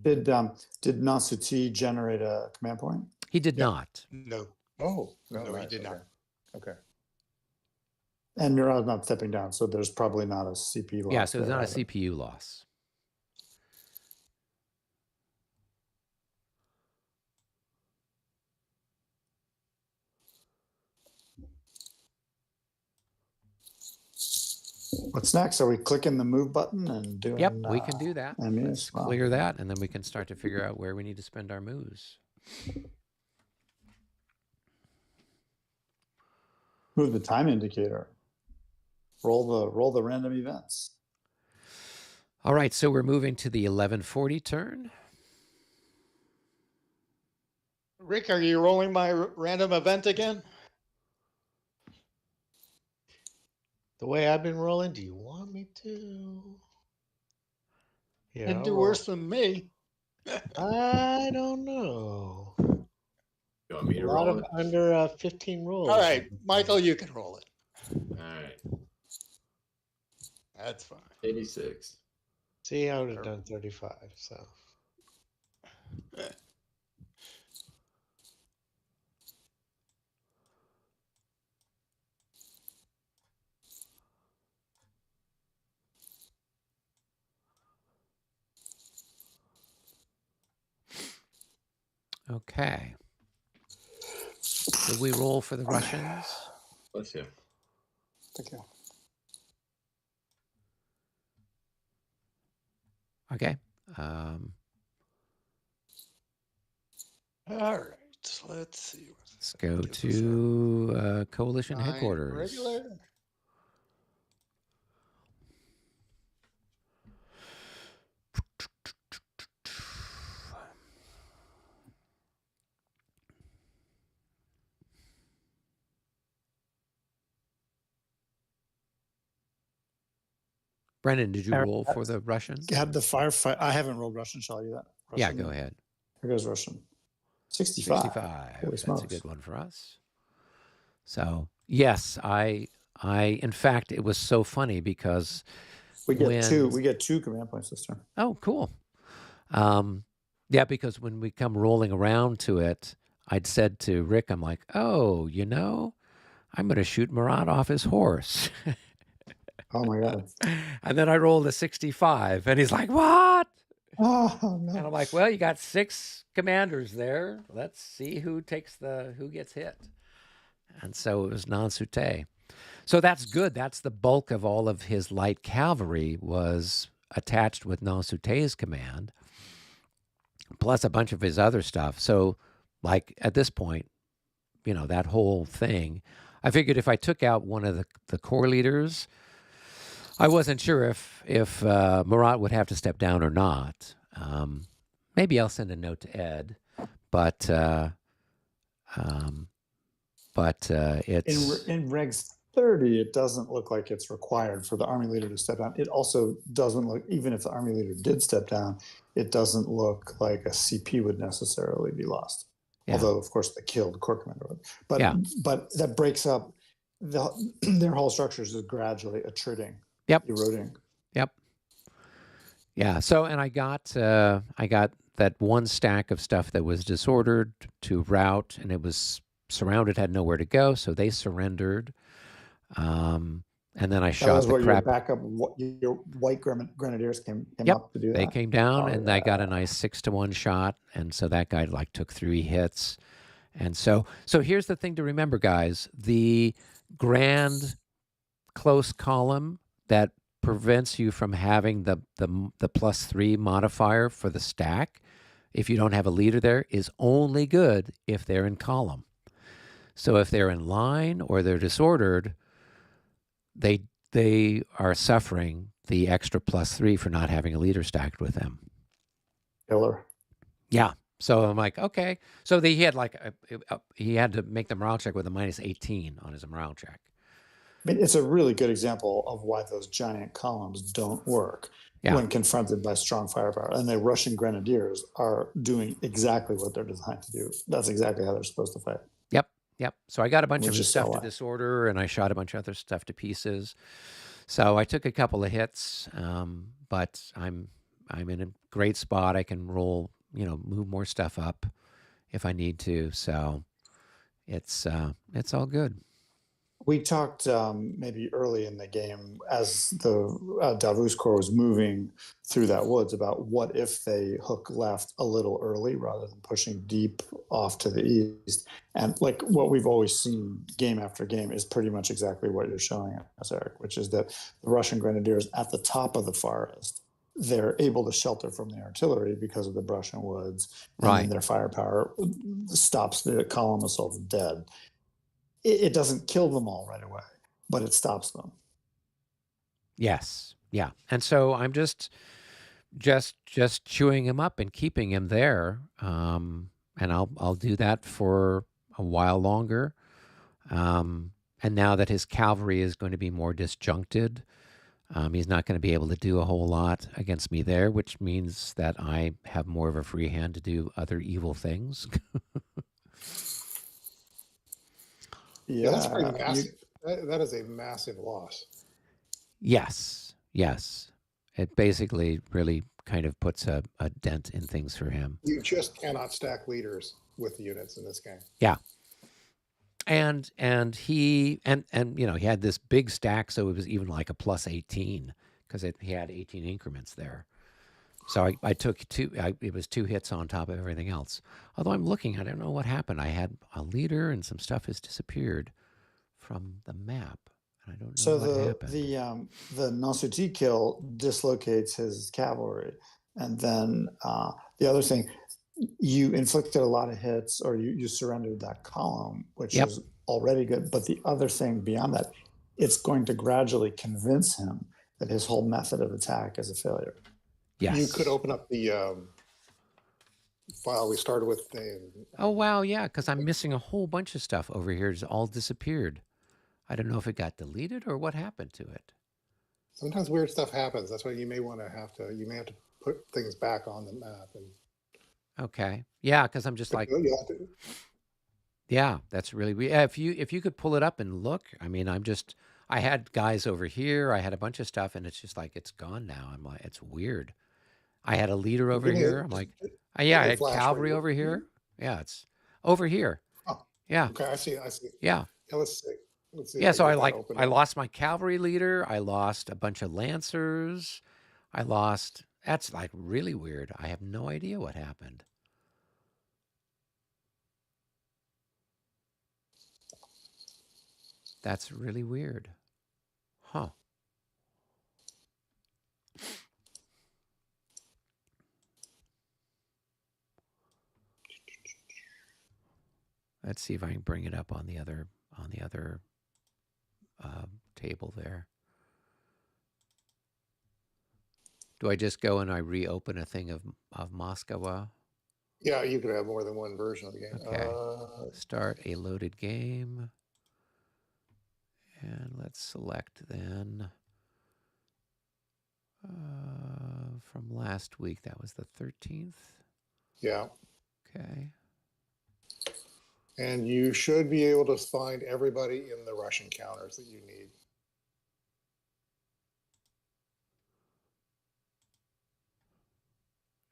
Did Nansouté generate a command point? He did not. No. Oh, no, he did not. Okay. And Murat's not stepping down, so there's probably not a CP loss. Yeah, so there's not a CPU loss. What's next? Are we clicking the move button and doing? Yep, we can do that. Let's wow. clear that, and then we can start to figure out where we need to spend our moves. Move the time indicator. Roll the random events. All right, so we're moving to the 1140 turn. Rick, are you rolling my random event again? The way I've been rolling, do you want me to? Yeah, It'd I'll do roll. worse than me. I don't know. You want me A to lot roll of it? under 15 rolls. All right, Michael, you can roll it. All right. That's fine. 86. See, I would have done 35. So Okay. Did we roll for the Russians? Bless you. Thank you. Okay. All right, let's see. Let's go to coalition 9 headquarters. regular. Brendan, did you roll for the Russians? Had the firefight. I haven't rolled Russian. Shall I do that? Yeah, Russian? go ahead. Here goes Russian. 65. 65. Holy That's smokes. a good one for us. So, yes, I in fact, it was so funny because We get when- two. We get 2 command points this turn. Oh, cool. Yeah, because when we come rolling around to it, I'd said to Rick, I'm like, oh, you know, I'm going to shoot Murat off his horse. Oh my god. And then I rolled a 65, and he's like, what? Oh And no. I'm like, well, you got 6 commanders there. Let's see who gets hit. And so it was Nansute. So that's good. That's the bulk of all of his light cavalry was attached with Nansute's command, plus a bunch of his other stuff. So, like, at this point, you know, that whole thing, I figured if I took out one of the corps leaders, I wasn't sure if Murat would have to step down or not. Maybe I'll send a note to Ed, but it's In Regs 30, it doesn't look like it's required for the army leader to step down. It also doesn't look, even if the army leader did step down, it doesn't look like a CP would necessarily be lost. Yeah. Although, of course, the killed corps commander would. But Yeah. but that breaks up their whole structures is gradually attriting, Yep. eroding. Yep. Yeah. So, and I got that one stack of stuff that was disordered to rout, and it was surrounded, had nowhere to go, so they surrendered. And then I That shot was the where crap. your backup, your white grenadiers came Yep. up to do that. They came down, Oh, and I got a nice 6-to-1 shot, and so that guy like took 3 hits. And so here's the thing to remember, guys: the grand close column that prevents you from having the +3 modifier for the stack, if you don't have a leader there, is only good if they're in column. So if they're in line or they're disordered, they are suffering the extra +3 for not having a leader stacked with them. Killer. Yeah. So I'm like, okay. So he had he had to make the morale check with a -18 on his morale check. I mean, it's a really good example of why those giant columns don't work when confronted by strong firepower. And the Russian grenadiers are doing exactly what they're designed to do. That's exactly how they're supposed to fight. Yep. So I got a bunch Which of is stuff so to why. disorder, and I shot a bunch of other stuff to pieces. So I took a couple of hits, but I'm in a great spot. I can roll, move more stuff up if I need to. So it's all good. We talked maybe early in the game as the Davos Corps was moving through that woods about what if they hook left a little early rather than pushing deep off to the east. And like what we've always seen game after game is pretty much exactly what you're showing us, Eric, which is that the Russian grenadiers at the top of the forest, they're able to shelter from the artillery because of the brush and woods. And Right. then their firepower stops the column assaults dead. It doesn't kill them all right away, but it stops them. Yes. Yeah. And so I'm just chewing him up and keeping him there. And I'll do that for a while longer. And And now that his cavalry is going to be more disjuncted, he's not going to be able to do a whole lot against me there, which means that I have more of a free hand to do other evil things. Yeah, that's pretty massive. That is a massive loss. Yes. It basically really kind of puts a dent in things for him. You just cannot stack leaders with units in this game. Yeah. And he he had this big stack, so it was even like a plus 18 because he had 18 increments there. So I took two. It was 2 hits on top of everything else. Although I'm looking, I don't know what happened. I had a leader, and some stuff has disappeared from the map. I don't know what happened. The Nasuti kill dislocates his cavalry, and then the other thing, you inflicted a lot of hits, or you surrendered that column, which is already good. But the other thing beyond that, it's going to gradually convince him that his whole method of attack is a failure. Yes. You could open up the file we started with. Oh, wow, yeah, because I'm missing a whole bunch of stuff over here. It's all disappeared. I don't know if it got deleted or what happened to it. Sometimes weird stuff happens. That's why you may have to put things back on the map. Okay. Yeah, because I'm just like, yeah, that's really weird. If you could pull it up and look, I mean, I had guys over here. I had a bunch of stuff, and it's just like, it's gone now. I'm like, it's weird. I had a leader over here. I'm like, I had cavalry over here. Yeah, it's over here. Oh, yeah. Okay, I see. Yeah. Let's see. Yeah, so I lost my cavalry leader. I lost a bunch of lancers. That's like really weird. I have no idea what happened. That's really weird. Huh. Let's see if I can bring it up on the other table there. Do I just go and I reopen a thing of Moscowa? Yeah, you could have more than one version of the game. Okay. Start a loaded game. And let's select then from last week. That was the 13th. Yeah. Okay. And you should be able to find everybody in the Russian counters that you need.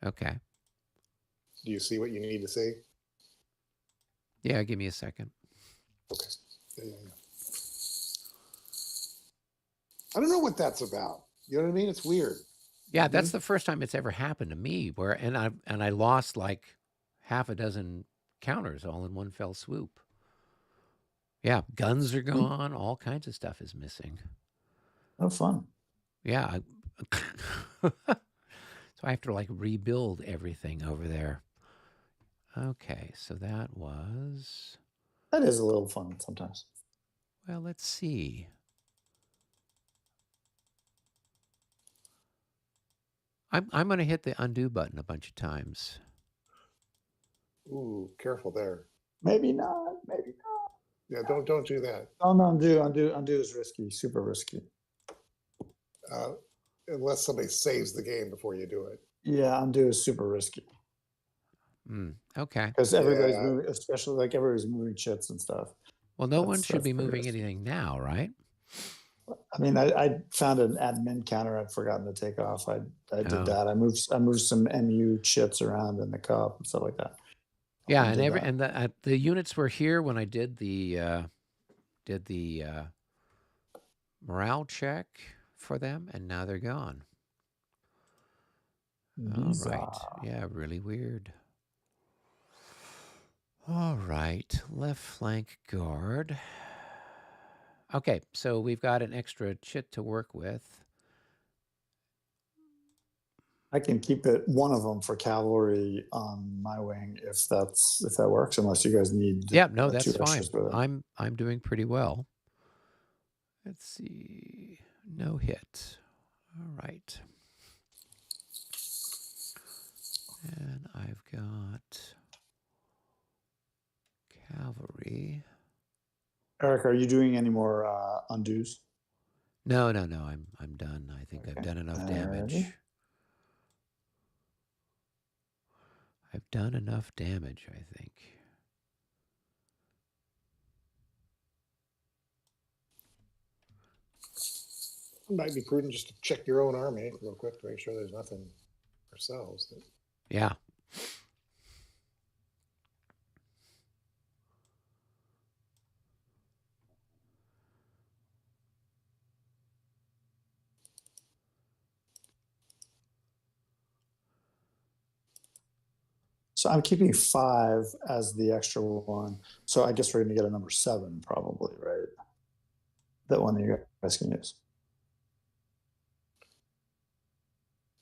Okay. Do you see what you need to see? Yeah, give me a second. Okay. Yeah. I don't know what that's about. You know what I mean? It's weird. Yeah, that's the first time it's ever happened to me. I lost like half a dozen counters all in one fell swoop. Yeah, guns are gone. All kinds of stuff is missing. Oh, fun. Yeah. So I have to like rebuild everything over there. Okay, so that is a little fun sometimes. Well, let's see. I'm going to hit the undo button a bunch of times. Ooh, careful there. Maybe not. Yeah, don't do that. Undo is risky, super risky. Unless somebody saves the game before you do it. Yeah, undo is super risky. Okay. Because everybody's moving, especially like everybody's moving chits and stuff. Well, no one should be moving anything now, right? I mean, I found an admin counter I'd forgotten to take off. I did that. I moved some MU chits around in the cup and stuff like that. Yeah, and the units were here when I did the morale check for them, and now they're gone. All right. Yeah, really weird. All right, left flank guard. Okay, so we've got an extra chit to work with. I can keep it one of them for cavalry on my wing if that works. Unless you guys need. Yeah, no, that's fine. I'm doing pretty well. Let's see, no hit. All right, and I've got cavalry. Eric, are you doing any more undos? No. I'm done. I think I've done enough damage. I've done enough damage, I think. It might be prudent just to check your own army real quick to make sure there's nothing ourselves. Yeah. So I'm keeping 5 as the extra one. So I guess we're going to get a number 7 probably, right? That one that you guys can use.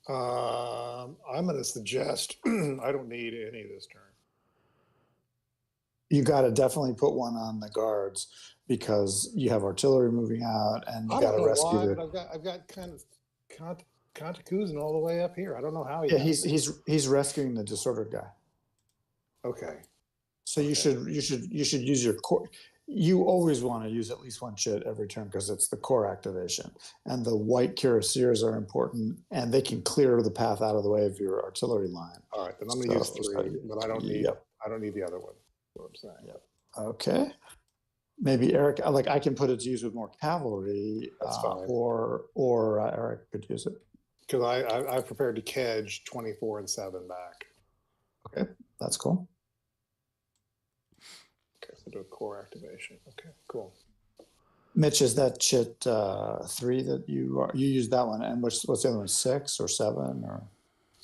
I'm going to suggest I don't need any this turn. You got to definitely put one on the guards because you have artillery moving out, and you got to rescue why, but I've got kind of Contacoozing all the way up here. I don't know how he. Yeah, he's rescuing the disordered guy. Okay. So you should use your core. You always want to use at least one chit every turn because it's the core activation. And the white cuirassiers are important, and they can clear the path out of the way of your artillery line. All right, then I'm going to use 3, but I don't need. Yep. I don't need the other one. What I'm saying. Yep. Okay. Maybe Eric, like I can put it to use with more cavalry. That's fine. Or Eric could use it. Because I've prepared to kedge 24 and 7 back. Okay, that's cool. Okay, so do a core activation. Okay, cool. Mitch, is that chit 3 that you use that one? And what's the other one? 6 or 7 or?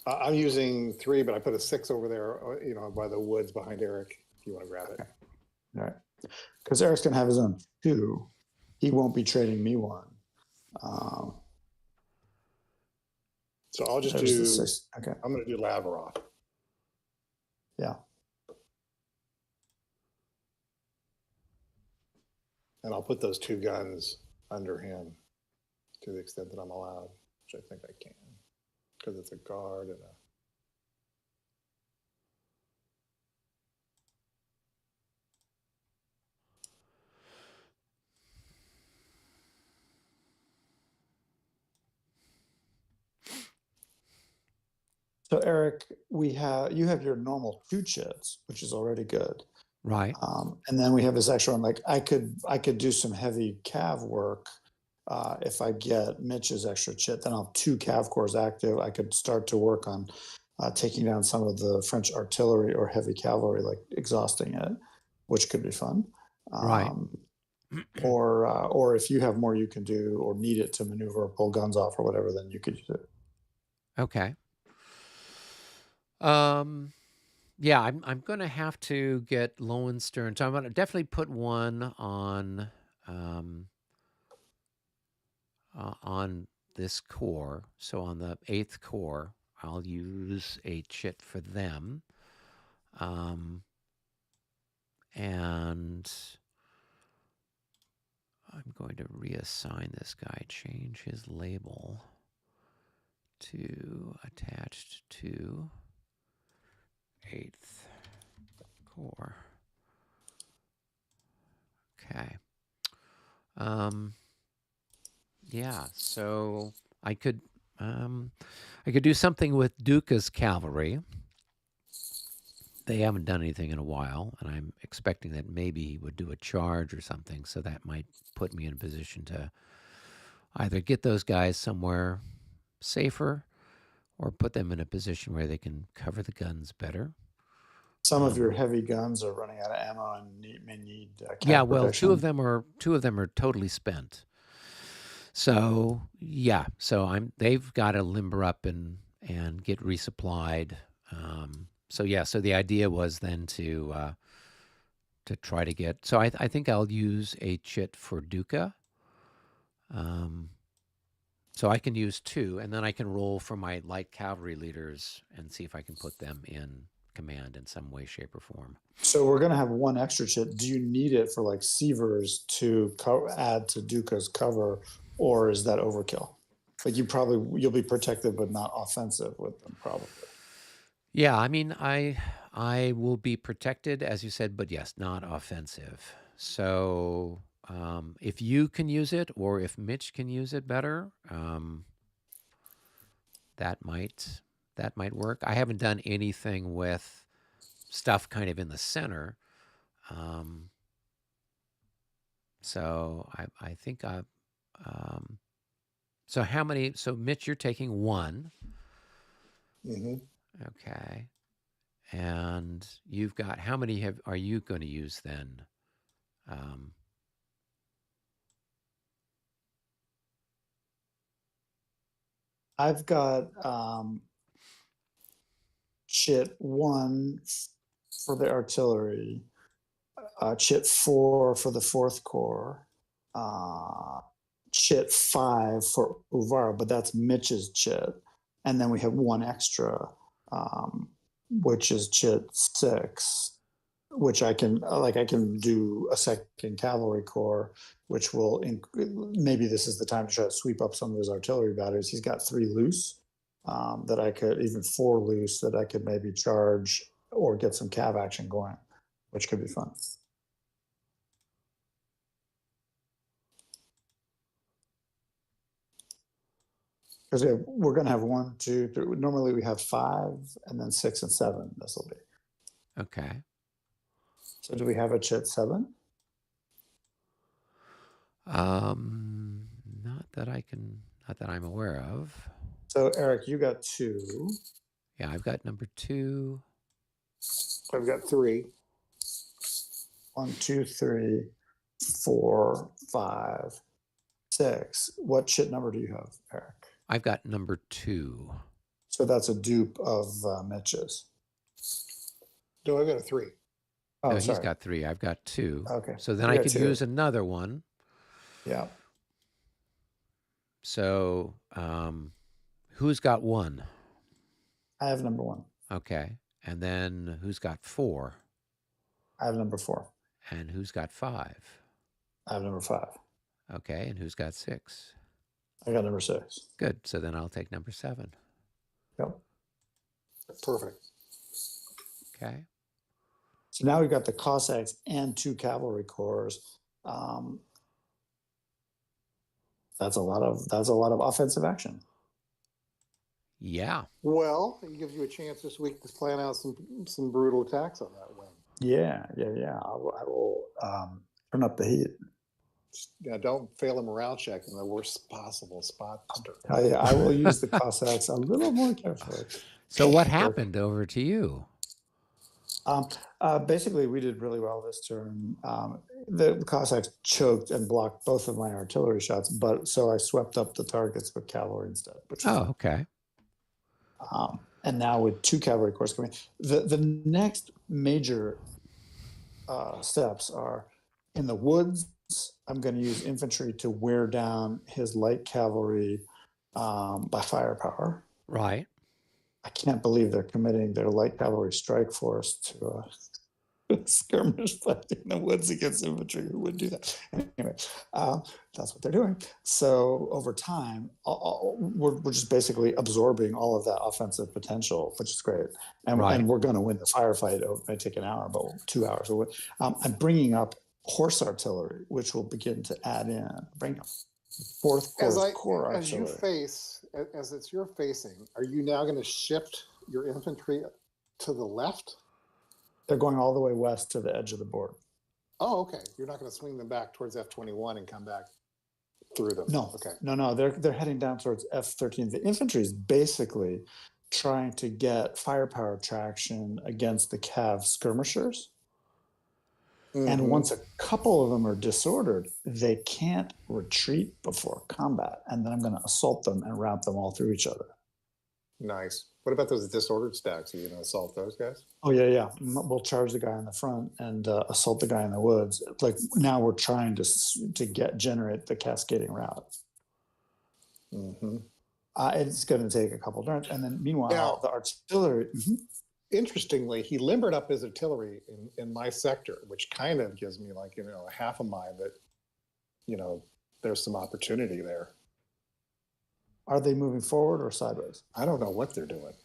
I'm using 3, but I put a 6 over there, by the woods behind Eric. If you want to grab it. All right, because Eric's gonna have his own 2. He won't be trading me 1. So I'll just do. Okay. I'm going to do Lavrov. Yeah. And I'll put those 2 guns under him to the extent that I'm allowed, which I think I can, because it's a guard and a. So Eric, you have your normal 2 chits, which is already good. Right. And then we have this extra one. Like I could do some heavy cav work if I get Mitch's extra chit. Then I'll have 2 cav cores active. I could start to work on taking down some of the French artillery or heavy cavalry, like exhausting it, which could be fun. Right. Or if you have more you can do or need it to maneuver or pull guns off or whatever, then you could use it. Okay. Yeah, I'm going to have to get Lowenstern. So I'm going to definitely put one on this core. So on the 8th core, I'll use a chit for them. And I'm going to reassign this guy, change his label to attached to 8th core. Okay. Yeah, so I could do something with Duca's cavalry. They haven't done anything in a while, and I'm expecting that maybe he would do a charge or something, so that might put me in a position to either get those guys somewhere safer or put them in a position where they can cover the guns better. Some of your heavy guns are running out of ammo and may need yeah, well, protection. two of them are totally spent. So yeah, they've got to limber up and get resupplied. So the idea was then to try to get. So I think I'll use a chit for Duca. So I can use 2, and then I can roll for my light cavalry leaders and see if I can put them in command in some way, shape, or form. So we're going to have 1 extra chit. Do you need it for like Sievers to add to Duca's cover, or is that overkill? Like you'll be protected but not offensive with them probably. Yeah, I mean, I will be protected, as you said, but yes, not offensive. So if you can use it, or if Mitch can use it better, that might work. I haven't done anything with stuff kind of in the center, so I think so how many? So Mitch, you're taking one. Mm-hmm. Okay, and you've got how many? Are you going to use then? I've got chit 1 for the artillery, chit 4 for the 4th Corps, chit 5 for Uvara, but that's Mitch's chit. And then we have 1 extra, which is chit 6, which I can do a 2nd Cavalry Corps, which will, maybe this is the time to try to sweep up some of his artillery batteries. He's got 3 loose that I could, even 4 loose that I could maybe charge or get some cav action going, which could be fun. Because we're going to have 1, 2, 3. Normally we have 5 and then 6 and 7. This will be. Okay. So do we have a chit 7? Not that I'm aware of. So Eric, you got 2. Yeah, I've got number 2. I've got 3. 1, 2, 3, 4, 5, 6. What chit number do you have, Eric? I've got number 2. So that's a dupe of Mitch's. No, I've got a 3. Oh, No, sorry. he's got 3. I've got 2. Okay. So then I could use another one. Yeah. So who's got 1? I have number 1. Okay. And then who's got 4? I have number 4. And who's got 5? I have number 5. Okay. And who's got 6? I got number 6. Good. So then I'll take number 7. Yep. Perfect. Okay. So now we've got the Cossacks and 2 cavalry corps. That's a lot of offensive action. Yeah. Well, it gives you a chance this week to plan out some brutal attacks on that wing. Yeah. I will turn up the heat. Yeah, don't fail a morale check in the worst possible spot. I will use the Cossacks a little more carefully. So what happened over to you? Basically, we did really well this turn. The Cossacks choked and blocked both of my artillery shots, so I swept up the targets with cavalry instead. Okay. And now with 2 cavalry corps coming, the next major steps are in the woods. I'm going to use infantry to wear down his light cavalry by firepower. Right. I can't believe they're committing their light cavalry strike force to skirmish fighting in the woods against infantry. Who would do that? Anyway, that's what they're doing. So over time, we're just basically absorbing all of that offensive potential, which is great. And we're going to win the firefight. It may take an hour, but 2 hours. I'm bringing up horse artillery, which will begin to add in. Bring up 4th Corps artillery. As it's your facing, are you now going to shift your infantry to the left? They're going all the way west to the edge of the board. Oh, okay. You're not going to swing them back towards F21 and come back through them. No. Okay. No. They're heading down towards F13. The infantry is basically trying to get firepower traction against the Cav skirmishers. Mm-hmm. And once a couple of them are disordered, they can't retreat before combat. And then I'm going to assault them and rout them all through each other. Nice. What about those disordered stacks? Are you going to assault those guys? Oh, yeah. We'll charge the guy in the front and assault the guy in the woods. Like now we're trying to generate the cascading route. Mm-hmm. It's going to take a couple turns. And then meanwhile, the artillery... Mm-hmm. Interestingly, he limbered up his artillery in my sector, which kind of gives me a half a mind that, there's some opportunity there. Are they moving forward or sideways? I don't know what they're doing.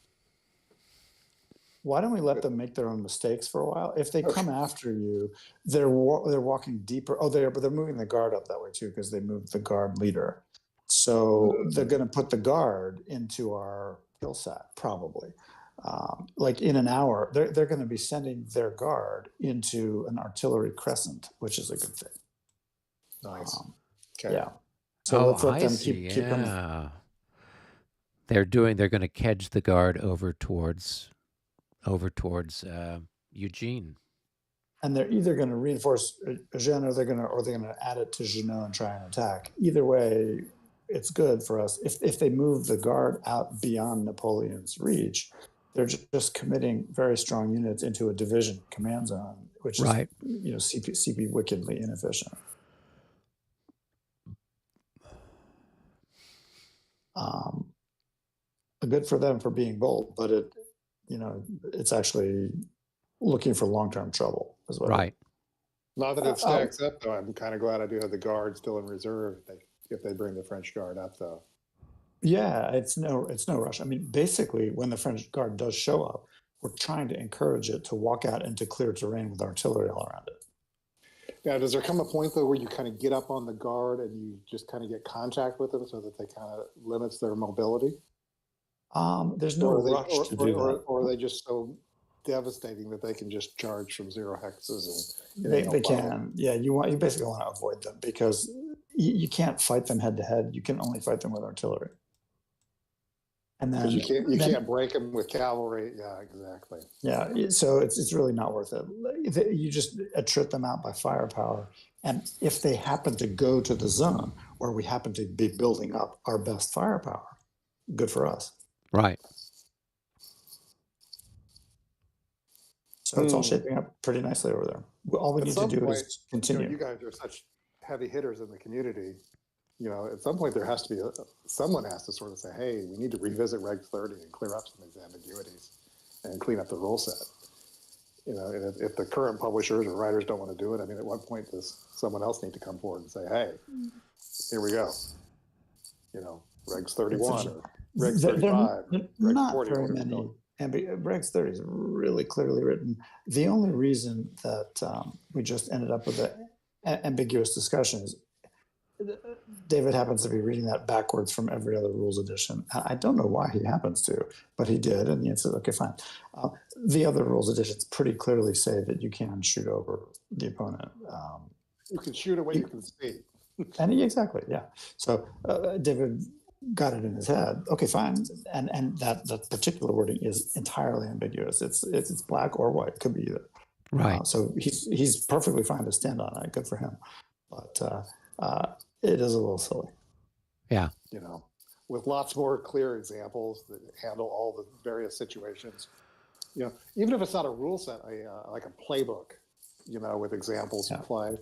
why don't we let them make their own mistakes for a while? If they come after you, they're walking deeper. Oh, they're moving the guard up that way too, because they moved the guard leader. So they're going to put the guard into our kill set probably. Like in an hour, they're going to be sending their guard into an artillery crescent, which is a good thing. Nice. Okay. Yeah. So let's let I them see. keep them. They're going to kedge the guard over towards Eugene. And they're either going to reinforce Eugene or they're going to add it to Junot and try and attack. Either way, it's good for us. If they move the guard out beyond Napoleon's reach, they're just committing very strong units into a division command zone, which is CP wickedly inefficient. Good for them for being bold, but it's actually looking for long-term trouble as well. Right. Not that it stacks up, though. I'm kind of glad I do have the guard still in reserve if they bring the French guard up, though. Yeah, it's no rush. I mean, basically, when the French guard does show up, we're trying to encourage it to walk out into clear terrain with artillery all around it. Now, does there come a point, though, where you kind of get up on the guard and you just kind of get contact with them so that they kind of limits their mobility? There's no rush to do that. Or are they just so devastating that they can just charge from 0 hexes? And they can. Yeah, you basically want to avoid them because you can't fight them head to head. You can only fight them with artillery. And then you can't break them with cavalry. Yeah, exactly. Yeah, so it's really not worth it. You just attrit them out by firepower. And if they happen to go to the zone where we happen to be building up our best firepower, good for us. Right. So it's all shaping up pretty nicely over there. All we need to do is continue. You guys are such heavy hitters in the community. At some point there has to be someone has to sort of say, hey, we need to revisit Regs 30 and clear up some of these ambiguities and clean up the rule set. And if the current publishers or writers don't want to do it, I mean, at what point does someone else need to come forward and say, hey, here we go. Regs 31 or Regs 35. Regs not 40, very many. Regs 30 is really clearly written. The only reason that we just ended up with an ambiguous discussion is David happens to be reading that backwards from every other rules edition. I don't know why he happens to, but he did, and he said, okay, fine. The other rules editions pretty clearly say that you can shoot over the opponent. You can shoot away, you can see. Exactly, yeah. So David got it in his head. Okay, fine. And that particular wording is entirely ambiguous. It's black or white. It could be either. Right. So he's perfectly fine to stand on it. Good for him. But it is a little silly. Yeah. With lots more clear examples that handle all the various situations. Even if it's not a rule set, like a playbook, with examples to play.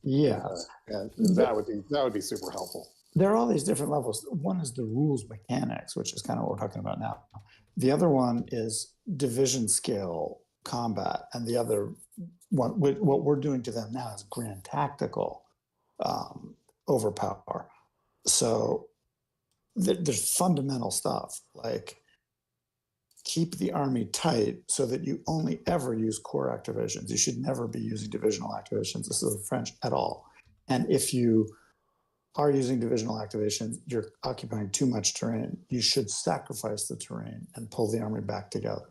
Yeah. And that would be super helpful. There are all these different levels. One is the rules mechanics, which is kind of what we're talking about now. The other one is division scale combat. And the other one, what we're doing to them now is grand tactical overpower. So there's fundamental stuff like keep the army tight so that you only ever use core activations. You should never be using divisional activations. This is the French at all. And if you are using divisional activations, you're occupying too much terrain. You should sacrifice the terrain and pull the army back together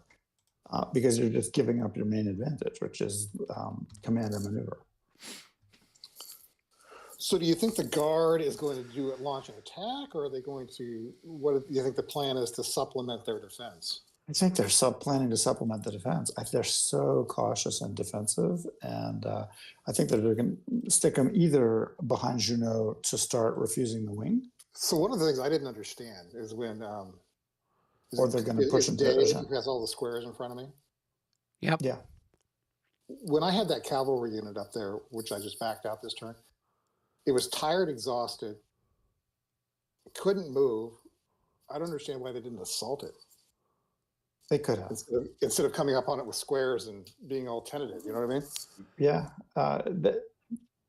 because you're just giving up your main advantage, which is command and maneuver. So do you think the guard is going to launch an attack, or are they going to, what do you think the plan is to supplement their defense? I think they're planning to supplement the defense. They're so cautious and defensive, and I think that they're going to stick them either behind Junot to start refusing the wing. So one of the things I didn't understand is when, or they're going to push them to Dave, who has all the squares in front of me. Yep. Yeah. When I had that cavalry unit up there, which I just backed out this turn, it was tired, exhausted, couldn't move. I don't understand why they didn't assault it. They could have. Instead of coming up on it with squares and being all tentative, you know what I mean? Yeah.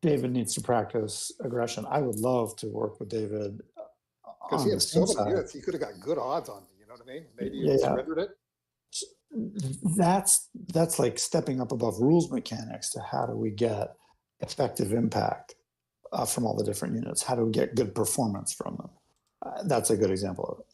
David needs to practice aggression. I would love to work with David. Because he had so many units, he could have got good odds on me, you know what I mean? Maybe he surrendered it. that's like stepping up above rules mechanics to how do we get effective impact from all the different units? How do we get good performance from them? That's a good example of it.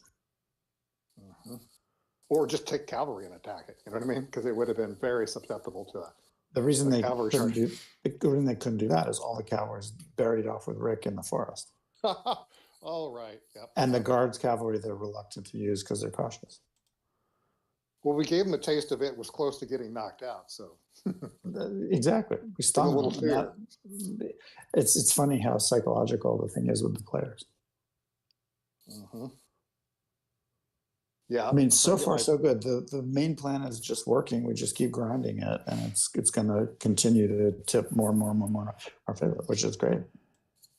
Or just take cavalry and attack it. You know what I mean? Because it would have been very susceptible to that. The reason they cavalry couldn't charge. couldn't do that is all the cavalry's buried off with Rick in the forest. All right. Yep. And the guards cavalry they're reluctant to use because they're cautious. Well, we gave them a taste of it. Was close to getting knocked out. So exactly, we stung a little them. It's funny how psychological the thing is with the players. Yeah, I mean, so far so good. The main plan is just working. We just keep grinding it, and it's going to continue to tip more and more our favor, which is great.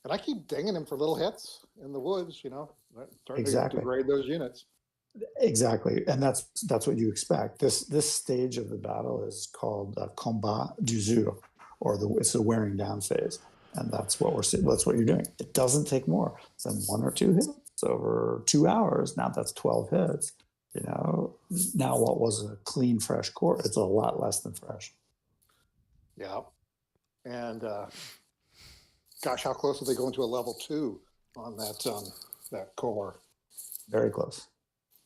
And I keep dinging him for little hits in the woods. You know, starting to degrade those units. Exactly, and that's what you expect. This stage of the battle is called combat d'usure, or it's the wearing down phase, and that's what that's what you're doing. It doesn't take more than 1 or 2 hits over 2 hours. Now that's 12 hits. You know, now what was a clean, fresh core? It's a lot less than fresh. Yeah, and gosh, how close are they going to a level 2 on that core? Very close.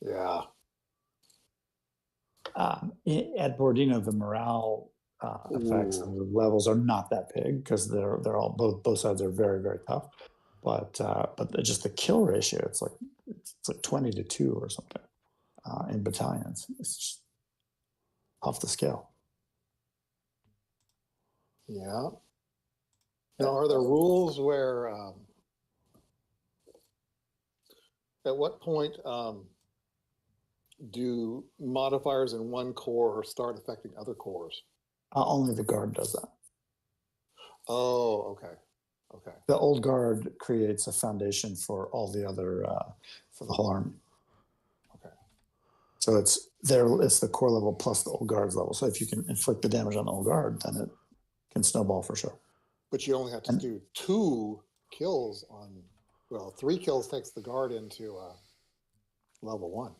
Yeah. At Borodino, the morale effects and the levels are not that big because they're all both sides are very, very tough. But just the kill ratio, it's like 20-2 or something in battalions. It's just off the scale. Yeah. Now, are there rules where at what point do modifiers in one core start affecting other cores? Only the guard does that. Oh, okay. Okay. The old guard creates a foundation for all the other, for the whole army. Okay. So it's the core level plus the old guard's level. So if you can inflict the damage on the old guard, then it can snowball for sure. But you only have to do 2 kills on, 3 kills takes the guard into level 1.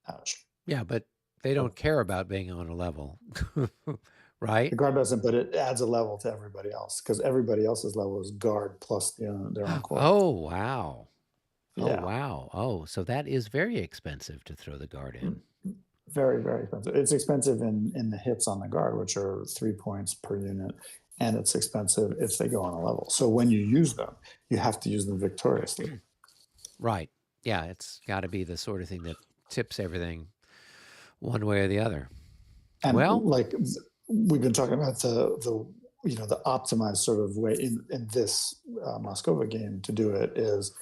Ouch. Yeah, but they don't care about being on a level, right? The guard doesn't, but it adds a level to everybody else because everybody else's level is guard plus their own core. Oh, wow. Yeah. Oh, wow. Oh, so that is very expensive to throw the guard in. Very, very expensive. It's expensive in the hits on the guard, which are 3 points per unit, and it's expensive if they go on a level. So when you use them, you have to use them victoriously. Right. Yeah, it's got to be the sort of thing that tips everything one way or the other. And like we've been talking about the optimized sort of way in this Moscova game to do it is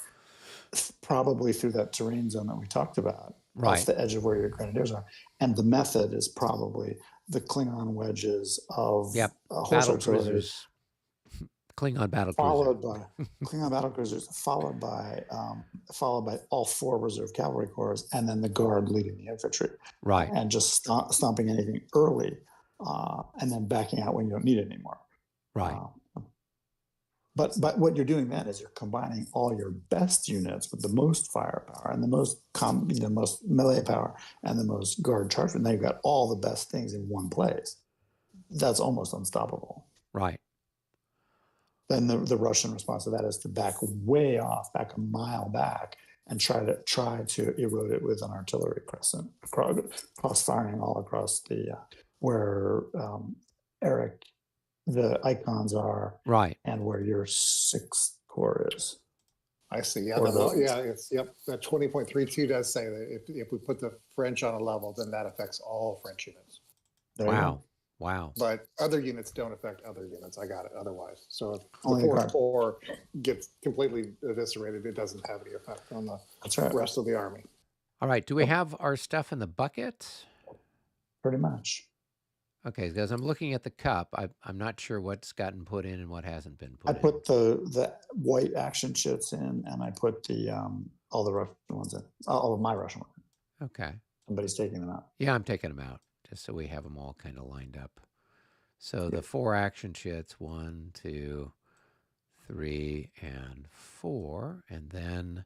probably through that terrain zone that we talked about. Right. Off the edge of where your grenadiers are. And the method is probably the Klingon wedges of battle cruisers. Klingon battle cruisers. Klingon battle cruisers, followed by all 4 reserve cavalry corps, and then the guard leading the infantry. Right. And just stomping anything early, and then backing out when you don't need it anymore. Right. But what you're doing then is you're combining all your best units with the most firepower and the most most melee power and the most guard charge. And now you've got all the best things in one place. That's almost unstoppable. Right. Then the Russian response to that is to back way off, back a mile back, and try to erode it with an artillery crescent, cross firing all across the where Eric. The icons are right, and where your 6th core is. I see. Yeah, it's that 20.32 does say that if we put the French on a level, then that affects all French units. Wow. But other units don't affect other units. I got it. Otherwise, so if the 4th core gets completely eviscerated, it doesn't have any effect on the rest of the army. All right. Do we have our stuff in the bucket? Pretty much. Okay, because I'm looking at the cup. I'm not sure what's gotten put in and what hasn't been put in. I put the white action chits in, and I put the all the Russian ones in. All of my Russian ones. Okay. Somebody's taking them out. Yeah, I'm taking them out, just so we have them all kind of lined up. So the 4 action chits, 1, 2, 3, and 4. And then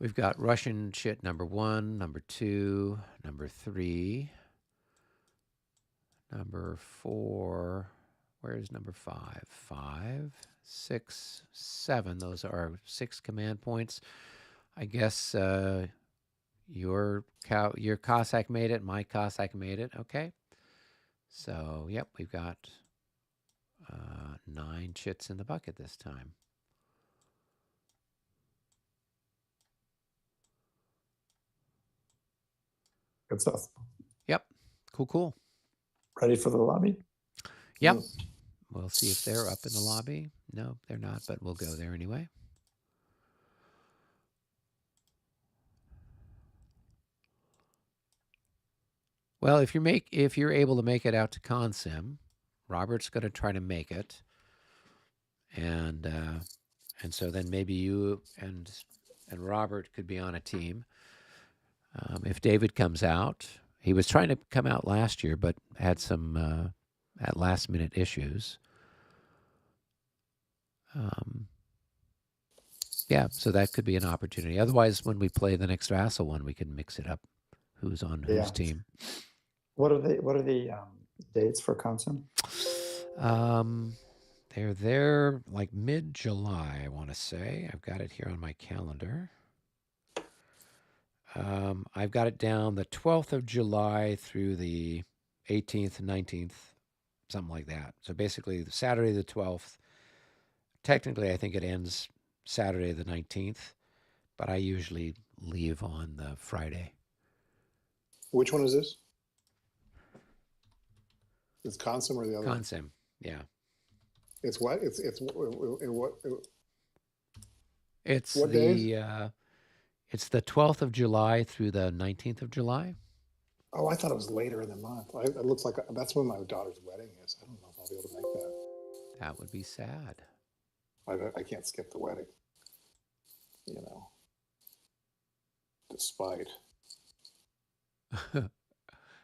we've got Russian chit number 1, number 2, number 3, Number 4. Where's number 5? 5, 6, 7. Those are 6 command points. I guess your Cossack made it. My Cossack made it. Okay. So, yep, we've got 9 chits in the bucket this time. Good stuff. Yep. Cool. Ready for the lobby? Yep. We'll see if they're up in the lobby. No, they're not, but we'll go there anyway. Well, if you're able to make it out to Consim, Robert's going to try to make it, and so then maybe you and Robert could be on a team. If David comes out, he was trying to come out last year, but had some at last minute issues. Yeah, so that could be an opportunity. Otherwise, when we play the next Vassal one, we can mix it up. Who's on whose team? What are the dates for Consim? They're there like mid-July, I want to say. I've got it here on my calendar. I've got it down the 12th of July through the 18th, 19th, something like that. So basically, Saturday the 12th. Technically, I think it ends Saturday the 19th, but I usually leave on the Friday. Which one is this? It's Consim or the other one? Consim, yeah. It's what? It's what? It's what the it's the 12th of July through the 19th of July. Oh, I thought it was later in the month. It looks like that's when my daughter's wedding is. I don't know if I'll be able to make that. That would be sad. I can't skip the wedding. You know, despite.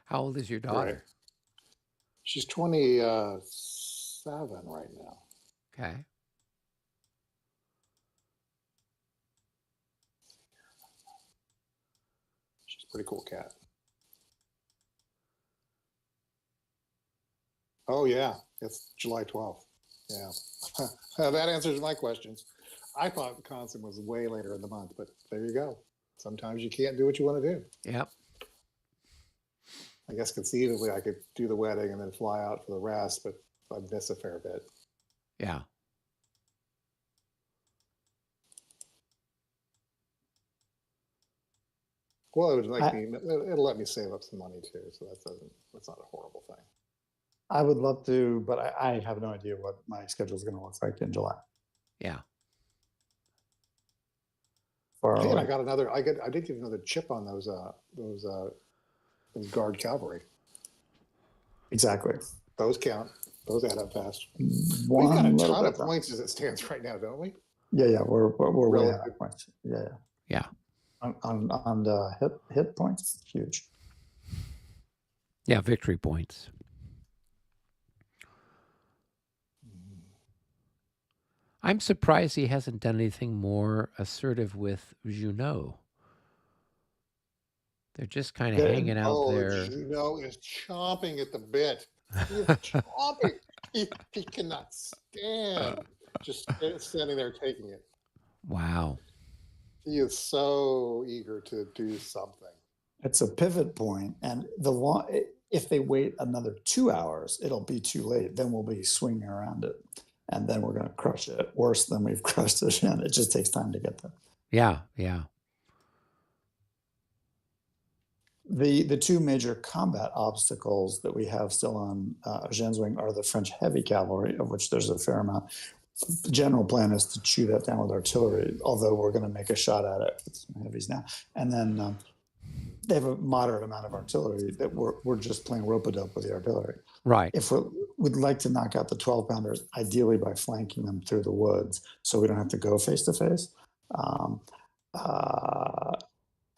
How old is your daughter? Right. She's 27 right now. Okay. She's a pretty cool cat. Oh, yeah. It's July 12th. Yeah. That answers my questions. I thought Consim was way later in the month, but there you go. Sometimes you can't do what you want to do. Yep. I guess conceivably I could do the wedding and then fly out for the rest, but I'd miss a fair bit. Yeah. Well, it would it'll let me save up some money too, so that's not a horrible thing. I would love to, but I have no idea what my schedule is going to look like in July. Yeah. Hey, and I did get another chip on those guard cavalry. Exactly. Those count. Those add up fast. We've got a ton of points as it stands right now, don't we? Yeah. We're way out of points. Yeah. On the hit points, it's huge. Yeah, victory points. I'm surprised he hasn't done anything more assertive with Junot. They're just kind of hanging out there. Junot is chomping at the bit. He is chomping. He cannot stand just standing there taking it. Wow. He is so eager to do something. It's a pivot point, and if they wait another 2 hours, it'll be too late. Then we'll be swinging around it, and then we're going to crush it worse than we've crushed it. And it just takes time to get there. Yeah. The two major combat obstacles that we have still on Eugene's wing are the French heavy cavalry, of which there's a fair amount. The general plan is to chew that down with artillery, although we're going to make a shot at it with some heavies now. And then they have a moderate amount of artillery that we're just playing rope-a-dope with the artillery. Right. If we'd like to knock out the 12-pounders, ideally by flanking them through the woods, so we don't have to go face-to-face.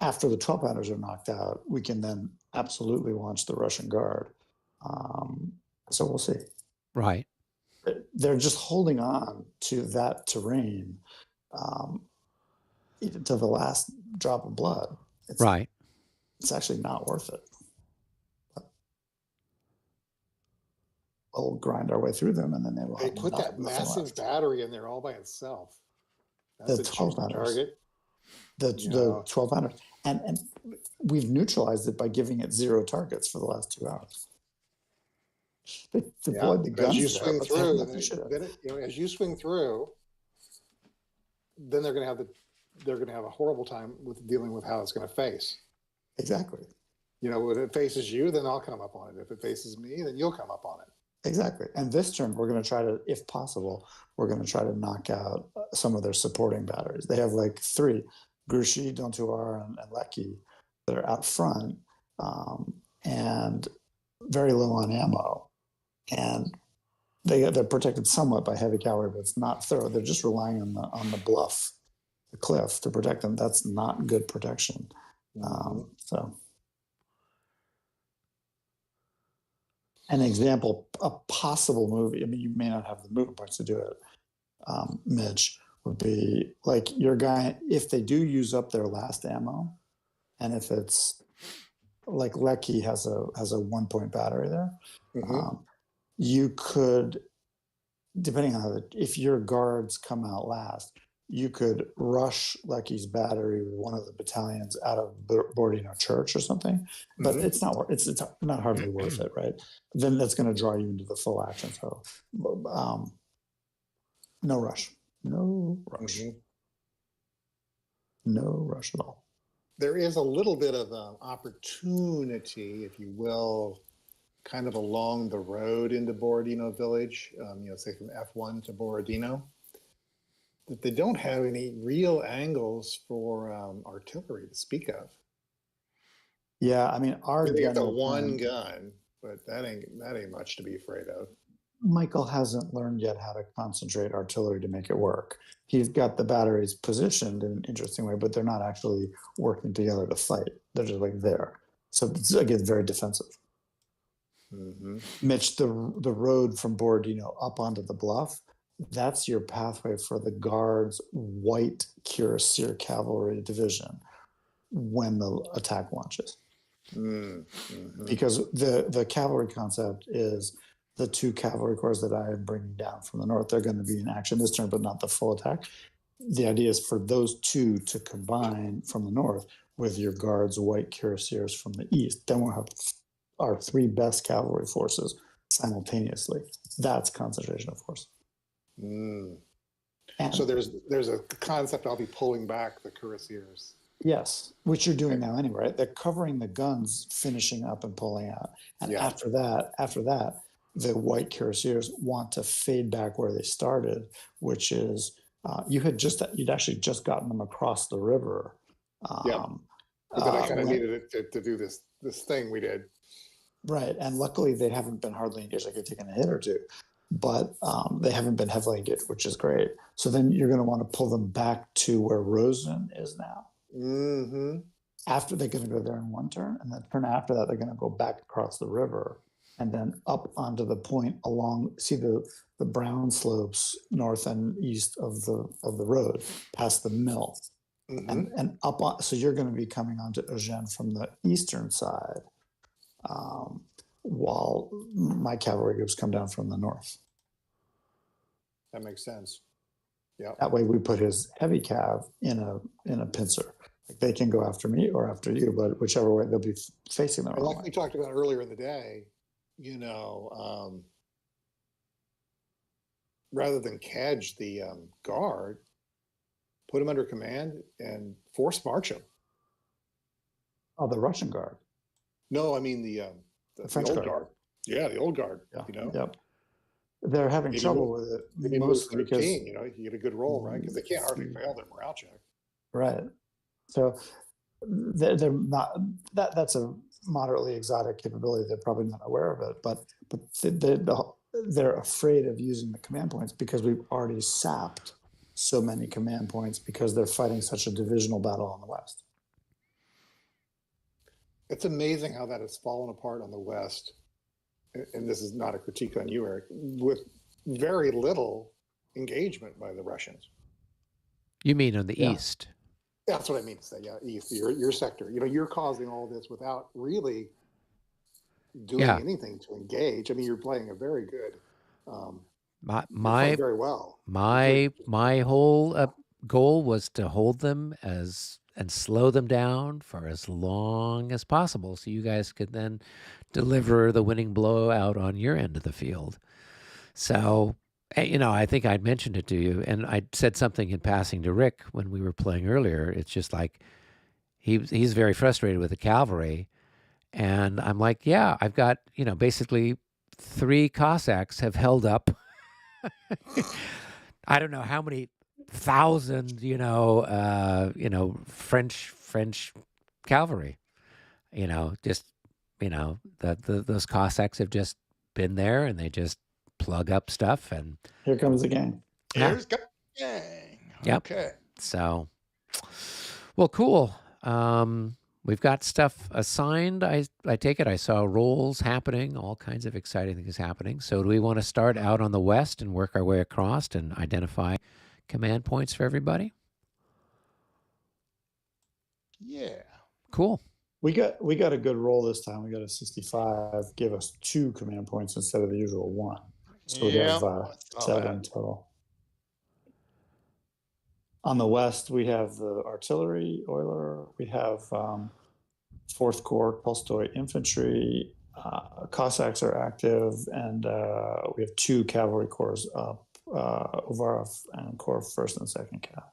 After the 12-pounders are knocked out, we can then absolutely launch the Russian Guard. So we'll see. Right. They're just holding on to that terrain even to the last drop of blood. Right. It's actually not worth it. grind our way through them, and then they will. They put that massive battery in there all by itself. That's the 1200s. Target. The 1200, and we've neutralized it by giving it 0 targets for the last 2 hours. They deployed the guns. As you swing through, as you swing through, then they're going to have a horrible time with dealing with how it's going to face. Exactly. When it faces you, then I'll come up on it. If it faces me, then you'll come up on it. Exactly. And this turn, we're going to try to, if possible, we're going to try to knock out some of their supporting batteries. They have like 3, Grouchy, Dontuar, and Lecky, that are out front, and very low on ammo. And they're protected somewhat by heavy cavalry, but it's not thorough. They're just relying on the bluff, the cliff, to protect them. That's not good protection. So, an example, a possible movie. I mean, you may not have the movement points to do it, Mitch, would be like your guy, if they do use up their last ammo, and if it's like Lecky has a 1-point battery there, you could, depending on if your guards come out last, you could rush Lecky's battery with one of the battalions out of Borodino Church or something, but it's not hardly worth it, right? Then that's going to draw you into the full action. So, no rush. No rush. No rush at all. There is a little bit of opportunity, if you will, kind of along the road into Borodino village, say from F1 to Borodino, that they don't have any real angles for artillery to speak of. Yeah, I mean, they got the one gun, but that ain't much to be afraid of. Michael hasn't learned yet how to concentrate artillery to make it work. He's got the batteries positioned in an interesting way, but they're not actually working together to fight. They're just like there. So it's, again, very defensive. Mitch, the road from Borodino up onto the bluff, that's your pathway for the Guards' white cuirassier cavalry division when the attack launches. Because the cavalry concept is the 2 cavalry corps that I am bringing down from the north. They're going to be in action this turn, but not the full attack. The idea is for those 2 to combine from the north with your Guards' white cuirassiers from the east. Then we'll have our 3 best cavalry forces simultaneously. That's concentration of force. So there's a concept I'll be pulling back the cuirassiers. Yes, which you're doing now anyway, right? They're covering the guns, finishing up and pulling out. And after that, the white cuirassiers want to fade back where they started, which is you'd actually just gotten them across the river. But then I kind of needed it to do this thing we did. Right, and luckily they haven't been hardly engaged. Like they've taken a hit or 2, but they haven't been heavily engaged, which is great. So then you're going to want to pull them back to where Rosen is now. After they're going to go there in 1 turn, and then turn after that they're going to go back across the river and then up onto the point along. See the brown slopes north and east of the road past the mill, and up on. So you're going to be coming onto Eugene from the eastern side, while my cavalry groups come down from the north. That makes sense. Yeah. That way we put his heavy cav in a pincer. Like they can go after me or after you, but whichever way they'll be facing the wrong way. Like we talked about earlier in the day, rather than cadge the guard, put him under command and force march him. Oh, the Russian guard. No, I mean the French old guard. Yeah, the old guard. Yeah. Yep. They're having trouble with it. Maybe mostly because you get a good roll, right? Because they can't hardly fail their morale check. Right. So they're not. That's a moderately exotic capability. They're probably not aware of it, but they're afraid of using the command points because we've already sapped so many command points because they're fighting such a divisional battle on the west. It's amazing how that has fallen apart on the west. And this is not a critique on you, Eric, with very little engagement by the Russians. You mean on the east? That's what I mean to say. Yeah, east, your sector. You're causing all this without really doing anything to engage. I mean, you're playing a very good. You're My playing very well. my whole goal was to hold them and slow them down for as long as possible, so you guys could then deliver the winning blowout on your end of the field. So, I think I'd mentioned it to you, and I said something in passing to Rick when we were playing earlier. It's just like he's very frustrated with the cavalry, and I'm like, yeah, I've got basically 3 Cossacks have held up. I don't know how many thousand, French cavalry. Just those Cossacks have just been there, and they just plug up stuff, and here comes the gang. Here's the gang. Yep. Okay. So, well, cool. We've got stuff assigned. I take it I saw rolls happening, all kinds of exciting things happening. So do we want to start out on the west and work our way across and identify command points for everybody? Yeah. Cool. We got a good roll this time. We got a 65, gave us 2 command points instead of the usual 1. So we have 7 total. On the west, we have the artillery oiler. We have 4th Corps Tolstoy infantry. Cossacks are active, and we have 2 cavalry corps up, Uvarov and Corps 1st and 2nd Cav.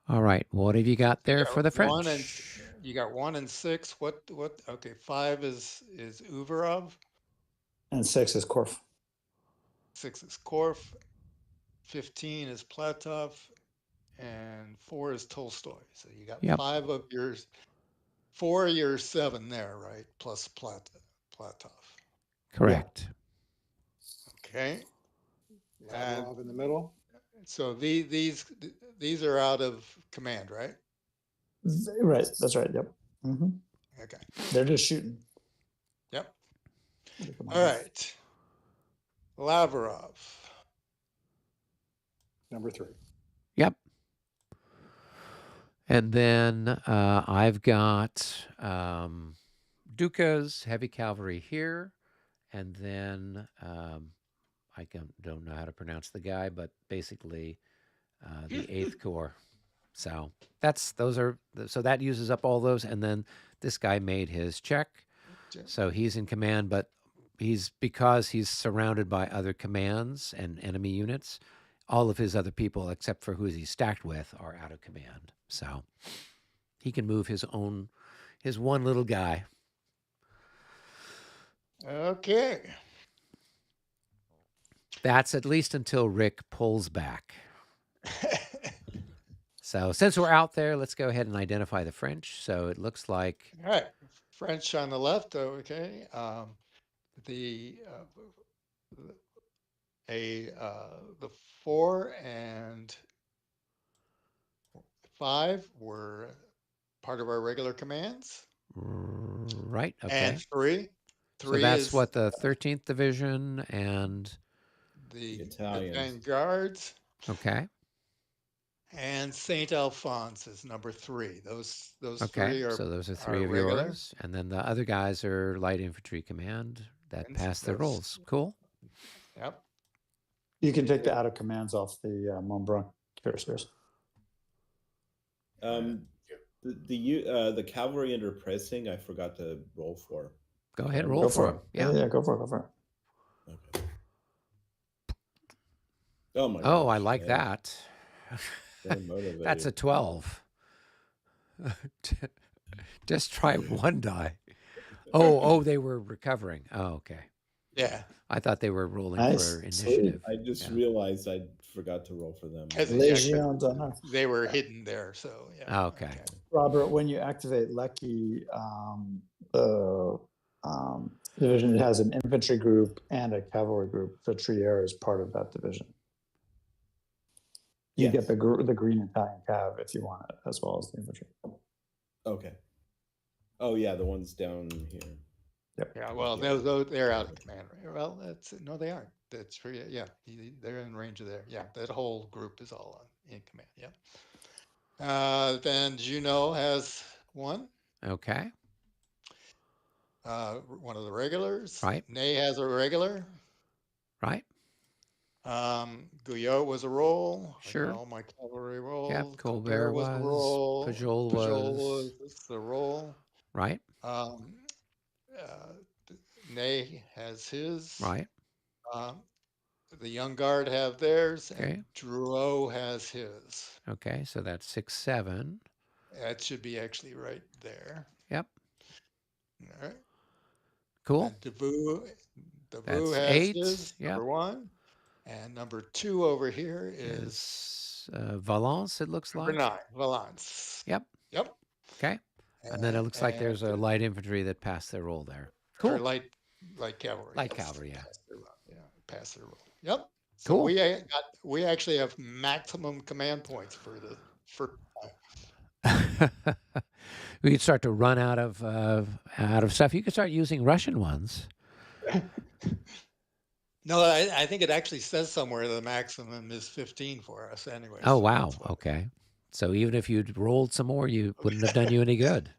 All right. What have you got there for the French? You got 1 and 6. What? Okay, 5 is Uvarov. And 6 is Korf. 6 is Korf. 15 is Platov, and 4 is Tolstoy. So you got 5 of yours, 4 of your 7 there, right? Plus Platov. Correct. Yeah. Okay. Lavrov in the middle. So these are out of command, right? Right. That's right. Yep. Mm-hmm. Okay. They're just shooting. Yep. All right. Lavrov. Number 3. Yep. And then I've got Dukas heavy cavalry here, and then I don't know how to pronounce the guy, but basically the 8th Corps. So that uses up all those, and then this guy made his check, so he's in command, but because he's surrounded by other commands and enemy units. All of his other people, except for who he's stacked with, are out of command. So he can move his one little guy. Okay. That's at least until Rick pulls back. So since we're out there, let's go ahead and identify the French. So it looks like... All right. French on the left, okay. The 4 and 5 were part of our regular commands. Right. Okay. And 3. So that's is, what the 13th Division and the Italian Guards. Okay. And Saint Alphonse is number 3. Those okay. 3 are. So those are 3 of regular. Yours, and then the other guys are light infantry command that pass their rolls. Cool. Yep. You can take the out of commands off the Montblanc cuirassiers. The cavalry under pressing, I forgot to roll for. Go ahead, roll for it. Yeah, go for it. Okay. Oh my! Oh, I like that. Very motivated. That's a 12. Just try one die. Oh, they were recovering. Oh, okay. Yeah. I thought they were rolling for initiative. I just realized I forgot to roll for them. They were hidden there, so yeah. Oh, okay. Robert, when you activate Lecky, the division has an infantry group and a cavalry group. So Trier is part of that division. You get the green Italian cav if you want it, as well as the infantry. Okay. Oh yeah, the ones down here. Yep. Yeah. Well, they're out of command. Well, they aren't. That's for yeah. They're in range of there. Yeah, that whole group is all in command. Yeah. Then Juno has 1. Okay. one of the regulars. Right. Ney has a regular. Right. Guyot was a roll. I Sure. got all my cavalry rolls. Yep. Colbert Colbert was a was. roll. Pajol was was. the roll. Right. Ney has his. Right. The Young Guard have theirs, Okay. and Drouot has his. Okay. So that's 6, 7. That should be actually right there. Yep. All right. Cool. And Davout That's has 8. his, Yep. number 1. And number 2 over here is Valence, it looks number like. 9, Valence. Yep. Yep. Okay. And then it looks like there's a light infantry that passed their roll there. Cool. Or light cavalry. Light cavalry, yeah. Pass their roll. Yep. So Cool. we actually have maximum command points for We could start to run out of stuff. You could start using Russian ones. No, I think it actually says somewhere the maximum is 15 for us anyway. Oh, so wow. Okay. So even if you'd rolled some more, you wouldn't have done you any good.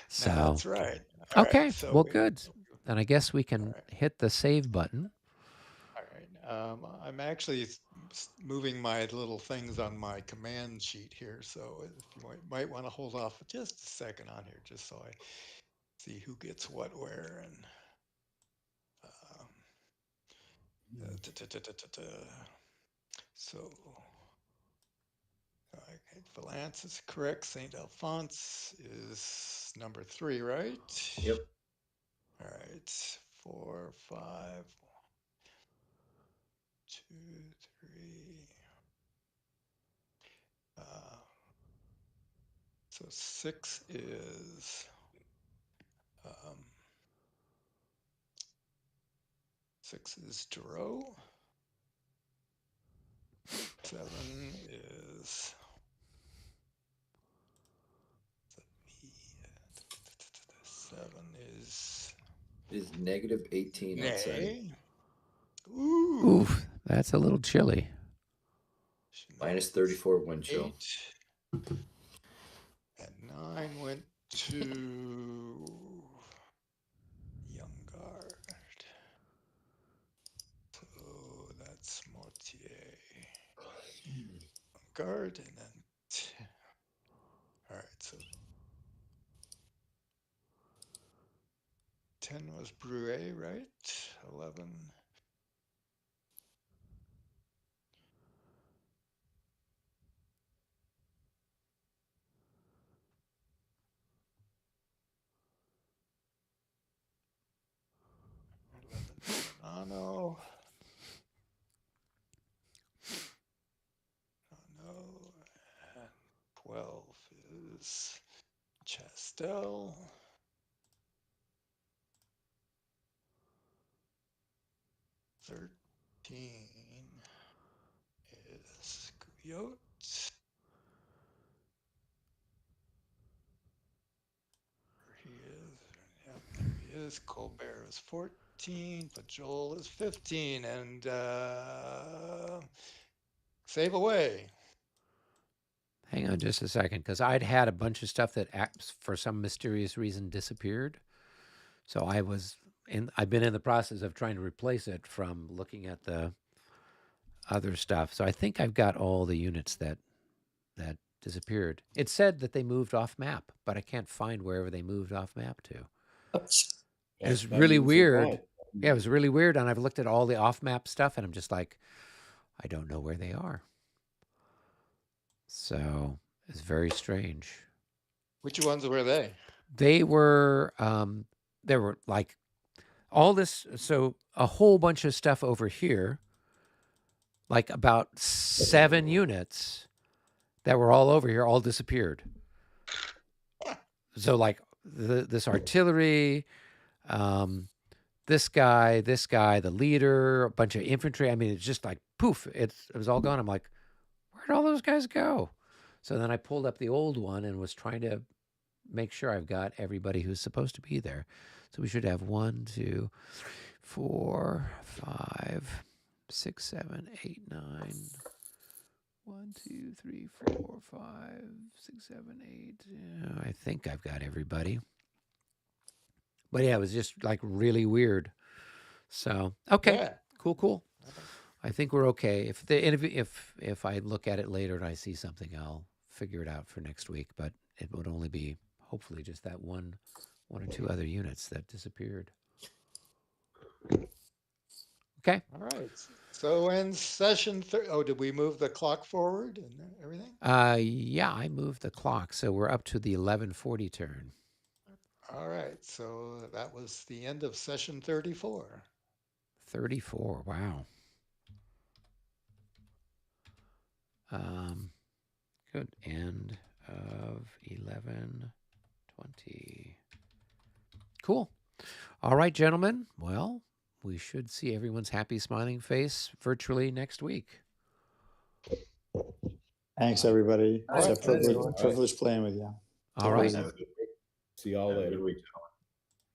So No, that's right. Okay. Right, so well, good. Then I guess we can right. hit the save button. All right. I'm actually moving my little things on my command sheet here, so if you might want to hold off for just a second on here, just so I see who gets what where and. So, okay, Valence is correct. St. Alphonse is number 3, right? Yep. All right, 4, 5, 2, 3. So 6 is 6 is Drouot. 7 is 7 is negative 18 outside. Ney. Ooh. Oof, that's a little chilly. Minus 34 wind chill. 8 and 9 went to Young Guard. So that's Mortier. Young Guard and then all right, so 10 was Bruet, right? 11. No. 12 is Chastel. 13 is Guyot. There he is. Colbert is 14. Pajol is 15. And save away. Hang on just a second, because I'd had a bunch of stuff that for some mysterious reason disappeared. So I've been in the process of trying to replace it from looking at the other stuff. So I think I've got all the units that disappeared. It said that they moved off map, but I can't find wherever they moved off map to. It was really weird. Yeah, it was really weird. And I've looked at all the off map stuff and I'm just like, I don't know where they are. So it's very strange. Which ones were they? They were like all this. So a whole bunch of stuff over here, like about 7 units that were all over here, all disappeared. So like this artillery, this guy, the leader, a bunch of infantry. I mean, it's just like poof, it was all gone. I'm like, where'd all those guys go? So then I pulled up the old one and was trying to make sure I've got everybody who's supposed to be there. So we should have 1, 2, 3, 4, 5, 6, 7, 8, 9. 1, 2, 3, 4, 5, 6, 7, 8. Yeah, I think I've got everybody. But yeah, it was just like really weird. So okay, Yeah. cool. I think we're okay. If I look at it later and I see something, I'll figure it out for next week. But it would only be hopefully just that one or two other units that disappeared. Okay. All right. So in session did we move the clock forward and everything? Yeah, I moved the clock, so we're up to the 11:40 turn. All right. So that was the end of session 34. 34. Wow. Good. End of 11:20. Cool. All right, gentlemen. Well, we should see everyone's happy, smiling face virtually next week. Thanks, everybody. All It's right, a privilege, everyone. privilege playing with you. All right. Take it easy. See y'all Have a later. good week.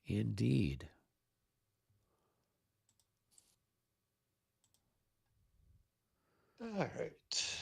Indeed. All right.